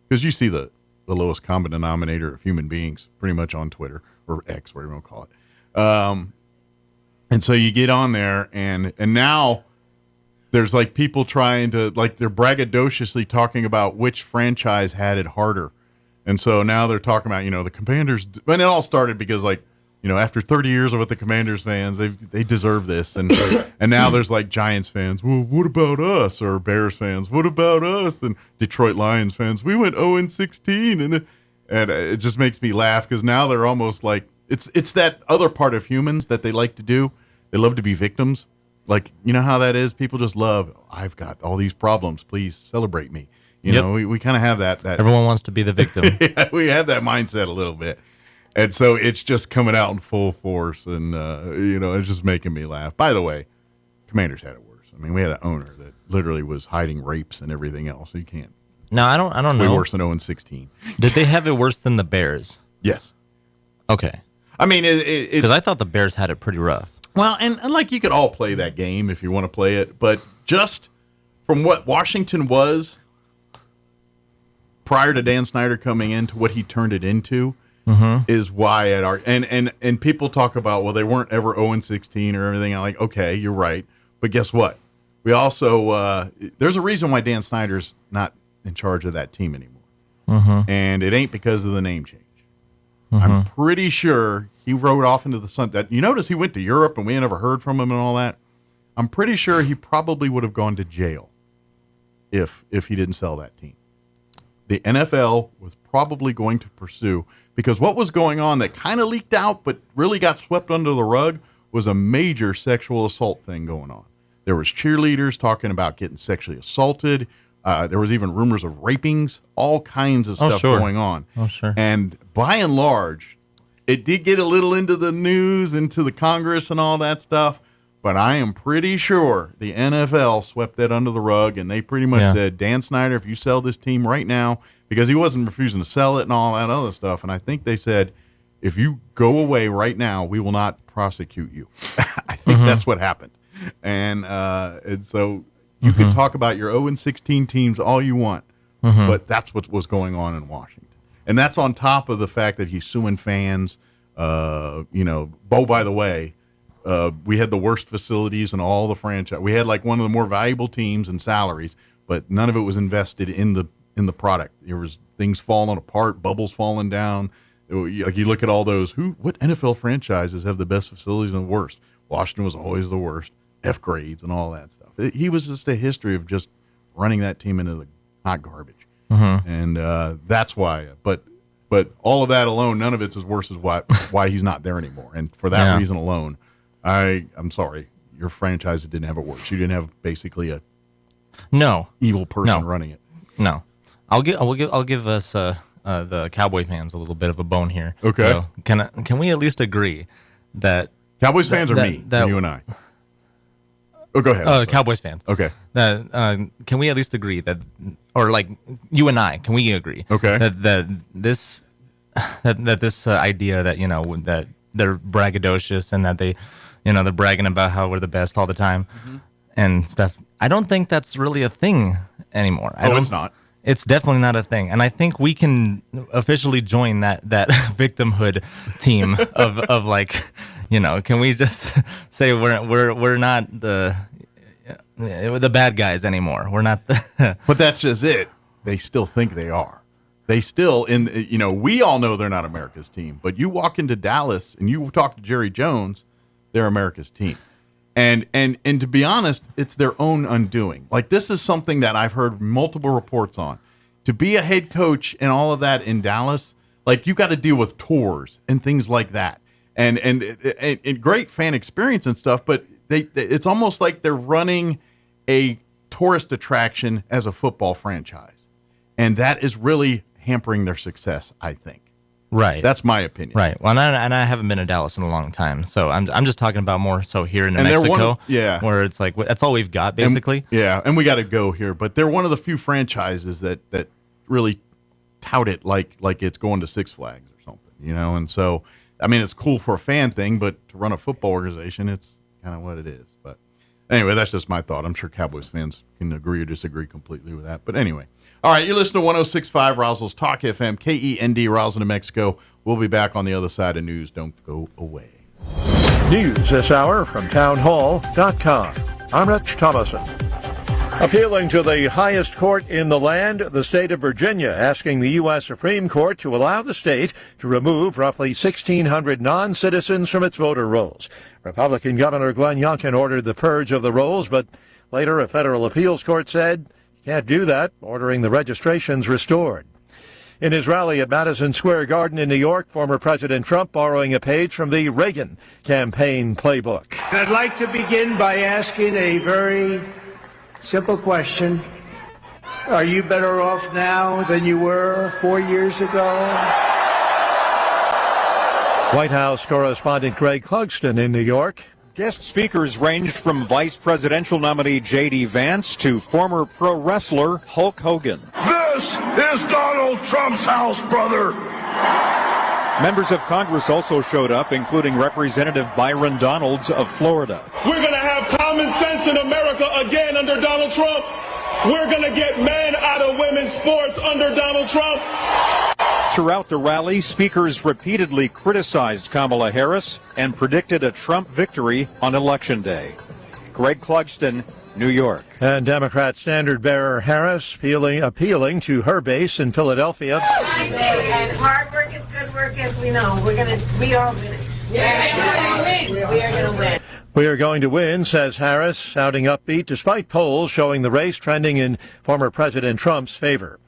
because you see the lowest common denominator of human beings pretty much on Twitter or X, whatever you want to call it. And so you get on there and now there's like people trying to, like, they're braggadociously talking about which franchise had it harder. And so now they're talking about, the Commanders. But it all started because, like, after 30 years with the Commanders fans, they deserve this. And now there's like Giants fans, well, what about us? Or Bears fans, what about us? And Detroit Lions fans, we went 0-16. And it just makes me laugh because now they're almost like, it's that other part of humans that they like to do. They love to be victims. Like, you know how that is? People just love, I've got all these problems. Please celebrate me. We kind of have that. Everyone wants to be the victim. Yeah, we have that mindset a little bit. And so it's just coming out in full force. And, it's just making me laugh. By the way, Commanders had it worse. I mean, we had an owner that literally was hiding rapes and everything else. So you can't No, I don't know. Way worse than 0-16. Did they have it worse than the Bears? Yes. Okay. I mean, because I thought the Bears had it pretty rough. Well, and like you could all play that game if you want to play it, but just from what Washington was prior to Dan Snyder coming in to what he turned it into is why at our and people talk about, well, they weren't ever 0-16 or everything. I'm like, okay, you're right, but guess what? We also there's a reason why Dan Snyder's not in charge of that team anymore, and it ain't because of the name change. I'm pretty sure he rode off into the sun. You notice he went to Europe and we never heard from him and all that. I'm pretty sure he probably would have gone to jail if he didn't sell that team. The NFL was probably going to pursue, because what was going on that kind of leaked out but really got swept under the rug was a major sexual assault thing going on. There was cheerleaders talking about getting sexually assaulted. There was even rumors of rapings, all kinds of stuff going on. Oh, sure. And by and large, it did get a little into the news, into the Congress and all that stuff, but I am pretty sure the NFL swept that under the rug, and they pretty much said, Dan Snyder, if you sell this team right now, because he wasn't refusing to sell it and all that other stuff, and I think they said, if you go away right now, we will not prosecute you. I think that's what happened. And so you can talk about your 0-16 teams all you want, but that's what was going on in Washington. And that's on top of the fact that he's suing fans. By the way, we had the worst facilities in all the franchise. We had like one of the more valuable teams in salaries, but none of it was invested in the product. There was things falling apart, bubbles falling down. Like you look at all those, what NFL franchises have the best facilities and the worst? Washington was always the worst. F grades and all that stuff. He was just a history of just running that team into the hot garbage, and that's why. But all of that alone, none of it's as worse as why he's not there anymore. And for that reason alone, I'm sorry, your franchise didn't have it worse. You didn't have basically a evil person running it. No, I'll give us the Cowboy fans a little bit of a bone here. Okay, so can we at least agree that Cowboys fans are me, and you and I. Oh, go ahead. Cowboys fans. Okay. Can we at least agree that, or like you and I, can we agree? Okay. That this idea that that they're braggadocious and that they're bragging about how we're the best all the time and stuff. I don't think that's really a thing anymore. It's not. It's definitely not a thing, and I think we can officially join that victimhood team of like. Can we just say we're not the bad guys anymore? We're not the But that's just it. They still think they are. They still we all know they're not America's team, but you walk into Dallas and you talk to Jerry Jones, they're America's team. And to be honest, it's their own undoing. Like, this is something that I've heard multiple reports on. To be a head coach and all of that in Dallas, like, you got to deal with tours and things like that. And great fan experience and stuff, but it's almost like they're running a tourist attraction as a football franchise, and that is really hampering their success, I think. Right. That's my opinion. Right. Well, and I haven't been to Dallas in a long time, so I'm just talking about more so here in New Mexico, where it's like that's all we've got basically. And we got to go here, but they're one of the few franchises that really tout it like it's going to Six Flags or something, and so. I mean, it's cool for a fan thing, but to run a football organization, it's kind of what it is. But anyway, that's just my thought. I'm sure Cowboys fans can agree or disagree completely with that. But anyway, all right, you're listening to 106.5 Roswell's Talk FM, KEND, Roswell, New Mexico. We'll be back on the other side of news. Don't go away. News this hour from townhall.com. I'm Rich Thomason. Appealing to the highest court in the land, the state of Virginia asking the U.S. Supreme Court to allow the state to remove roughly 1,600 non-citizens from its voter rolls. Republican Governor Glenn Youngkin ordered the purge of the rolls, but later a federal appeals court said you can't do that, ordering the registrations restored. In his rally at Madison Square Garden in New York, former President Trump borrowing a page from the Reagan campaign playbook. I'd like to begin by asking a very simple question. Are you better off now than you were 4 years ago? White House correspondent Greg Clugston in New York. Guest speakers ranged from vice presidential nominee J.D. Vance to former pro wrestler Hulk Hogan. The This is Donald Trump's house, brother. Members of Congress also showed up, including Representative Byron Donalds of Florida. We're going to have common sense in America again under Donald Trump. We're going to get men out of women's sports under Donald Trump. Throughout the rally, speakers repeatedly criticized Kamala Harris and predicted a Trump victory on Election Day. Greg Clugston, New York. And Democrat standard bearer Harris appealing to her base in Philadelphia. And hard work is good work, as we know. We are winning. We are going to win. We are going to win, says Harris, sounding upbeat despite polls showing the race trending in former President Trump's favor.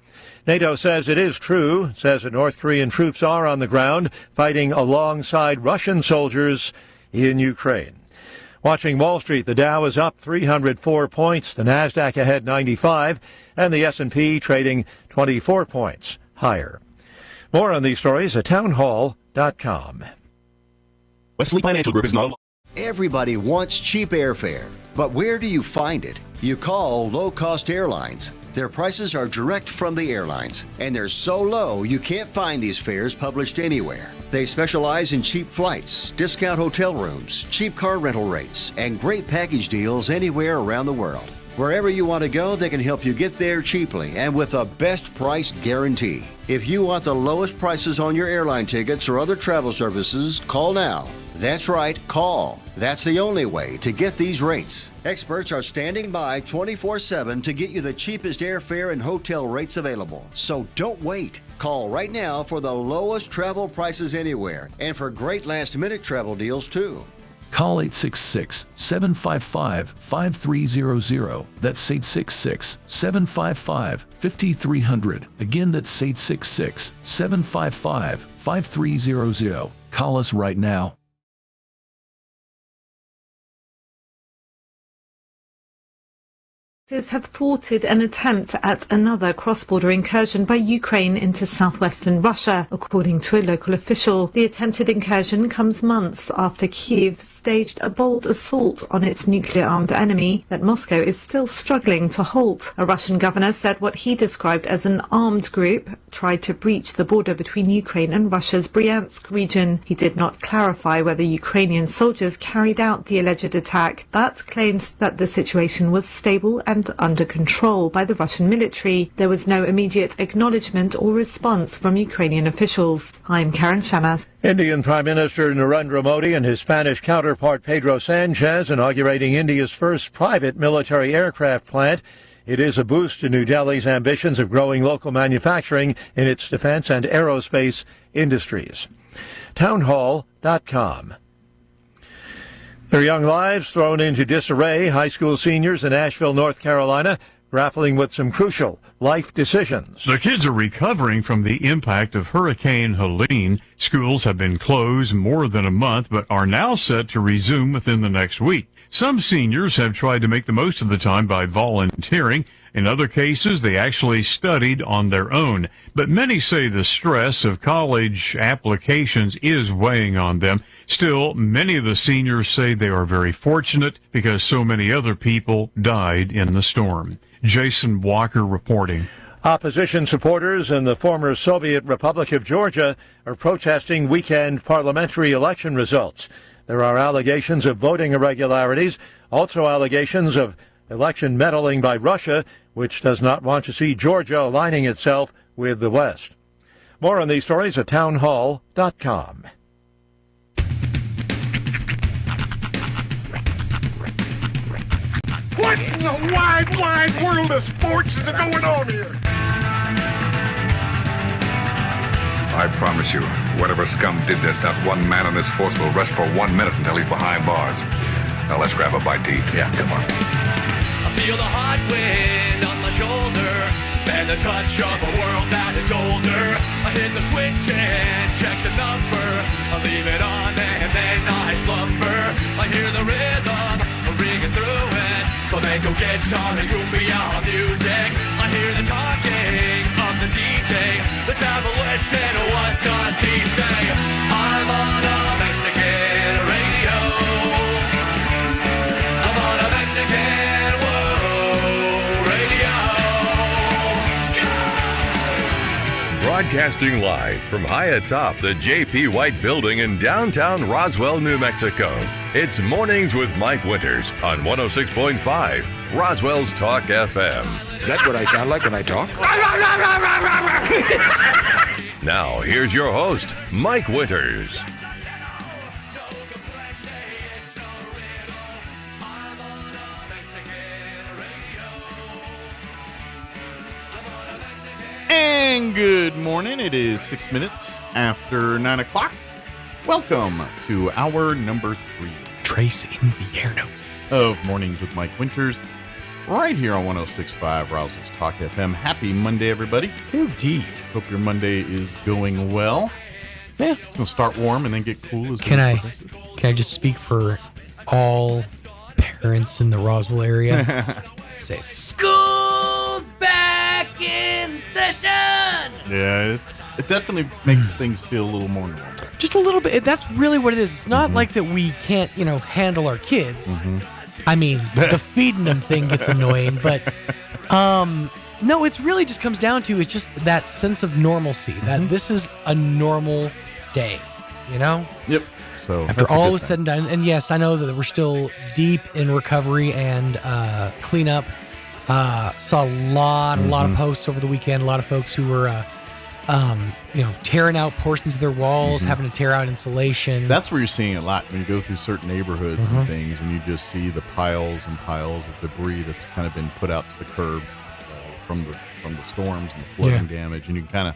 NATO says it is true. It says that North Korean troops are on the ground fighting alongside Russian soldiers in Ukraine. Watching Wall Street, the Dow is up 304 points, the Nasdaq ahead 95, and the S&P trading 24 points higher. More on these stories at townhall.com. Wesley Financial Group is not. Everybody wants cheap airfare, but where do you find it? You call low-cost airlines. Their prices are direct from the airlines, and they're so low you can't find these fares published anywhere. They specialize in cheap flights, discount hotel rooms, cheap car rental rates, and great package deals anywhere around the world. Wherever you want to go, they can help you get there cheaply and with a best price guarantee. If you want the lowest prices on your airline tickets or other travel services, call now. That's right, call. That's the only way to get these rates. Experts are standing by 24/7 to get you the cheapest airfare and hotel rates available. So don't wait. Call right now for the lowest travel prices anywhere and for great last-minute travel deals too. Call 866-755-5300. That's 866-755-5300. Again, that's 866-755-5300. Call us right now. Have thwarted an attempt at another cross-border incursion by Ukraine into southwestern Russia, according to a local official. The attempted incursion comes months after Kyiv staged a bold assault on its nuclear-armed enemy that Moscow is still struggling to halt. A Russian governor said what he described as an armed group tried to breach the border between Ukraine and Russia's Bryansk region. He did not clarify whether Ukrainian soldiers carried out the alleged attack, but claimed that the situation was stable and under control by the Russian military. There was no immediate acknowledgement or response from Ukrainian officials. I'm Karen Shamas. Indian Prime Minister Narendra Modi and his Spanish counterpart Pedro Sanchez inaugurating India's first private military aircraft plant. It is a boost to New Delhi's ambitions of growing local manufacturing in its defense and aerospace industries. Townhall.com. Their young lives thrown into disarray, high school seniors in Asheville, North Carolina, grappling with some crucial life decisions. The kids are recovering from the impact of Hurricane Helene. Schools have been closed more than a month, but are now set to resume within the next week. Some seniors have tried to make the most of the time by volunteering. In other cases, they actually studied on their own. But many say the stress of college applications is weighing on them. Still, many of the seniors say they are very fortunate because so many other people died in the storm. Jason Walker reporting. Opposition supporters in the former Soviet Republic of Georgia are protesting weekend parliamentary election results. There are allegations of voting irregularities, also allegations of election meddling by Russia, which does not want to see Georgia aligning itself with the West. More on these stories at townhall.com. What in the wide, wide world of sports is going on here? I promise you, whatever scum did this, not one man on this force will rest for 1 minute until he's behind bars. Now let's grab a bite to eat. Yeah, come on. I feel the hot wind on my shoulder and the touch of a world that is older. I hit the switch and check the number. I leave it on and then I slumber. I hear the rhythm ringing through it. Flamenco guitar and cumbia music. I hear the talking of the DJ. The travel said, what does he say? I'm on a Mexican radio. I'm on a Mexican radio. Broadcasting live from high atop the J.P. White Building in downtown Roswell, New Mexico. It's Mornings with Mike Winters on 106.5 Roswell's Talk FM. Is that what I sound like when I talk? Now, here's your host, Mike Winters. And good morning. It is 6 minutes after 9 o'clock. Welcome to hour number 3. Trace in the air notes of Mornings with Mike Winters, right here on 106.5 Roswell's Talk FM. Happy Monday, everybody. Indeed. Hope your Monday is going well. Yeah. It's going to start warm and then get cool. Can I just speak for all parents in the Roswell area? Say, school's back in session! Yeah, it definitely makes things feel a little more normal. Just a little bit. That's really what it is. It's not like that we can't, handle our kids. I mean, the feeding them thing gets annoying, but no, it's really just comes down to it's just that sense of normalcy, that this is a normal day, Yep. So after all was said and done, and yes, I know that we're still deep in recovery and cleanup. Saw a lot of posts over the weekend. A lot of folks who were, tearing out portions of their walls, having to tear out insulation. That's where you're seeing it a lot when you go through certain neighborhoods and things, and you just see the piles and piles of debris that's kind of been put out to the curb from the storms and the flooding damage, and you can kind of.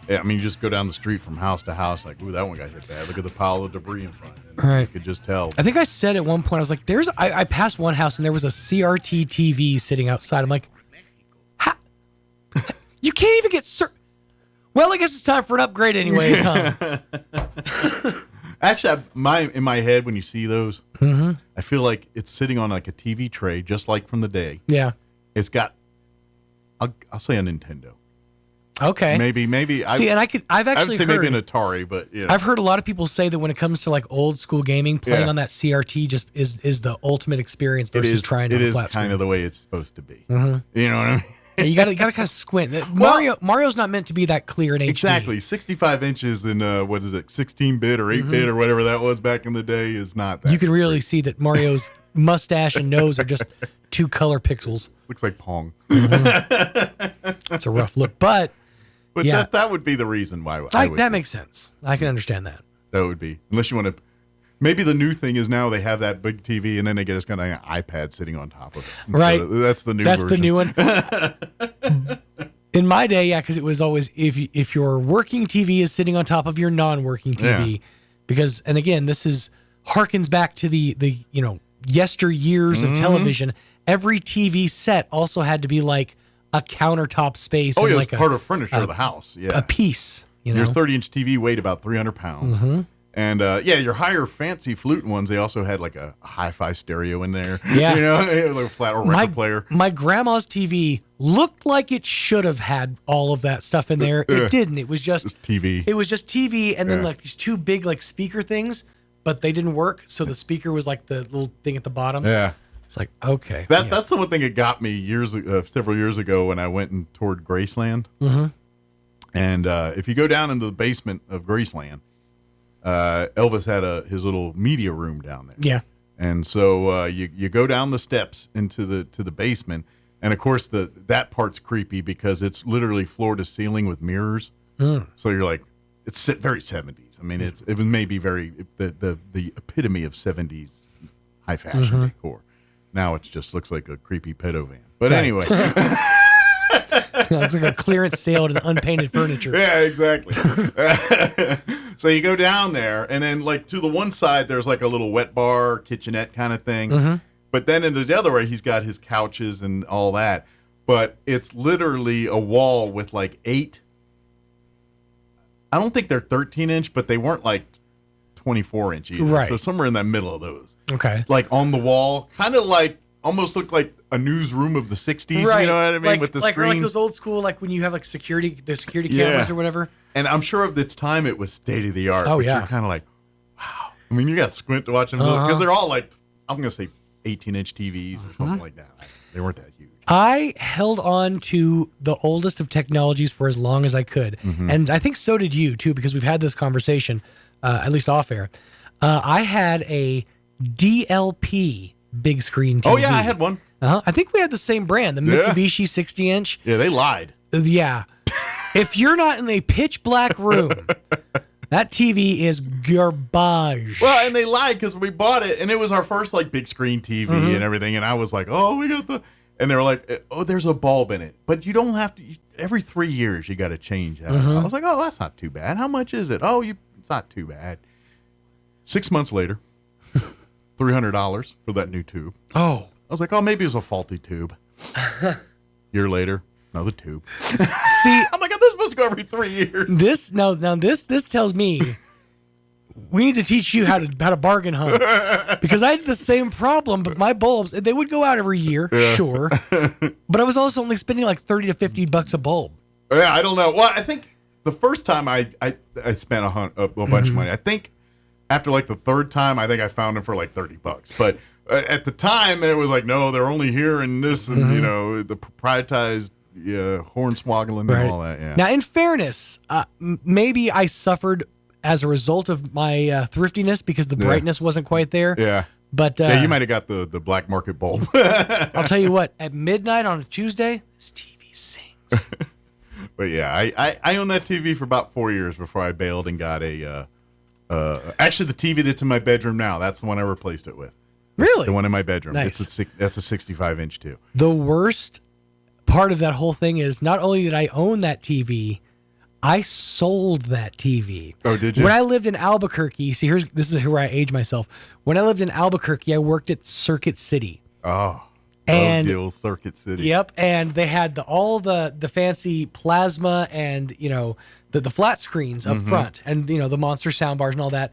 you just go down the street from house to house, like, ooh, that one got hit bad. Look at the pile of debris in front. And right. You could just tell. I think I said at one point, I was like, I passed one house and there was a CRT TV sitting outside. I'm like, you can't even get well, I guess it's time for an upgrade anyways, huh? Actually, in my head, when you see those, I feel like it's sitting on like a TV tray, just like from the day. Yeah. It's got, I'll say a Nintendo. Okay. Maybe. See, and I've actually heard, maybe an Atari, but I've heard a lot of people say that when it comes to like old school gaming, playing on that CRT just is the ultimate experience versus trying to. It is flat kind screen. of the way it's supposed to be. You know what I mean? Yeah, you gotta kind of squint. Mario's not meant to be that clear in HD. Exactly. 65 inches in 16-bit or 8-bit or whatever that was back in the day is not that. You can really see that Mario's mustache and nose are just 2 color pixels. Looks like Pong. It's a rough look, but yeah, that would be the reason why. That makes sense. I can understand that. That would be, unless you want to. Maybe the new thing is now they have that big TV and then they get us kind of an iPad sitting on top of it. Right. So that's the new That's version. the new one. In my day, yeah, because it was always if your working TV is sitting on top of your non-working TV, because, and again, this harkens back to the yesteryears of television. Every TV set also had to be like a countertop space. Oh, and yeah, like it's part of furniture of the house. Yeah, a piece. Your 30-inch TV weighed about 300 pounds. And your higher fancy flute ones, they also had like a hi-fi stereo in there. Yeah. Like a flat or record player. My grandma's TV looked like it should have had all of that stuff in there. It didn't. It was just TV. It was just TV and then like these 2 big like speaker things, but they didn't work. So the speaker was like the little thing at the bottom. Yeah. It's like, okay. That's the one thing that got me several years ago when I went and toured Graceland. And if you go down into the basement of Graceland, Elvis had his little media room down there. Yeah. And so you go down the steps into the basement, and of course that part's creepy because it's literally floor to ceiling with mirrors. So you're like, it's very 70s. I mean, it was maybe very the epitome of 70s high fashion decor. Now it just looks like a creepy pedo van. But anyway. It looks like a clearance sale to unpainted furniture. Yeah, exactly. So you go down there, and then like to the one side, there's like a little wet bar, kitchenette kind of thing. But then in the other way, he's got his couches and all that. But it's literally a wall with like 8. I don't think they're 13-inch, but they weren't like 24-inch either. Right. So somewhere in that middle of those. Okay. Like on the wall, kind of like almost looked like a newsroom of the 60s. Right. You know what I mean? With the like, screen. like those old school, like when you have like security cameras or whatever. And I'm sure of its time it was state of the art. Oh, but yeah. You're kind of like, wow. I mean, you got to squint to watch them because they're all like, I'm going to say 18-inch TVs or something like that. They weren't that huge. I held on to the oldest of technologies for as long as I could. And I think so did you, too, because we've had this conversation, at least off air. I had a DLP big screen TV. Oh, yeah, I had one. I think we had the same brand, the Mitsubishi 60-inch. Yeah, they lied. Yeah. If you're not in a pitch black room, that TV is garbage. Well, and they lied because we bought it, and it was our first like big screen TV and everything. And I was like, "Oh, we got the," and they were like, "Oh, there's a bulb in it, but you don't have to. Every 3 years, you got to change that." I was like, "Oh, that's not too bad. How much is it? Oh, it's not too bad." 6 months later, $300 for that new tube. Oh, I was like, "Oh, maybe it's a faulty tube." Year later, another tube. See, I'm like, "This supposed to go every 3 years." This tells me we need to teach you how to bargain hunt, because I had the same problem, but my bulbs, they would go out every year, sure, but I was also only spending like $30 to $50 a bulb. Yeah, I don't know. Well, I think the first time I spent a bunch of money. I think after like the third time, I think I found them for like $30. But at the time, it was like, no, they're only here in this, and you know, the proprietized hornswoggling and all that. Yeah. Now, in fairness, maybe I suffered as a result of my thriftiness because the brightness wasn't quite there. Yeah. But you might have got the black market bulb. I'll tell you what, at midnight on a Tuesday, this TV sings. But yeah, I owned that TV for about 4 years before I bailed and got a actually the TV that's in my bedroom now. That's the one I replaced it with. Really? The one in my bedroom. Nice. That's a 65-inch too. The worst part of that whole thing is not only did I own that TV, I sold that TV. Oh, did you? When I lived in Albuquerque, see, this is where I age myself. When I lived in Albuquerque, I worked at Circuit City. Oh, and the old Circuit City. Yep, and they had all the fancy plasma and the flat screens up front, and the monster sound bars and all that.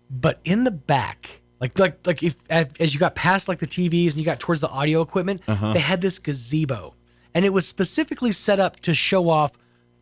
But in the back, like if as you got past like the TVs and you got towards the audio equipment, they had this gazebo, and it was specifically set up to show off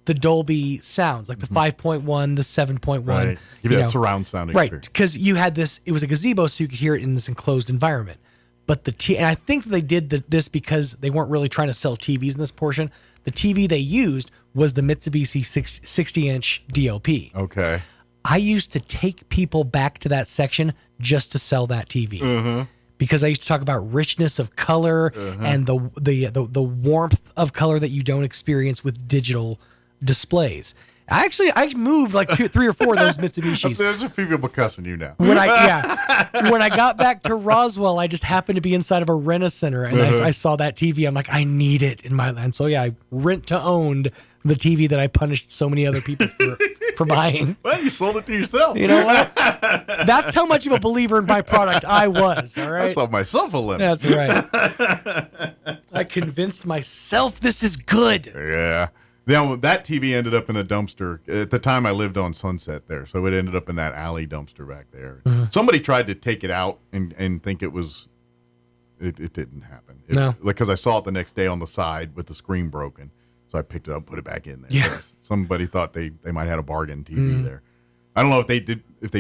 the Dolby sounds, like the 5.1, the 7.1. Right. Give you that surround sound experience. Right, because you had this, it was a gazebo, so you could hear it in this enclosed environment. But and I think they did this because they weren't really trying to sell TVs in this portion. The TV they used was the Mitsubishi 60-inch DLP. Okay. I used to take people back to that section just to sell that TV. Because I used to talk about richness of color and the warmth of color that you don't experience with digital displays. I moved like 3 or 4 of those Mitsubishis. There's a few people cussing you now. When I got back to Roswell, I just happened to be inside of a rent-a-center, and I saw that TV. I'm like, I need it in my land. So yeah, I rent-to-owned the TV that I punished so many other people for buying. Well, you sold it to yourself. You know what? That's how much of a believer in my product I was. All right, I sold myself a limit. That's right. I convinced myself this is good. Yeah. Now, that TV ended up in a dumpster. At the time, I lived on Sunset there, so it ended up in that alley dumpster back there. Somebody tried to take it out and think it was. It didn't happen. No, because I saw it the next day on the side with the screen broken, so I picked it up, and put it back in there. Yeah. Somebody thought they might have had a bargain TV there. I don't know if they did. If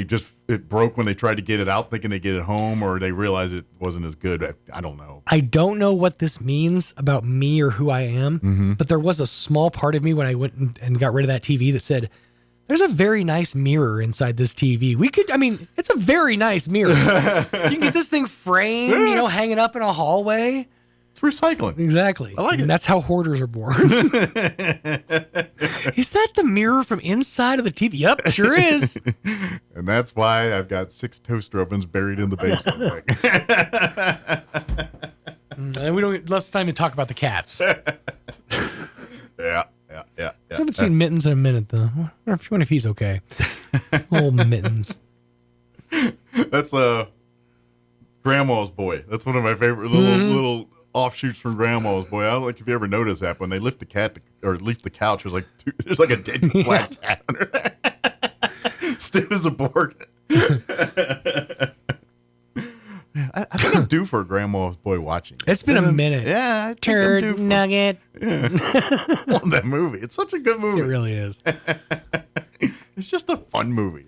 it broke when they tried to get it out, thinking they get it home, or they realized it wasn't as good. I don't know. I don't know what this means about me or who I am, but there was a small part of me when I went and got rid of that TV that said, "There's a very nice mirror inside this TV. It's a very nice mirror. You can get this thing framed, hanging up in a hallway." It's recycling. Exactly. I like it. And that's how hoarders are born. Is that the mirror from inside of the TV? Yep, sure is. And that's why I've got 6 toaster ovens buried in the basement. And we don't. Let's not even talk about the cats. Yeah. I haven't seen Mittens in a minute though. I wonder if he's okay. Old Mittens. That's Grandma's Boy. That's one of my favorite little offshoots from Grandma's Boy. I don't know if you ever noticed that when they lift the cat or leave the couch, there's like a dead black cat under there. Stiff as a board. I think I'm due for a Grandma's Boy watching. It's been a minute. Yeah, I think Turd I'm due nugget. Yeah. Love that movie. It's such a good movie. It really is. It's just a fun movie.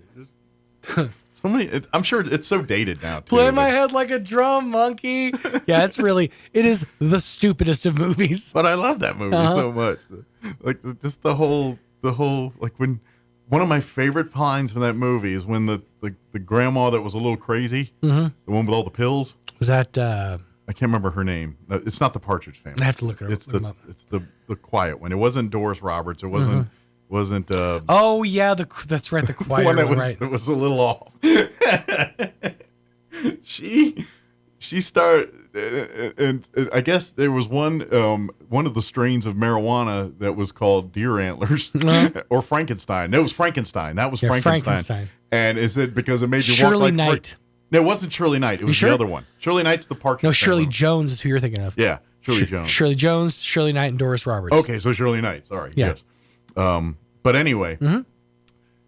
So many. I'm sure it's so dated now. Too. Play my head like a drum, monkey. Yeah, it is the stupidest of movies. But I love that movie so much. Like just the whole like when one of my favorite lines from that movie is when the grandma that was a little crazy, the one with all the pills. Was that? I can't remember her name. No, it's not the Partridge Family. I have to look it up. It's the quiet one. It wasn't Doris Roberts. It wasn't. Wasn't oh yeah, that's right, the quiet one, right. It was a little off. she started and I guess there was one of the strains of marijuana that was called deer antlers or Frankenstein. No, it was Frankenstein. That was Frankenstein. And is it because it made you Shirley walk like Knight? No, it wasn't Shirley Knight. It was the other one. Shirley Knight's the Partridge. No, Shirley Family. Jones is who you're thinking of. Yeah, Shirley Jones. Shirley Jones, Shirley Knight, and Doris Roberts. Okay, so Shirley Knight. Sorry. Yeah. Yes. But anyway,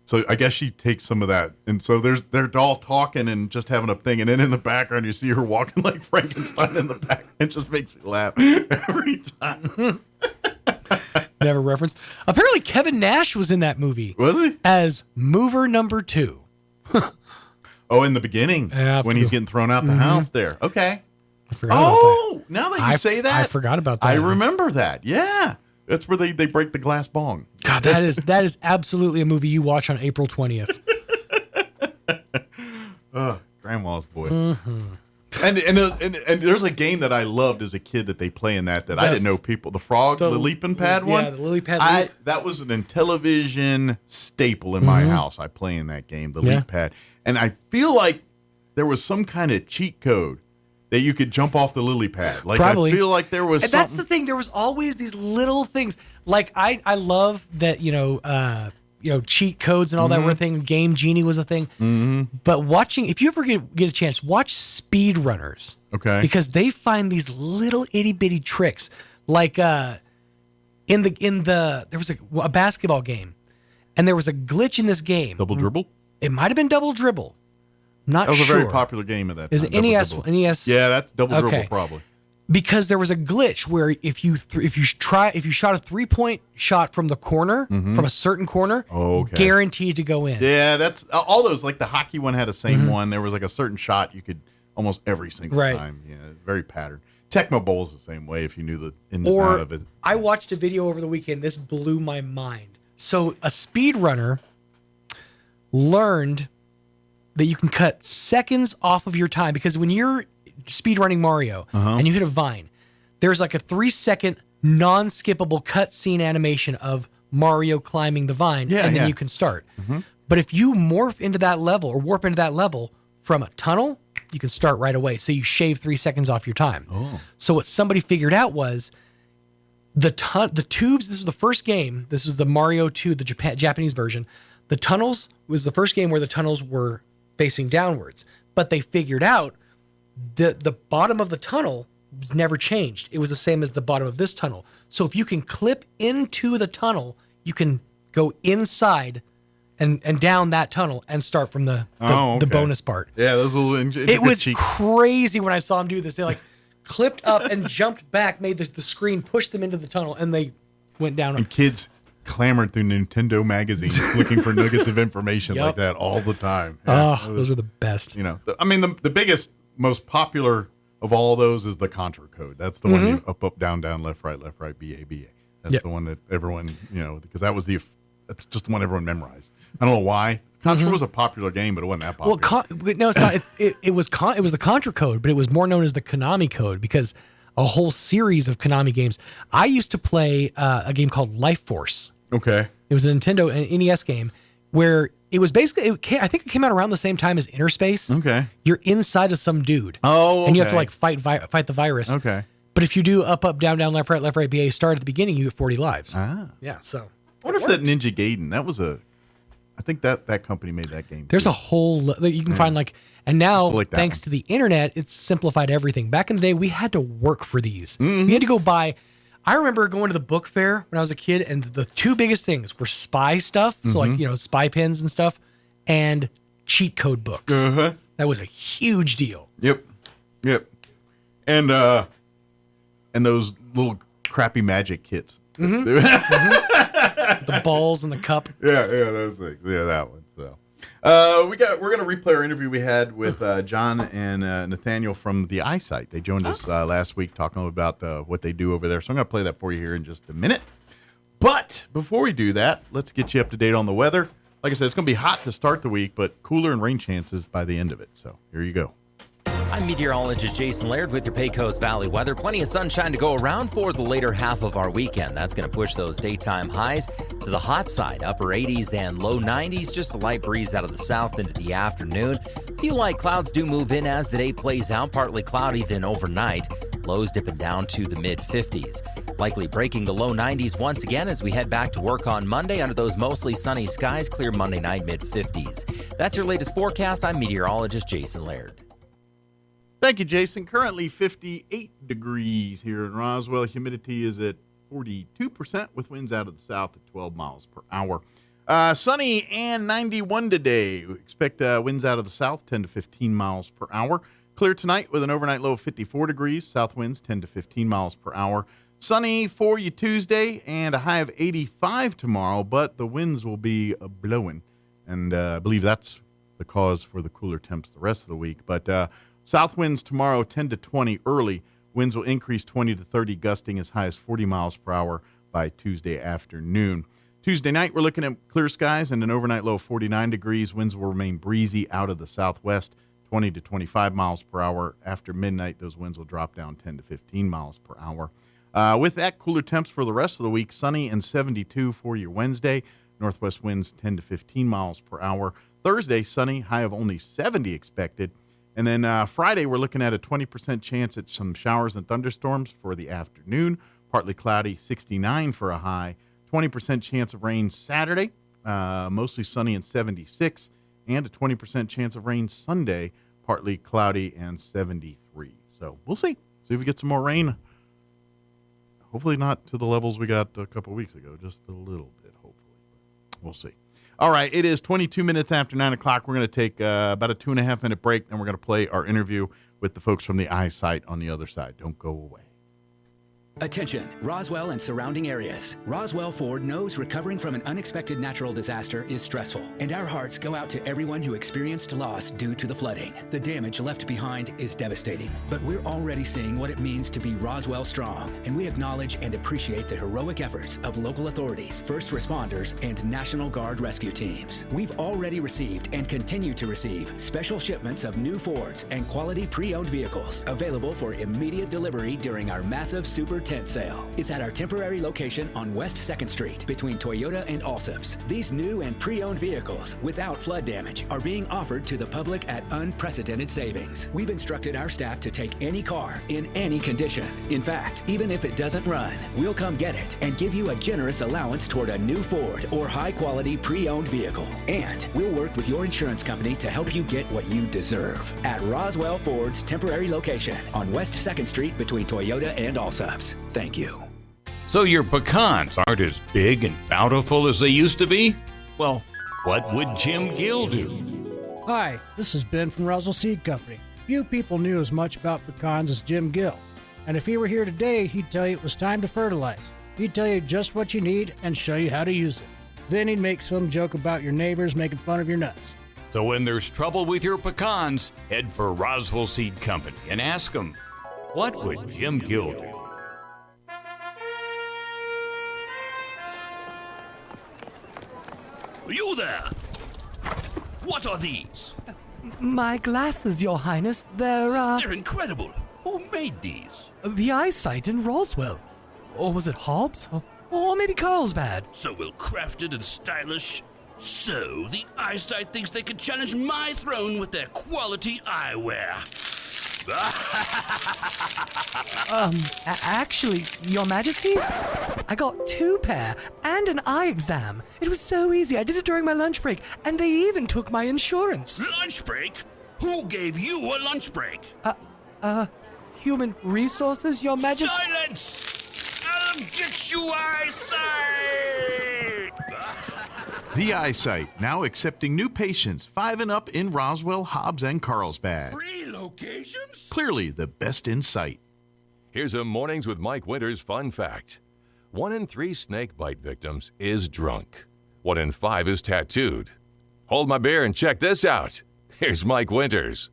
so I guess she takes some of that, and so they're all talking and just having a thing, and then in the background you see her walking like Frankenstein in the back, and it just makes me laugh every time. Never referenced. Apparently, Kevin Nash was in that movie. Was he? As mover number 2. Oh, in the beginning when he's getting thrown out the house there. Okay. I forgot about that. Now that you say that, I forgot about that. I remember that. Yeah. That's where they break the glass bong. God, that is absolutely a movie you watch on April 20th. Grandma's boy. And there's a game that I loved as a kid that they play in that I didn't know people. The frog, the leaping pad one. Yeah, the lily pad. That was an Intellivision staple in my house. I play in that game, the leap pad. And I feel like there was some kind of cheat code that you could jump off the lily pad. Like Probably. I feel like there was. And that's the thing. There was always these little things. Like I love that cheat codes and all that were a thing. Game Genie was a thing. Mm-hmm. But watching, if you ever get a chance, watch speedrunners. Okay. Because they find these little itty bitty tricks. Like there was a basketball game, and there was a glitch in this game. Double dribble. It might have been double dribble. Not sure. That was a very popular game at that time. Is it NES? Dribble. NES? Yeah, that's double dribble probably. Because there was a glitch where if you shot a 3-point shot from the corner, from a certain corner, guaranteed to go in. Yeah, that's all those. Like the hockey one had the same one. There was like a certain shot you could almost every single time. Yeah, it's very patterned. Tecmo Bowl's the same way if you knew the ins and out of it. I watched a video over the weekend. This blew my mind. So a speedrunner learned that you can cut seconds off of your time, because when you're speedrunning Mario and you hit a vine, there's like a 3-second non-skippable cutscene animation of Mario climbing the vine, and then you can start. But if you morph into that level or warp into that level from a tunnel, you can start right away. So you shave 3 seconds off your time. So what somebody figured out was the tubes. This was the first game. This was the Mario 2, the Japanese version. The tunnels was the first game where the tunnels were facing downwards, but they figured out the bottom of the tunnel was never changed. It was the same as the bottom of this tunnel. So if you can clip into the tunnel, you can go inside and down that tunnel and start from the bonus part. Yeah, those little. It was crazy when I saw him do this. They like clipped up and jumped back, made the screen push them into the tunnel, and they went down. And kids clamored through Nintendo magazines looking for nuggets of information like that all the time. Yeah, those are the best. You know, the biggest, most popular of all those is the Contra code. That's the one, up, down, left, right, B, A, B, A. That's the one that everyone, because that's just the one everyone memorized. I don't know why. Contra was a popular game, but it wasn't that popular. Well, no, it's not. It was the Contra code, but it was more known as the Konami code because a whole series of Konami games. I used to play a game called Life Force. Okay. It was a Nintendo NES game where it was basically, I think it came out around the same time as Interspace. Okay. You're inside of some dude. Oh, and you have to fight the virus. Okay. But if you do up, down, left, right, B, A, start at the beginning, you get 40 lives. Ah. Yeah, so. I wonder if that Ninja Gaiden, I think that company made that game. There's a whole, you can find and now thanks to the internet, it's simplified everything. Back in the day, we had to work for these. We had to go buy. I remember going to the book fair when I was a kid, and the two biggest things were spy stuff, so spy pins and stuff, and cheat code books. That was a huge deal. Yep. And those little crappy magic kits. The balls and the cup. Yeah, those things. Yeah, that one. So, We're going to replay our interview we had with John and Nathaniel from the Eyesight. They joined us last week talking about what they do over there. So I'm going to play that for you here in just a minute. But before we do that, let's get you up to date on the weather. Like I said, it's going to be hot to start the week, but cooler and rain chances by the end of it. So here you go. I'm meteorologist Jason Laird with your Pecos Valley weather. Plenty of sunshine to go around for the later half of our weekend. That's going to push those daytime highs to the hot side, upper 80s and low 90s. Just a light breeze out of the south into the afternoon. Feel like clouds do move in as the day plays out. Partly cloudy, then overnight. Lows dipping down to the mid-50s. Likely breaking the low 90s once again as we head back to work on Monday under those mostly sunny skies. Clear Monday night, mid-50s. That's your latest forecast. I'm meteorologist Jason Laird. Thank you, Jason. Currently 58 degrees here in Roswell. Humidity is at 42% with winds out of the south at 12 miles per hour. Sunny and 91 today. We expect winds out of the south 10 to 15 miles per hour. Clear tonight with an overnight low of 54 degrees. South winds 10 to 15 miles per hour. Sunny for you Tuesday and a high of 85 tomorrow, but the winds will be blowing. And I believe that's the cause for the cooler temps the rest of the week. But south winds tomorrow 10 to 20 early. Winds will increase 20 to 30, gusting as high as 40 miles per hour by Tuesday afternoon. Tuesday night, we're looking at clear skies and an overnight low of 49 degrees. Winds will remain breezy out of the southwest, 20 to 25 miles per hour. After midnight, those winds will drop down 10 to 15 miles per hour. With that, cooler temps for the rest of the week, sunny and 72 for your Wednesday. Northwest winds 10 to 15 miles per hour. Thursday, sunny, high of only 70 expected. And then Friday, we're looking at a 20% chance at some showers and thunderstorms for the afternoon. Partly cloudy, 69 for a high. 20% chance of rain Saturday, mostly sunny and 76. And a 20% chance of rain Sunday, partly cloudy and 73. So we'll see. See if we get some more rain. Hopefully not to the levels we got a couple weeks ago. Just a little bit, hopefully. But we'll see. All right, it is 22 minutes after 9 o'clock. We're going to take about a 2.5-minute break, and we're going to play our interview with the folks from the Eyesight on the other side. Don't go away. Attention, Roswell and surrounding areas. Roswell Ford knows recovering from an unexpected natural disaster is stressful, and our hearts go out to everyone who experienced loss due to the flooding. The damage left behind is devastating, but we're already seeing what it means to be Roswell strong, and we acknowledge and appreciate the heroic efforts of local authorities, first responders, and National Guard rescue teams. We've already received and continue to receive special shipments of new Fords and quality pre-owned vehicles available for immediate delivery during our massive Super Tent Sale. It's at our temporary location on West 2nd Street between Toyota and Allsup's. These new and pre-owned vehicles without flood damage are being offered to the public at unprecedented savings. We've instructed our staff to take any car in any condition. In fact, even if it doesn't run, we'll come get it and give you a generous allowance toward a new Ford or high-quality pre-owned vehicle. And we'll work with your insurance company to help you get what you deserve at Roswell Ford's temporary location on West 2nd Street between Toyota and Allsup's. Thank you. So your pecans aren't as big and bountiful as they used to be? Well, what would Jim Gill do? Hi, this is Ben from Roswell Seed Company. Few people knew as much about pecans as Jim Gill. And if he were here today, he'd tell you it was time to fertilize. He'd tell you just what you need and show you how to use it. Then he'd make some joke about your neighbors making fun of your nuts. So when there's trouble with your pecans, head for Roswell Seed Company and ask them, what would Jim Gill do? You there! What are these? My glasses, Your Highness. They're incredible. Who made these? The Eyesight in Roswell. Or was it Hobbs? Or maybe Carlsbad. So well crafted and stylish. So the Eyesight thinks they can challenge my throne with their quality eyewear. Actually, Your Majesty, I got 2 pair and an eye exam. It was so easy. I did it during my lunch break, and they even took my insurance. Lunch break? Who gave you a lunch break? Human resources, Your Majesty. Silence! I'll get you, Eyesight! The Eyesight, now accepting new patients 5 and up in Roswell, Hobbs, and Carlsbad. 3 locations? Clearly the best in sight. Here's a Mornings with Mike Winters fun fact. 1 in 3 snake bite victims is drunk. 1 in 5 is tattooed. Hold my beer and check this out. Here's Mike Winters.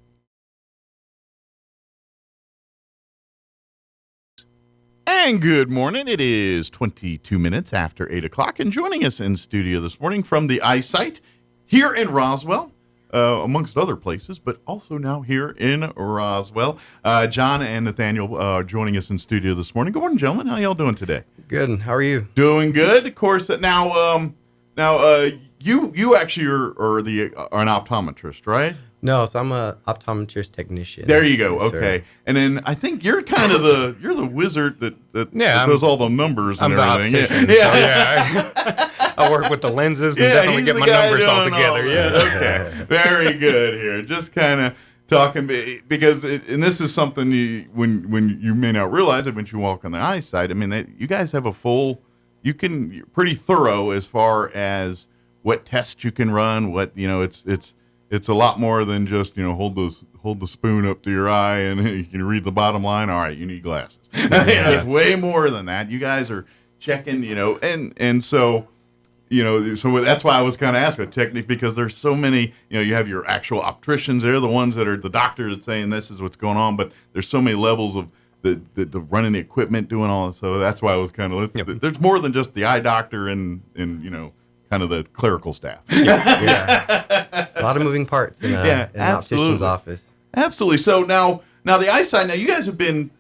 And good morning. It is 22 minutes after 8 o'clock. And joining us in studio this morning from the iSite here in Roswell, amongst other places, but also now here in Roswell, John and Nathaniel are joining us in studio this morning. Good morning, gentlemen. How y'all doing today? Good. How are you? Doing good. Of course, now you actually are an optometrist, right? No, so I'm a optometrist technician. There you go. Yes, Okay, sir. and then I think you're kind of the wizard that does all the numbers and everything. Optician, I work with the lenses and definitely get my numbers all together. Okay, very good here. Just kind of talking because and this is something when you may not realize it when you walk on the iSite. I mean, you guys have you're pretty thorough as far as what tests you can run. What it's a lot more than just hold the spoon up to your eye and you can read the bottom line. All right, you need glasses. It's way more than that. You guys are checking, and so so that's why I was kind of asking about technique, because there's so many. You have your actual opticians. They're the ones that are the doctor that's saying this is what's going on. But there's so many levels of the running the equipment, doing all this. So that's why I was kind of there's more than just the eye doctor and kind of the clerical staff. Yeah. A lot of moving parts in an optician's office. Absolutely. So now the iSite, now you guys have been,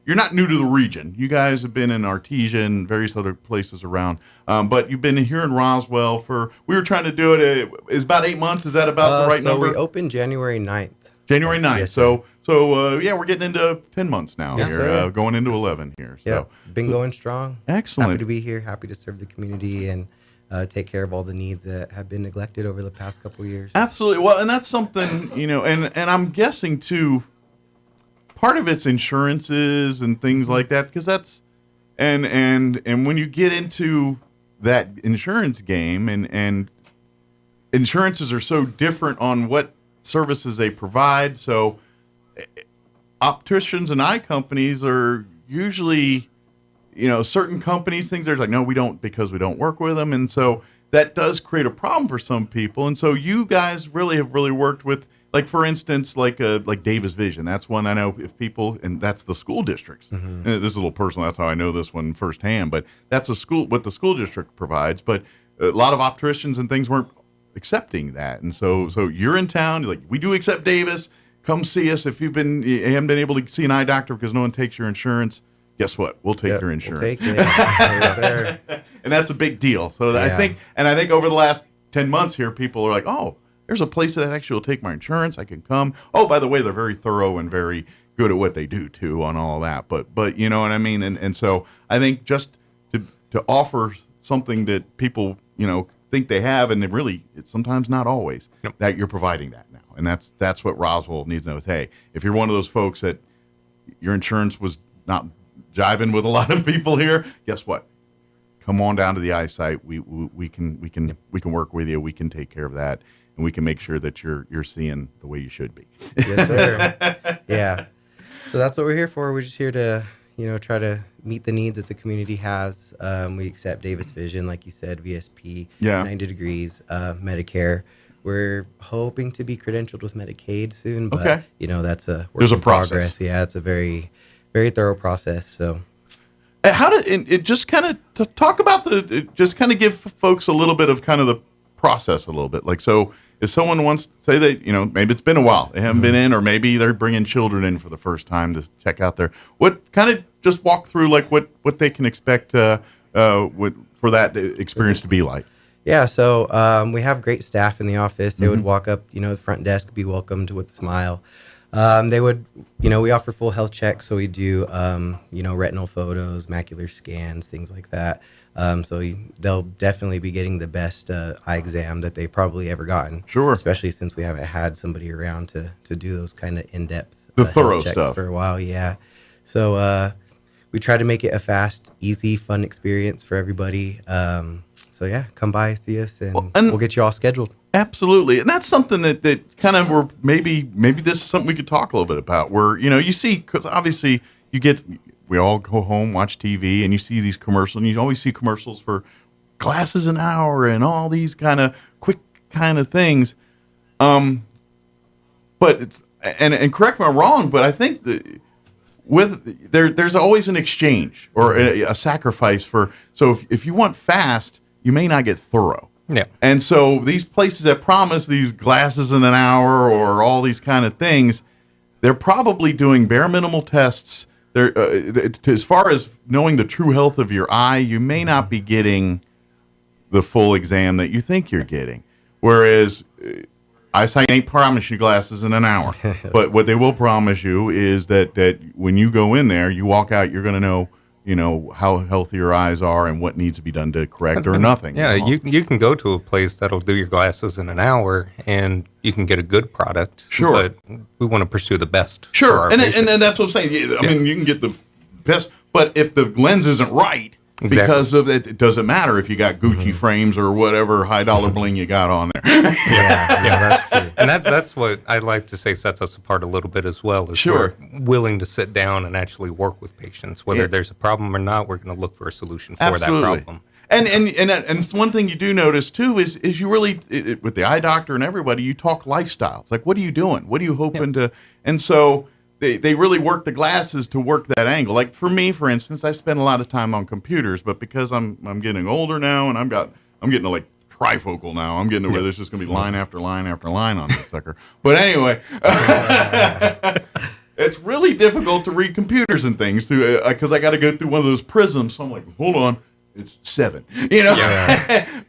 you're not new to the region. You guys have been in Artesia and various other places around. But you've been here in Roswell we were trying to do it, it's about 8 months. Is that about the right number? So we opened January 9th. January 9th. Yes, so we're getting into 10 months now here, going into 11 here. So. Yeah, been going strong. Excellent. Happy to be here. Happy to serve the community and take care of all the needs that have been neglected over the past couple of years. Absolutely. Well, and that's something, and I'm guessing too, part of it's insurances and things like that, because that's, and when you get into that insurance game and insurances are so different on what services they provide. So opticians and eye companies are usually, certain companies, things are like, no, we don't, because we don't work with them. And so that does create a problem for some people. And so you guys really have worked with, like, for instance, like Davis Vision. That's one I know if people, and that's the school districts. Mm-hmm. And this is a little personal. That's how I know this one firsthand, but that's what the school district provides. But a lot of opticians and things weren't accepting that. And so you're in town, you're like, we do accept Davis. Come see us. If you haven't been able to see an eye doctor because no one takes your insurance, guess what? We'll take your insurance. We'll take it. Yes, and that's a big deal. So I think over the last 10 months here, people are like, oh, there's a place that actually will take my insurance. I can come. Oh, by the way, they're very thorough and very good at what they do too on all that. But you know what I mean? And so I think just to offer something that people, think they have, and it's sometimes not always, that you're providing that now. And that's what Roswell needs to know is, hey, if you're one of those folks that your insurance was not jiving with a lot of people here, guess what? Come on down to the iSite. We can work with you. We can take care of that, and we can make sure that you're seeing the way you should be. Yes, sir. Yeah. So that's what we're here for. We're just here to, try to meet the needs that the community has. We accept Davis Vision, like you said, VSP, 90 degrees, Medicare. We're hoping to be credentialed with Medicaid soon, but that's a work in progress. Yeah, it's a very, very thorough process. So, how did it just kind of to talk about just kind of give folks a little bit of kind of the process a little bit. Like, so if someone wants to say that, maybe it's been a while, they haven't been in, or maybe they're bringing children in for the first time to check out what kind of just walk through like what they can expect for that experience to be like. Yeah, so we have great staff in the office. They would walk up, the front desk, be welcomed with a smile. They would, we offer full health checks, so we do, retinal photos, macular scans, things like that. So they'll definitely be getting the best eye exam that they've probably ever gotten. Sure. Especially since we haven't had somebody around to do those kind of in-depth thorough checks stuff for a while. Yeah. So we try to make it a fast, easy, fun experience for everybody. So yeah, come by, see us, and we'll get you all scheduled. Absolutely. And that's something that kind of where maybe this is something we could talk a little bit about, where, you see, because obviously we all go home, watch TV, and you see these commercials, and you always see commercials for glasses an hour and all these kind of quick kind of things. But it's and correct me if I'm wrong, but I think that there's always an exchange or a sacrifice for. So if you want fast, you may not get thorough. Yeah. And so these places that promise these glasses in an hour or all these kind of things, they're probably doing bare minimal tests. As far as knowing the true health of your eye, you may not be getting the full exam that you think you're getting. Whereas eyesight ain't promise you glasses in an hour. But what they will promise you is that when you go in there, you walk out, you're going to know, how healthy your eyes are and what needs to be done to correct or nothing. Yeah, you can go to a place that'll do your glasses in an hour, and you can get a good product. Sure. But we want to pursue the best. Sure, for our and patients. that's what I'm saying. I mean, you can get the best, but if the lens isn't right, Exactly. because of it doesn't matter if you got Gucci frames or whatever high dollar bling you got on there. That's true. And that's what I'd like to say sets us apart a little bit as well. Is Sure. We're willing to sit down and actually work with patients, whether there's a problem or not. We're going to look for a solution for Absolutely. that problem. And one thing you do notice too is you really with the eye doctor and everybody, you talk lifestyles. Like, what are you doing? What are you hoping to? And so they really work the glasses to work that angle. Like for me, for instance, I spend a lot of time on computers, but because I'm getting older now and I'm getting to like trifocal now. I'm getting to where there's just going to be line after line after line on this sucker. But anyway, it's really difficult to read computers and things too, because I got to go through one of those prisms. So I'm like, hold on. It's 7,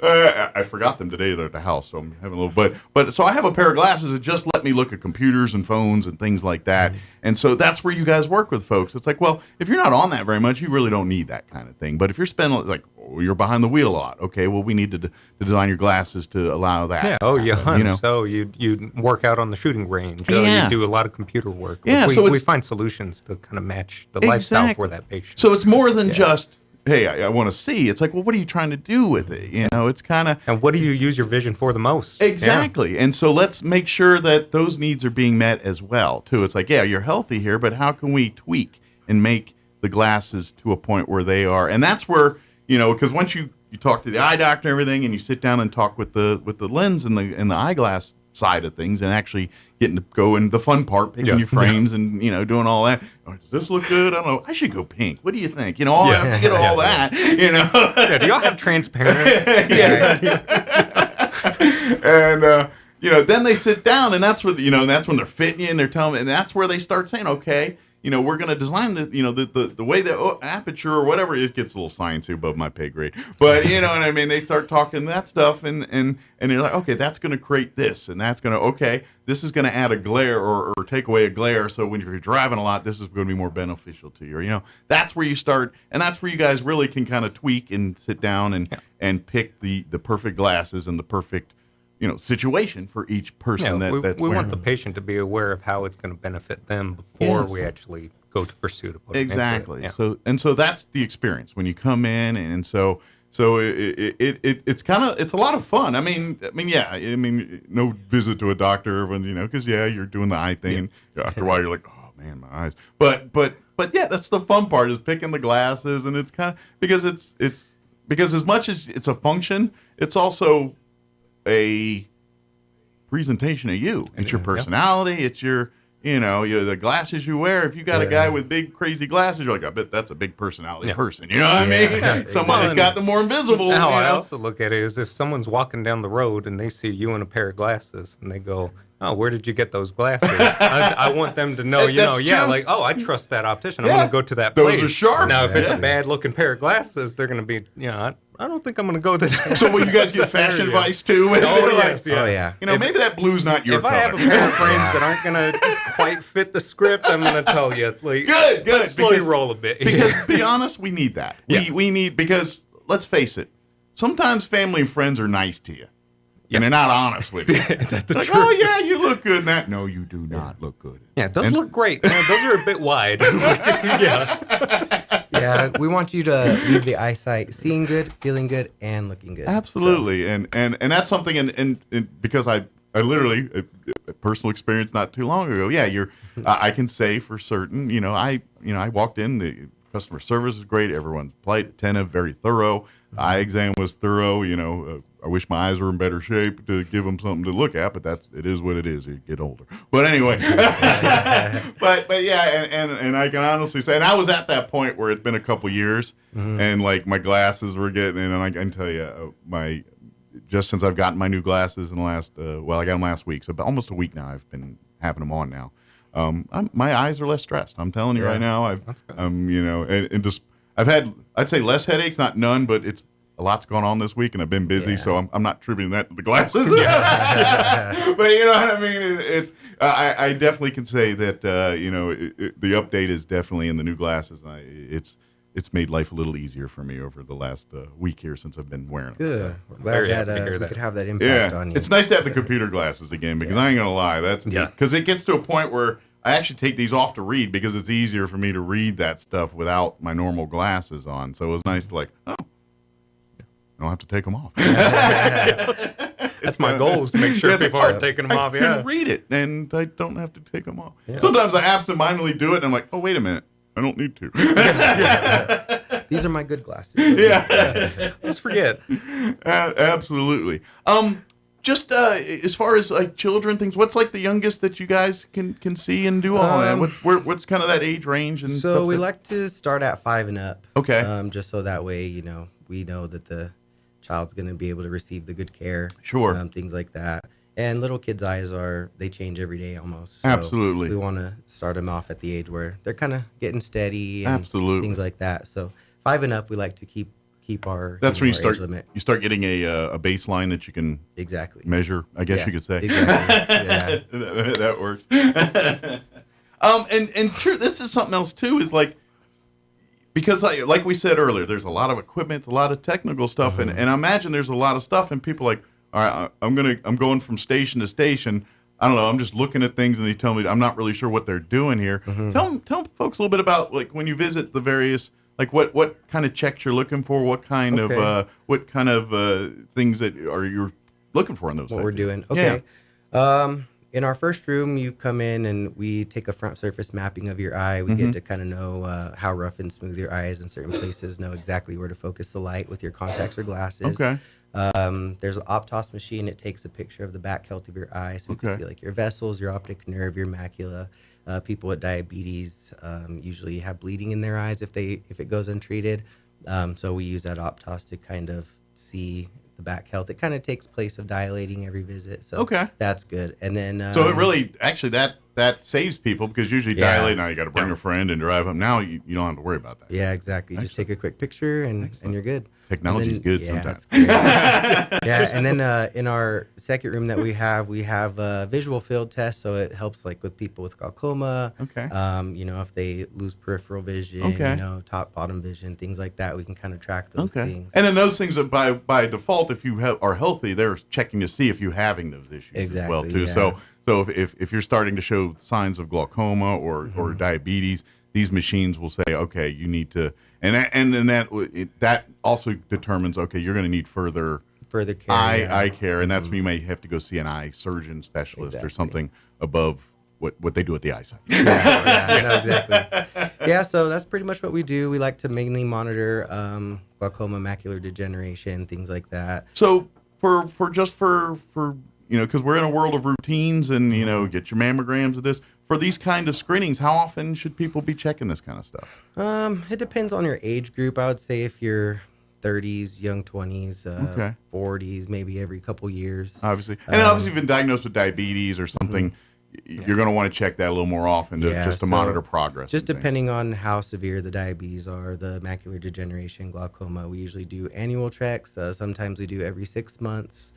I forgot them today. They're at the house, so I'm having a little. But so I have a pair of glasses that just let me look at computers and phones and things like that. And so that's where you guys work with folks. It's like, well, if you're not on that very much, you really don't need that kind of thing. But if you're spending you're behind the wheel a lot, okay, well, we need to design your glasses to allow that. Yeah. Oh, you hunt. So you work out on the shooting range. Yeah. You do a lot of computer work. Yeah. We find solutions to kind of match the lifestyle for that patient. So it's more than just, hey, I want to see. It's like, well, what are you trying to do with it? It's kind of... And what do you use your vision for the most? Exactly. Yeah. And so let's make sure that those needs are being met as well, too. It's like, yeah, you're healthy here, but how can we tweak and make the glasses to a point where they are? And that's where, because once you talk to the eye doctor and everything, and you sit down and talk with the lens and the eyeglass side of things, and actually getting to go in the fun part, picking your frames and doing all that. Oh, does this look good? I don't know. I should go pink. What do you think? I have to get all that. Yeah, do y'all have transparent? And then they sit down, and that's where that's when they're fitting you and they're telling me, and that's where they start saying, okay, we're going to design the way the aperture or whatever. It gets a little sciencey above my pay grade, but you know what I mean. They start talking that stuff, and they're like, okay, that's going to create this, and that's going to this is going to add a glare or take away a glare. So when you're driving a lot, this is going to be more beneficial to you. That's where you start, and that's where you guys really can kind of tweak and sit down and pick the perfect glasses and the perfect situation for each person. We want the patient to be aware of how it's going to benefit them before we actually go to pursue to put them exactly. Into it. So that's the experience when you come in, and so it's a lot of fun. I mean, no visit to a doctor when because you're doing the eye thing. Yeah. After a while, you're like, oh man, my eyes. But yeah, that's the fun part is picking the glasses, and it's kind of because as much as it's a function, it's also a presentation of you. It's your personality. It's your, the glasses you wear. If you got a guy with big crazy glasses, you're like, I bet that's a big personality person. You know what I mean? Someone that's got the more invisible. How I also look at it is if someone's walking down the road and they see you in a pair of glasses and they go, oh, where did you get those glasses? I want them to know, I trust that optician. I'm going to go to that place. Those are sharp. Now, if it's a bad looking pair of glasses, they're going to be, I don't think I'm going to go there. So will you guys get fashion advice too? Maybe that blue's not your color. If I have a pair of frames that aren't going to quite fit the script, I'm going to tell you. Good. Let's slowly roll a bit. Because to be honest, we need that. Yeah. We need, because let's face it, sometimes family and friends are nice to you. And they're not honest with you. That's like, oh, yeah, you look good in that. No, you do not look good. Yeah, those look great. Those are a bit wide. Yeah, we want you to leave the eyesight seeing good, feeling good, and looking good. Absolutely. So. And that's something, and because I literally, a personal experience not too long ago, I can say for certain, I walked in, the customer service is great, everyone's polite, attentive, very thorough. eye exam was thorough. I wish my eyes were in better shape to give them something to look at, but it is what it is. You get older. But anyway, but yeah, and I can honestly say, and I was at that point where it'd been a couple years, and like my glasses were getting in, and I can tell you, just since I've gotten my new glasses in the last, I got them last week, so almost a week now. I've been having them on now. My eyes are less stressed. I'm telling you right now. And just I've had, I'd say, less headaches, not none, but it's a lot's gone on this week, and I've been busy, so I'm not attributing that to the glasses. But you know what I mean? It's I definitely can say that the update is definitely in the new glasses. It's made life a little easier for me over the last week here since I've been wearing them. Good. We're glad that we could have that impact on you. It's nice to have the computer glasses again, because I ain't gonna lie, because it gets to a point where I actually take these off to read because it's easier for me to read that stuff without my normal glasses on. So it was nice to I don't have to take them off. It's my goal is to make sure people aren't taking them off. I can read it, and I don't have to take them off. Yeah. Sometimes I absentmindedly do it, and I'm like, oh, wait a minute. I don't need to. These are my good glasses. Yeah. Let's forget. Absolutely. Just as far as like children things, what's like the youngest that you guys can see and do all that? What's kind of that age range? And so we like to start at 5 and up. Okay. Just so that way, we know that the child's going to be able to receive the good care. Sure. Things like that. And little kids' eyes they change every day almost. So absolutely. We want to start them off at the age where they're kind of getting steady and absolutely. Things like that. So 5 and up, we like to keep our that's when you start limit. You start getting a baseline that you can measure, I guess you could say. Exactly. Yeah. that works. And true, this is something else too, is like, because like we said earlier, there's a lot of equipment, a lot of technical stuff, and I imagine there's a lot of stuff, and people are like, all right, I'm going from station to station. I don't know. I'm just looking at things, and they tell me I'm not really sure what they're doing here. Tell folks a little bit about like when you visit the various, like what kind of checks you're looking for, what kind of things that you're looking for in those. What we're doing. Okay. Yeah. In our first room, you come in and we take a front surface mapping of your eye. We get to kind of know how rough and smooth your eye is in certain places, know exactly where to focus the light with your contacts or glasses. Okay. There's an Optos machine. It takes a picture of the back health of your eye, so you can see like your vessels, your optic nerve, your macula. People with diabetes usually have bleeding in their eyes if it goes untreated. So we use that Optos to kind of see the back health. It kind of takes place of dilating every visit. So that's good. And then so it really actually that saves people, because usually dilate, now you got to bring a friend and drive them. Now you don't have to worry about that. Yeah, exactly. You just take a quick picture and you're good. Technology's good sometimes. Yeah, and then in our second room that we have a visual field test, so it helps like with people with glaucoma. Okay. If they lose peripheral vision, top bottom vision, things like that, we can kind of track those things. And then those things are by default, if you are healthy, they're checking to see if you're having those issues as well too. Yeah. So if you're starting to show signs of glaucoma or diabetes, these machines will say, okay, you need to, and then that also determines, okay, you're going to need further care, eye care, and that's when you may have to go see an eye surgeon specialist or something above what they do at the eye site. Exactly. Yeah, so that's pretty much what we do. We like to mainly monitor glaucoma, macular degeneration, things like that. So for because we're in a world of routines and get your mammograms and this. For these kind of screenings, how often should people be checking this kind of stuff? It depends on your age group. I would say if you're 30s, young 20s, 40s, maybe every couple years. Obviously. And obviously, if you've been diagnosed with diabetes or something, you're going to want to check that a little more often to monitor progress. Just depending on how severe the diabetes are, the macular degeneration, glaucoma, we usually do annual checks. Sometimes we do every 6 months.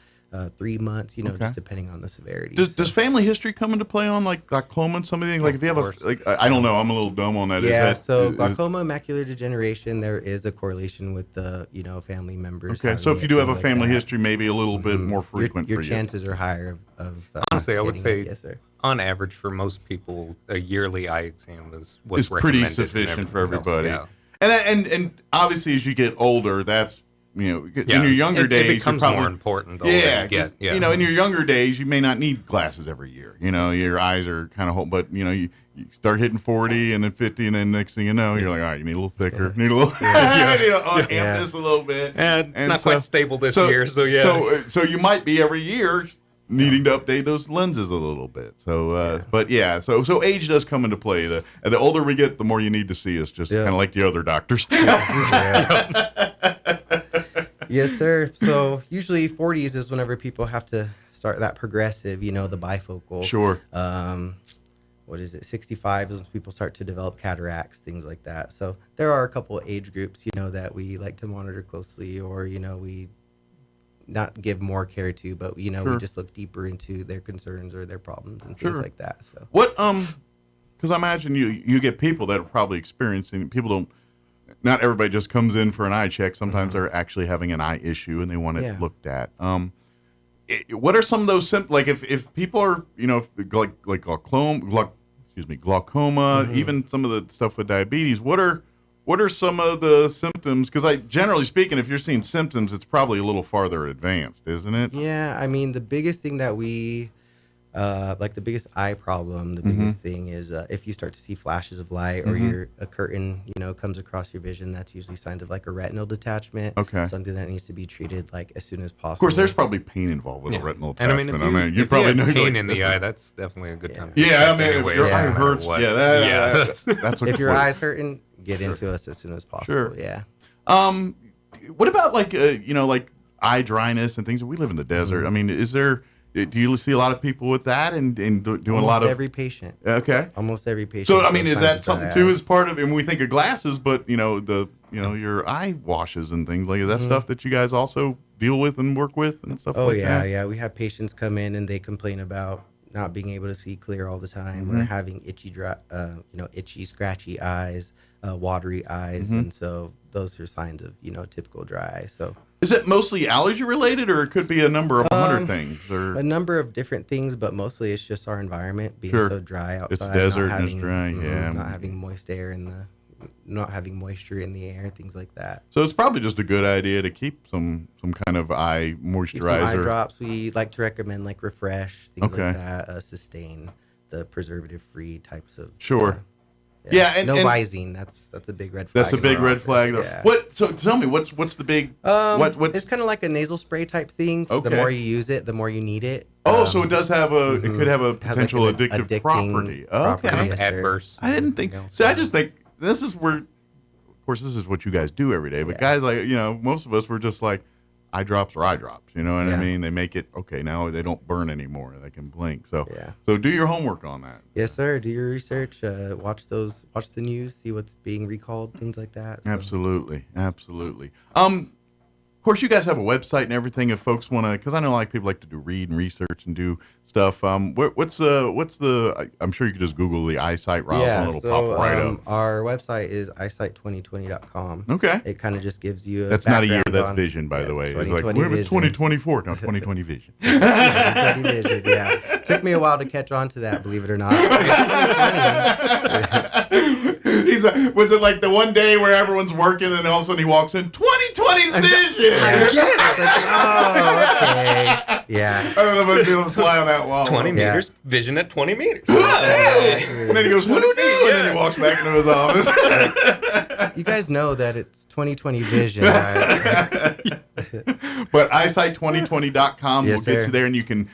3 months, just depending on the severity. Does family history come into play on like glaucoma and some of the things? Like if you have I don't know, I'm a little dumb on that. Yeah, glaucoma, macular degeneration, there is a correlation with the family members. Okay, so if you do have a family history, maybe a little bit more frequent your for you. chances are higher of honestly, I would say yes, sir. On average for most people, a yearly eye exam is pretty sufficient for everybody. Else, And obviously, as you get older, that's in your younger days, it becomes probably more important. The older you get. In your younger days, you may not need glasses every year. Your eyes are kind of but you start hitting 40 and then 50, and then next thing you know, you're like, all right, you need a little thicker, need a little, amp this a little bit. And it's not quite stable this year, so yeah. So you might be every year needing to update those lenses a little bit. So, so age does come into play. The older we get, the more you need to see us, just kind of like the other doctors. Yes, sir. So usually 40s is whenever people have to start that progressive, the bifocal. Sure. What is it? 65 is when people start to develop cataracts, things like that. So there are a couple age groups, that we like to monitor closely, or, we not give more care to, but, we just look deeper into their concerns or their problems and things like that. So what, because I imagine you get people that are probably experiencing, not everybody just comes in for an eye check. Sometimes they're actually having an eye issue and they want it looked at. What are some of those symptoms? Like if people are, like glaucoma, even some of the stuff with diabetes, what are some of the symptoms? Because generally speaking, if you're seeing symptoms, it's probably a little farther advanced, isn't it? Yeah, I mean, the biggest thing that we, the biggest eye problem, the biggest thing is if you start to see flashes of light or a curtain, comes across your vision, that's usually signs of like a retinal detachment. Okay. Something that needs to be treated like as soon as possible. Of course, there's probably pain involved with a retinal detachment. And I mean, you probably know pain in the eye, that's definitely a good time. Yeah, I mean, if your eye hurts, that's what if your eye's hurting, get into us as soon as possible. Sure. Yeah. What about like eye dryness and things? We live in the desert. I mean, do you see a lot of people with that and doing almost a lot of every patient? Okay. Almost every patient. So I mean, is that something too as part of? And we think of glasses, but your eye washes and things like, is that stuff that you guys also deal with and work with and stuff like that? Yeah. We have patients come in and they complain about not being able to see clear all the time, or having itchy, scratchy eyes, watery eyes, and so those are signs of typical dry eye. So. Is it mostly allergy related, or it could be a number of 100 things? Or a number of different things, but mostly it's just our environment being so dry outside. It's desert and it's dry, not having moist air not having moisture in the air, things like that. So it's probably just a good idea to keep some kind of eye moisturizer. Keep some eye drops. We like to recommend like Refresh, things like that, Sustain, the preservative-free types of. Sure. And Visine. That's a big red flag. That's a big red flag. Yeah. What? So tell me, what's the big? What? It's kind of like a nasal spray type thing. Okay. The more you use it, the more you need it. So it does have it could have a potential like addictive property. Okay. Yes, adverse. I didn't think. See, I just think this is where, of course, this is what you guys do every day. But guys, like most of us were just like, eye drops or eye drops. You know what I mean? They make it okay. Now they don't burn anymore. They can blink. So so do your homework on that. Yes, sir. Do your research. Watch the news. See what's being recalled. Things like that. So. Absolutely. Of course, you guys have a website and everything. If folks want to, because I know a lot of people like to read and research and do stuff. What's the? I'm sure you could just Google the eyesight Roswell and it'll pop right up. Our website is eyesight2020.com. Okay. It kind of just gives you. That's not a year. That's vision, by the way. It's like, where was 2024? No, 2020 vision. 2020 vision. Yeah. Took me a while to catch on to that. Believe it or not. Was it like the one day where everyone's working and all of a sudden he walks in 2020's vision? I get it. It's like, okay. Yeah. I don't know if I'm fly on that wall. 20 meters, vision at 20 meters. And then he goes, who knew? And then he walks back into his office. You guys know that it's 2020 vision, right? But eyesight2020.com will get you there, and you can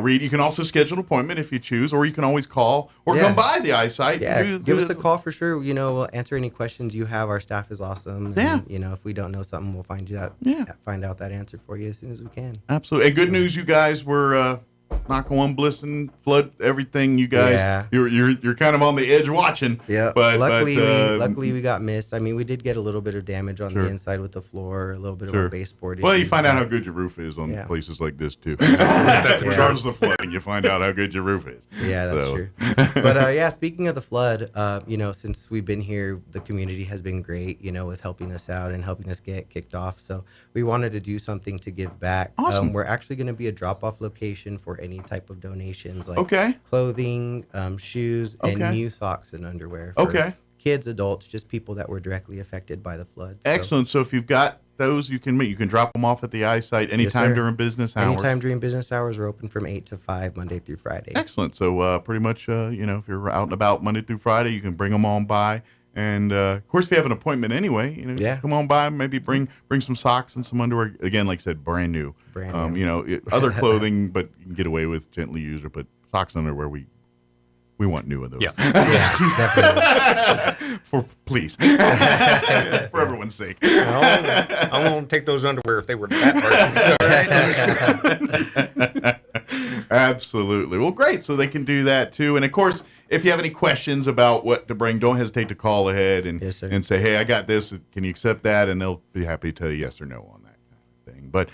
read. You can also schedule an appointment if you choose, or you can always call or come by the eyesight. Yeah, give us a call for sure. We'll answer any questions you have. Our staff is awesome. Yeah. And, if we don't know something, we'll find out that answer for you as soon as we can. Absolutely. And good news, you guys were knock on one, bliss and flood everything. You guys, you're kind of on the edge watching. Yeah. But luckily we got missed. I mean, we did get a little bit of damage on the inside with the floor, a little bit of a baseboard. Well, you find out how good your roof is on places like this too. Regardless of flooding, you find out how good your roof is. Yeah, that's true. But speaking of the flood, since we've been here, the community has been great, with helping us out and helping us get kicked off. So we wanted to do something to give back. Awesome. We're actually going to be a drop-off location for any type of donations like clothing, shoes, and new socks and underwear for kids, adults, just people that were directly affected by the floods. Excellent. So if you've got those, you can drop them off at the eyesight anytime during business hours. Anytime during business hours. We're open from 8 to 5 Monday through Friday. Excellent. So pretty much, if you're out and about Monday through Friday, you can bring them on by. And of course, if you have an appointment anyway, come on by. Maybe bring some socks and some underwear. Again, like I said, brand new. Other clothing, but you can get away with gently used. But socks and underwear, we want new of those. Yeah, definitely. Please, for everyone's sake. I won't take those underwear if they were that version. Absolutely. Well, great. So they can do that too. And of course, if you have any questions about what to bring, don't hesitate to call ahead and say, "Hey, I got this. Can you accept that?" And they'll be happy to tell you yes or no on that kind of thing. But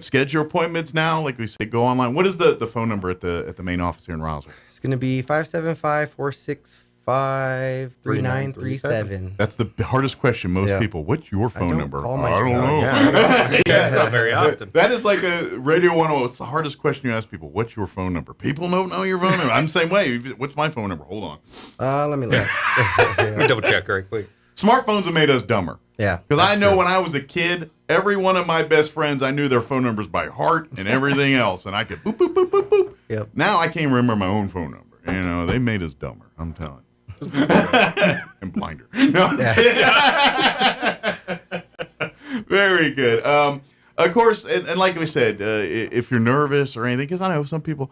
schedule your appointments now. Like we say, go online. What is the phone number at the main office here in Roswell? It's going to be 575-465-3937. That's the hardest question. Most people. What's your phone number? I don't know. Yeah, it's not very often. That is like a Radio 101. It's the hardest question you ask people. What's your phone number? People don't know your phone number. I'm the same way. What's my phone number? Hold on. Let me look. Let me double check right quick. Smartphones have made us dumber. Yeah. Because I know when I was a kid, every one of my best friends, I knew their phone numbers by heart and everything else. And I could boop, boop, boop, boop, boop. Yep. Now I can't remember my own phone number. They made us dumber. I'm telling you. And blinder. No, I'm Very good. Of course, and like we said, if you're nervous or anything, because I know some people,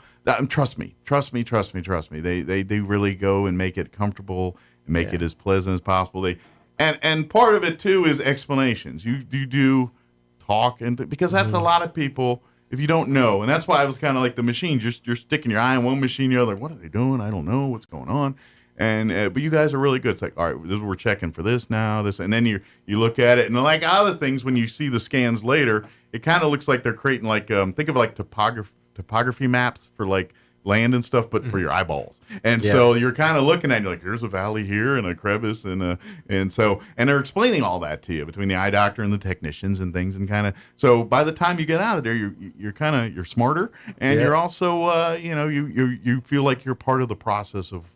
trust me, they really go and make it comfortable and make it as pleasant as possible. And part of it too is explanations. You do talk because that's a lot of people. If you don't know, and that's why I was kind of like the machine. You're sticking your eye on one machine, the other. What are they doing? I don't know what's going on. And but you guys are really good. It's like, all right, we're checking for this now, this, and then you look at it, and like other things, when you see the scans later, it kind of looks like they're creating like think of like topography maps for like land and stuff, but for your eyeballs. And so you're kind of looking at it, you're like, here's a valley here and a crevice and they're explaining all that to you between the eye doctor and the technicians and things, and kind of, so by the time you get out of there, you're smarter, and you're also you feel like you're part of the process of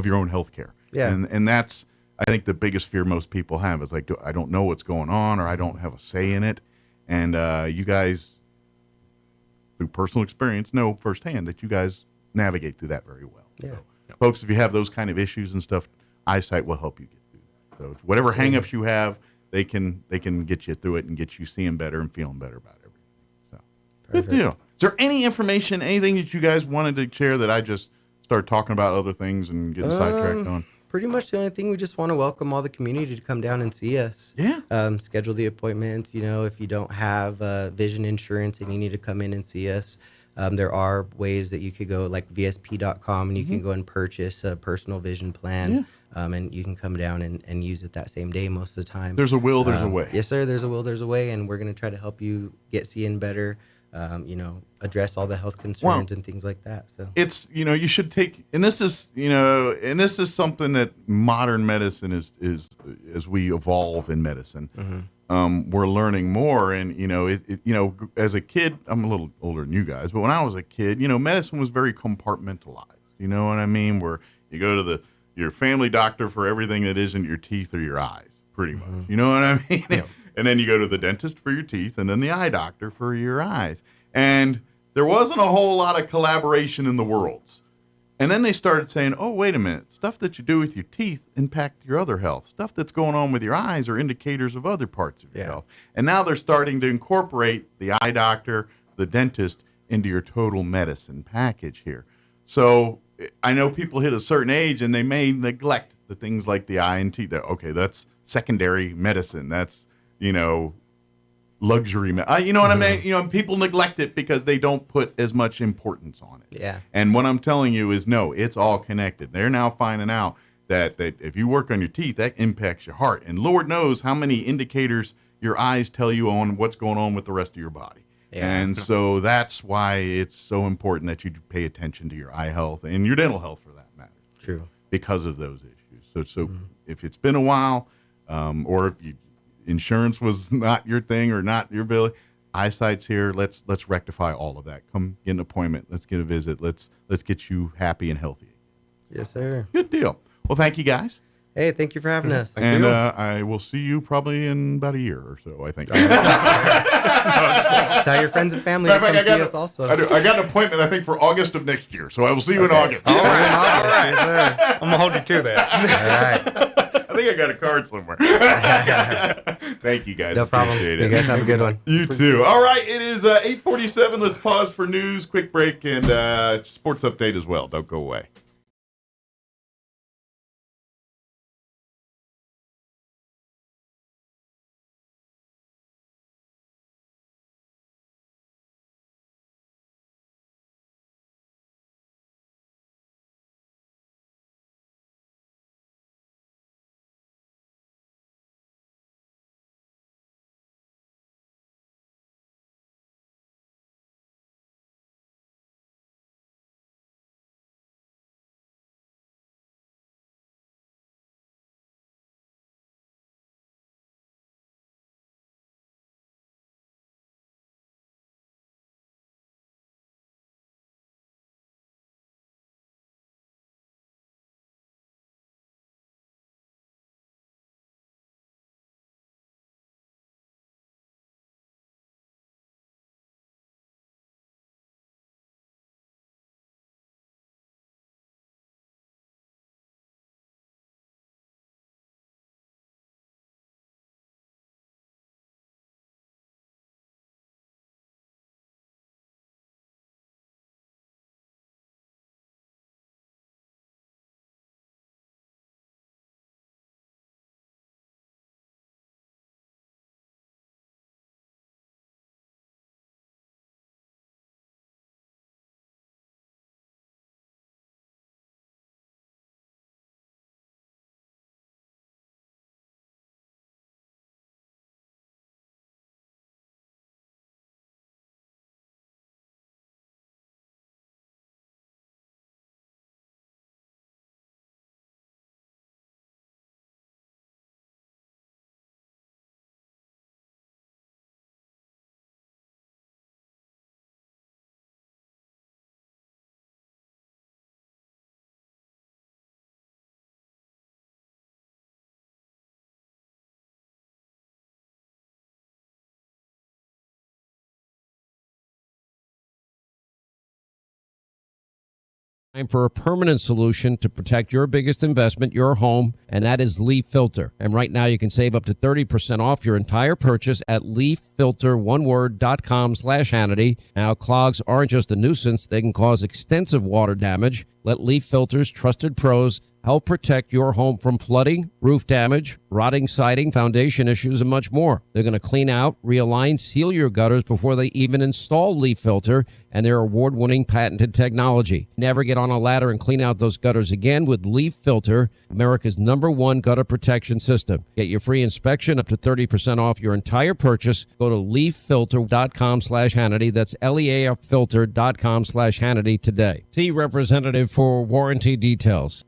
your own health care. Yeah. And that's, I think, the biggest fear most people have is like, I don't know what's going on, or I don't have a say in it. And you guys, through personal experience, know firsthand that you guys navigate through that very well. Yeah. So, folks, if you have those kind of issues and stuff, eyesight will help you get through that. So whatever hangups you have, they can get you through it and get you seeing better and feeling better about everything. So good deal. Is there any information, anything that you guys wanted to share that I just started talking about other things and getting sidetracked on? Pretty much the only thing, we just want to welcome all the community to come down and see us. Yeah. Schedule the appointments. If you don't have vision insurance and you need to come in and see us, there are ways that you could go, like VSP.com, and you can go and purchase a personal vision plan. And you can come down and use it that same day most of the time. There's a will, there's a way. Yes, sir. There's a will, there's a way. And we're going to try to help you get seeing better, address all the health concerns and things like that. So it's, you should take, and this is something that modern medicine is as we evolve in medicine, we're learning more. And, as a kid, I'm a little older than you guys, but when I was a kid, medicine was very compartmentalized. You know what I mean? Where you go to your family doctor for everything that isn't your teeth or your eyes, pretty much. You know what I mean? Yeah. And then you go to the dentist for your teeth, and then the eye doctor for your eyes. And there wasn't a whole lot of collaboration in the worlds. And then they started saying, oh, wait a minute, stuff that you do with your teeth impact your other health. Stuff that's going on with your eyes are indicators of other parts of your health. And now they're starting to incorporate the eye doctor, the dentist, into your total medicine package here. So I know people hit a certain age and they may neglect the things like the eye and teeth. Okay, that's secondary medicine. That's, luxury. You know what I mean? People neglect it because they don't put as much importance on it. Yeah. And what I'm telling you is, no, it's all connected. They're now finding out that if you work on your teeth, that impacts your heart. And Lord knows how many indicators your eyes tell you on what's going on with the rest of your body. Yeah. And so that's why it's so important that you pay attention to your eye health and your dental health, for that matter. True. Because of those issues. So if it's been a while, or if insurance was not your thing or not your ability, eyesight's here. Let's rectify all of that. Come get an appointment. Let's get a visit. Let's get you happy and healthy. Yes, sir. Good deal. Well, thank you guys. Hey, thank you for having us. And I will see you probably in about a year or so, I think. Tell your friends and family to come see us also. I got an appointment, I think, for August of next year, so I will see you in August. All right. Yes, I'm going to hold you to that. All right. I think I got a card somewhere. Thank you, guys. No problem. Appreciate You it. guys have a good one. You too. All right, it is 8:47. Let's pause for news, quick break, and sports update as well. Don't go away. Time for a permanent solution to protect your biggest investment, your home, and that is Leaf Filter. And right now you can save up to 30% off your entire purchase at leaffilter.com/Hannity. Now, clogs aren't just a nuisance. They can cause extensive water damage. Let Leaf Filter's trusted pros help protect your home from flooding, roof damage, rotting siding, foundation issues, and much more. They're going to clean out, realign, seal your gutters before they even install Leaf Filter and their award-winning patented technology. Never get on a ladder and clean out those gutters again with Leaf Filter, America's #1 gutter protection system. Get your free inspection, up to 30% off your entire purchase. Go to leaffilter.com/Hannity. That's leaffilter.com/Hannity today. See representative for warranty details.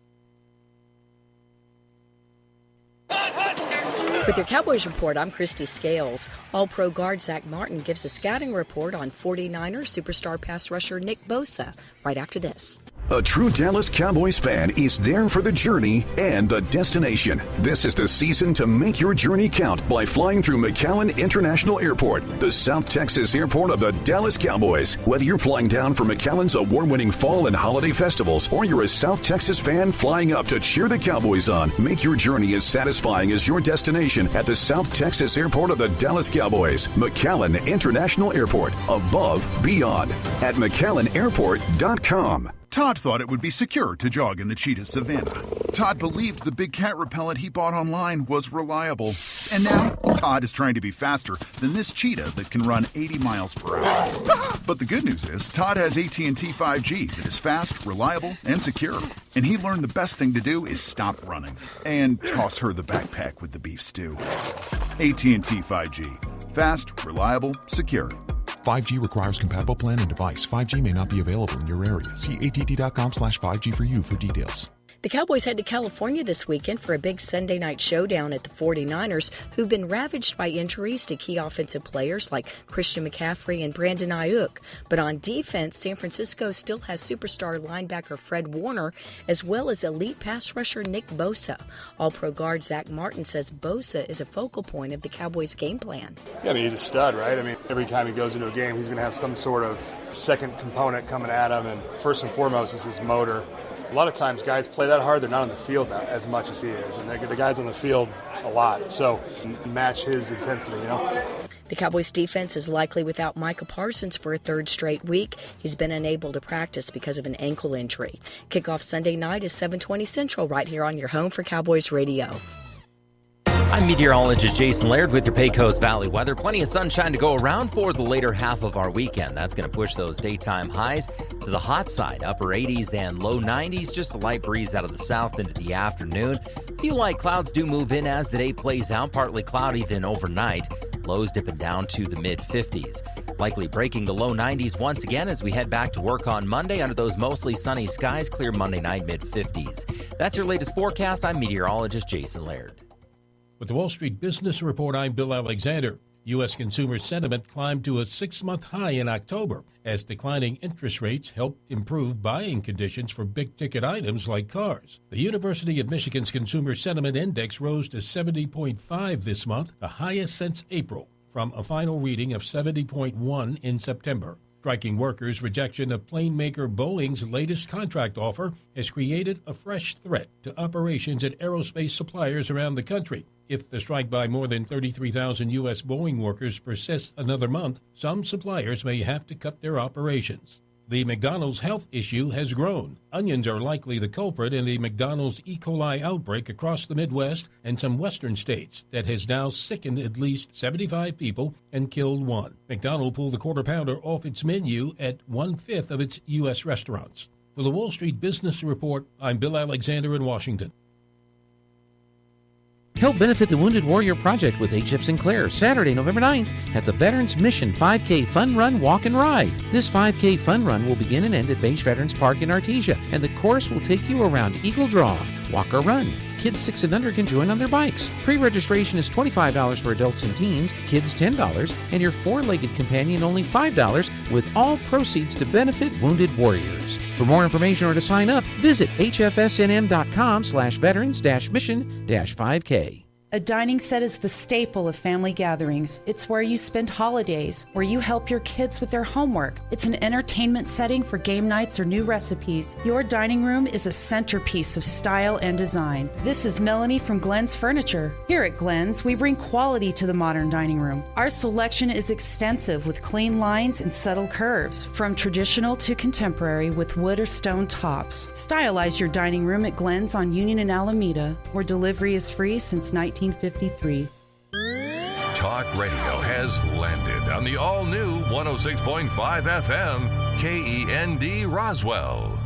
With your Cowboys Report, I'm Christy Scales. All-Pro guard Zach Martin gives a scouting report on 49ers superstar pass rusher Nick Bosa right after this. A true Dallas Cowboys fan is there for the journey and the destination. This is the season to make your journey count by flying through McAllen International Airport, the South Texas airport of the Dallas Cowboys. Whether you're flying down for McAllen's award-winning fall and holiday festivals, or you're a South Texas fan flying up to cheer the Cowboys on, make your journey as satisfying as your destination at the South Texas airport of the Dallas Cowboys. McAllen International Airport, above, beyond, at McAllenAirport.com. Todd thought it would be secure to jog in the cheetah savanna. Todd believed the big cat repellent he bought online was reliable. And now, Todd is trying to be faster than this cheetah that can run 80 miles per hour. But the good news is, Todd has AT&T 5G that is fast, reliable, and secure. And he learned the best thing to do is stop running and toss her the backpack with the beef stew. AT&T 5G. Fast, reliable, secure. 5G requires compatible plan and device. 5G may not be available in your area. See att.com/5G for you for details. The Cowboys head to California this weekend for a big Sunday night showdown at the 49ers, who've been ravaged by injuries to key offensive players like Christian McCaffrey and Brandon Ayuk. But on defense, San Francisco still has superstar linebacker Fred Warner, as well as elite pass rusher Nick Bosa. All-Pro guard Zach Martin says Bosa is a focal point of the Cowboys' game plan. Yeah, he's a stud, right? Every time he goes into a game, he's going to have some sort of second component coming at him, and first and foremost is his motor. A lot of times guys play that hard, they're not on the field as much as he is, and the guy's on the field a lot, so match his intensity, The Cowboys' defense is likely without Micah Parsons for a third straight week. He's been unable to practice because of an ankle injury. Kickoff Sunday night is 7:20 Central right here on your home for Cowboys Radio. I'm meteorologist Jason Laird with your Pecos Valley weather. Plenty of sunshine to go around for the later half of our weekend. That's going to push those daytime highs to the hot side, upper 80s and low 90s. Just a light breeze out of the south into the afternoon. Few light clouds do move in as the day plays out. Partly cloudy, then overnight. Lows dipping down to the mid-50s. Likely breaking the low 90s once again as we head back to work on Monday under those mostly sunny skies. Clear Monday night, mid-50s. That's your latest forecast. I'm meteorologist Jason Laird. With the Wall Street Business Report, I'm Bill Alexander. U.S. consumer sentiment climbed to a 6-month high in October as declining interest rates helped improve buying conditions for big-ticket items like cars. The University of Michigan's Consumer Sentiment Index rose to 70.5 this month, the highest since April, from a final reading of 70.1 in September. Striking workers' rejection of plane maker Boeing's latest contract offer has created a fresh threat to operations at aerospace suppliers around the country. If the strike by more than 33,000 U.S. Boeing workers persists another month, some suppliers may have to cut their operations. The McDonald's health issue has grown. Onions are likely the culprit in the McDonald's E. coli outbreak across the Midwest and some western states that has now sickened at least 75 people and killed one. McDonald's pulled the Quarter Pounder off its menu at 1/5 of its U.S. restaurants. For the Wall Street Business Report, I'm Bill Alexander in Washington. Help benefit the Wounded Warrior Project with H.F. Sinclair Saturday, November 9th at the Veterans Mission 5K Fun Run, Walk, and Ride. This 5K Fun Run will begin and end at Beige Veterans Park in Artesia, and the course will take you around Eagle Draw, Walk or Run. Kids 6 and under can join on their bikes. Pre-registration is $25 for adults and teens, kids $10, and your 4-legged companion only $5, with all proceeds to benefit Wounded Warriors. For more information or to sign up, visit hfsnm.com/veterans-mission-5K. A dining set is the staple of family gatherings. It's where you spend holidays, where you help your kids with their homework. It's an entertainment setting for game nights or new recipes. Your dining room is a centerpiece of style and design. This is Melanie from Glenn's Furniture. Here at Glenn's, we bring quality to the modern dining room. Our selection is extensive with clean lines and subtle curves, from traditional to contemporary with wood or stone tops. Stylize your dining room at Glenn's on Union and Alameda, where delivery is free since 1953. Talk radio has landed on the all-new 106.5 FM KEND Roswell.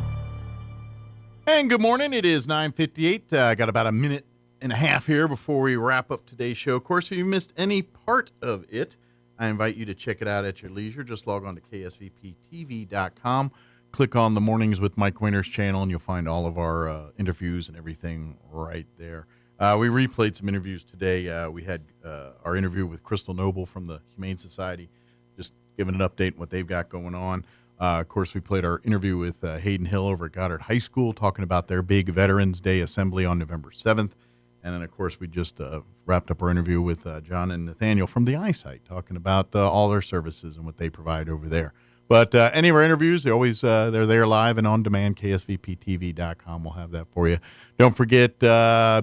And good morning. It is 9:58. I got about a minute and a half here before we wrap up today's show. Of course, if you missed any part of it, I invite you to check it out at your leisure. Just log on to ksvptv.com. Click on the Mornings with Mike Winter's channel, and you'll find all of our interviews and everything right there. We replayed some interviews today. We had our interview with Crystal Noble from the Humane Society, just giving an update on what they've got going on. Of course, we played our interview with Hayden Hill over at Goddard High School, talking about their big Veterans Day assembly on November 7th. And then, of course, we just wrapped up our interview with John and Nathaniel from the Eyesight, talking about all their services and what they provide over there. But any of our interviews, they're always they're there live and on demand. KSVPTV.com will have that for you. Don't forget,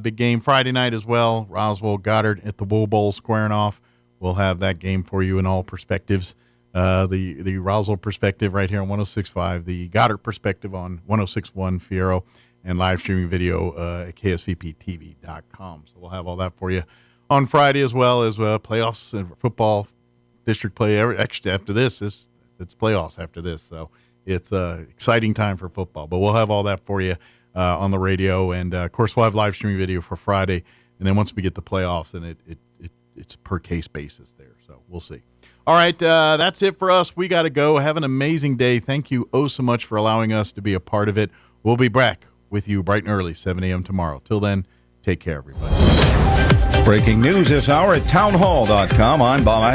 big game Friday night as well. Roswell Goddard at the Bull Bowl squaring off. We'll have that game for you in all perspectives. The Roswell perspective right here on 106.5, the Goddard perspective on 106.1 Fiero, and live streaming video at KSVPTV.com. So we'll have all that for you on Friday, as well as playoffs and football, district play. Actually, after this, it's playoffs after this, so it's an exciting time for football. But we'll have all that for you on the radio, and of course we'll have live streaming video for Friday. And then once we get the playoffs, and it's a per case basis there, so we'll see. All right, that's it for us. We got to go. Have an amazing day. Thank you so much for allowing us to be a part of it. We'll be back with you bright and early, 7 a.m. tomorrow. Till then, take care, everybody. Breaking news this hour at townhall.com. I'm Bob